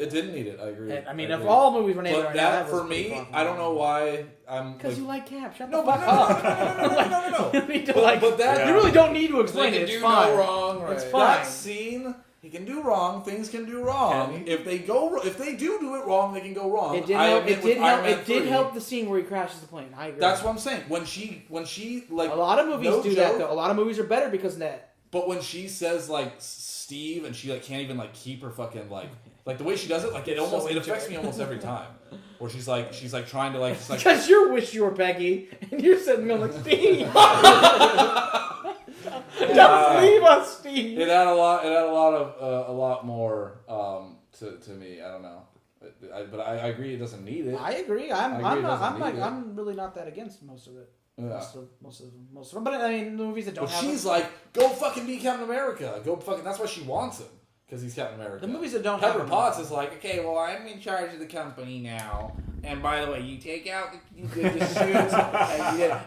It didn't need it. I agree. And, I mean, I of agree. all movies we're naming but right now, that that was for pretty me, fucking I don't know good. why I'm. Because Like, you like Cap. Shut no, the but fuck no, up. no. You need to But- like. but that- You really don't need to explain They it. can It's do fine. no wrong, right? It's fine. That scene, he can do wrong. Things can do wrong. Can he? If they do it wrong, they can go wrong. It did I help. admit It with did Iron help. Man It did 3, help the scene where he crashes the plane. I agree. That's what I'm saying. When she like a lot of movies no do that joke, though. A lot of movies are better because of that. But when she says like Steve and she like can't even like keep her fucking like the way she does it, like it almost it affects me almost every time. Where she's like trying to like it's like Because you wish you were Peggy, and you're sitting there like Steve. Don't leave us, Steve. it had a lot of a lot more to me. I don't know. But I agree it doesn't need it. I agree. I agree it doesn't need it. I'm really not that against most of it. Yeah. Most of them. But I mean, the movies that don't But have she's them, like, go fucking be Captain America. Go fucking. That's why she wants him because he's Captain America. the movies that don't have Pepper them- Potts is like, okay, well, I'm in charge of the company now. And by the way, you take out the suits,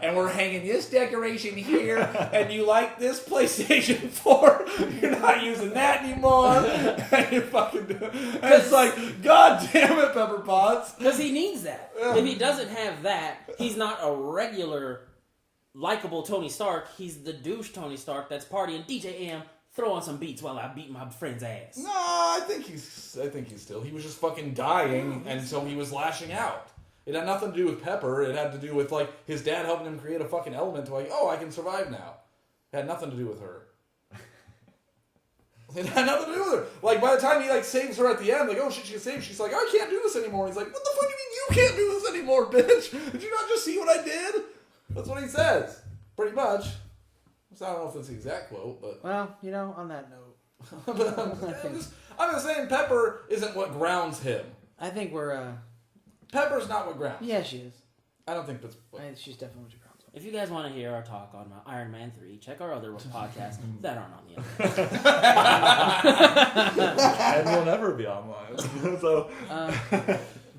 and we're hanging this decoration here, and you like this PlayStation 4, you're not using that anymore, and you're fucking doing and it's like, God damn it, Pepper Potts. Because he needs that. Yeah. If he doesn't have that, he's not a regular, likable Tony Stark. He's the douche Tony Stark that's partying DJ AM, throw on some beats while I beat my friend's ass. No, I think he's still. He was just fucking dying, and so he was lashing out. It had nothing to do with Pepper. It had to do with like his dad helping him create a fucking element to like, oh, I can survive now. It had nothing to do with her. It had nothing to do with her. Like by the time he like saves her at the end, like, oh shit, she gets saved. She's like, I can't do this anymore. He's like, what the fuck do you mean you can't do this anymore, bitch? Did you not just see what I did? That's what he says, pretty much. So I don't know if it's the exact quote, but. Well, you know, on that note, But I'm just saying Pepper isn't what grounds him. I think we're. Pepper's not what grounds. Yeah, she is. I don't think that's. She's definitely what you grounds. If you guys want to hear our talk on Iron Man 3, check our other podcasts that aren't on the internet. And will never be online. So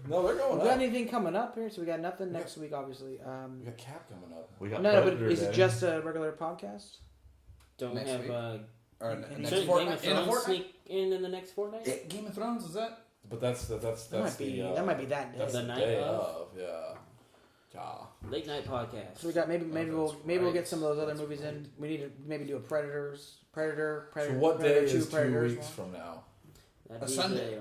No, they're going We got up. anything coming up here? So we got nothing next week, obviously. We got Cap coming up. we got No, but Predator is it Day. just a regular podcast? Don't Next have week? Or Next next shouldn't Game fortnight? of In a Thrones fortnight? sneak in the next fortnight? Game of Thrones, is that? But that's That might be the, that might be that day. That's The the night day of? of. Yeah. Yeah. Late night podcast. So we got maybe that's we'll right. get some of those other That's movies in. right. We need to maybe do a Predator. So what day Predator 2, is 2 Predators weeks one. from now? That'd A be Sunday.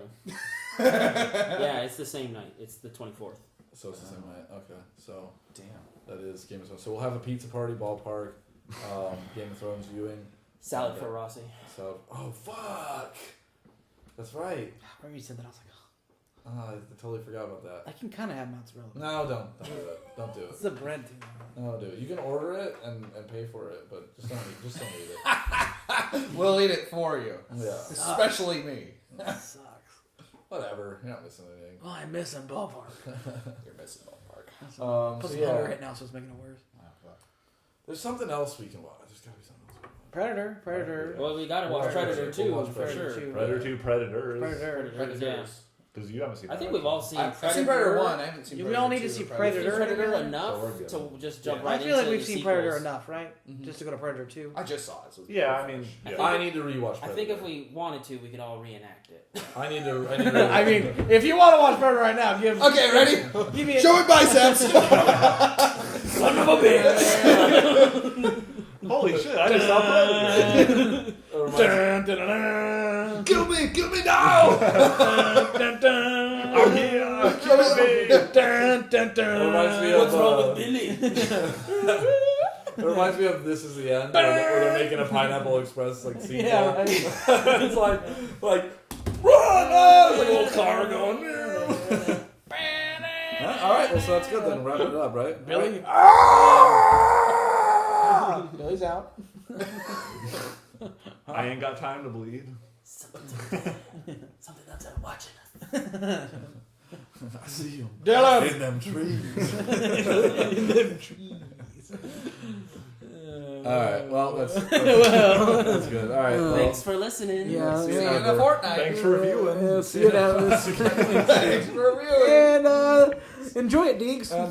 yeah, it's the same night. It's the 24th. So it's the same night. Okay. So Damn. that is Game of Thrones. So we'll have a pizza party, ballpark, Game of Thrones viewing. Salad Okay. for Rossi. So fuck. That's right. When you said that, I was like, I totally forgot about that. I can kind of have mozzarella. No, don't do it. Don't do It's it. the bread thing. No, do it. You can order it and pay for it, but just don't eat it. We'll eat it for you. Yeah. Especially me. Sucks. Whatever. You're not missing anything. Oh, I'm missing ballpark. You're missing ballpark. So Plus, I'm yeah. hungry right now, so it's making it worse. There's something else we can watch. There's gotta be something else. Predator. Well, we gotta watch Predator 2 We'll watch for Predator sure. 2. Predator 2, Predators. Predators. Yeah. Because you haven't seen I think Predator. we've all seen I've Predator. seen Predator 1. I haven't seen We Predator all need 2 to see or Predator. Predator So enough we're good. to just jump Yeah. right I feel like into we've the seen sequels. Predator enough, right? Mhm. Just to go to Predator 2. I just saw it. So Yeah, I mean, I yeah. think- I need to rewatch I Predator. think if we wanted to, we could all reenact it. I need to. I mean, if you want to watch Predator right now, give Okay, ready? Give me a, Show me biceps. Son of a bitch! Holy shit, I just saw Predator. Kill me now! I'm here, kill me. It reminds me of. What's wrong with Billy? It reminds me of This Is the End, where they're making a Pineapple Express like sequel. Yeah, right. It's like run! Oh! It's like a little car going. All right, well, so that's good then. Wrap it up, right? Billy. Billy's out. I ain't got time to bleed. Something else I'm watching. I see you Dylan. in them trees. All right, well, that's good. All right, well, Thanks for listening. Yeah. See you in a fortnight. Thanks for reviewing. See you now. Thanks for reviewing. And enjoy it, Deeks. and,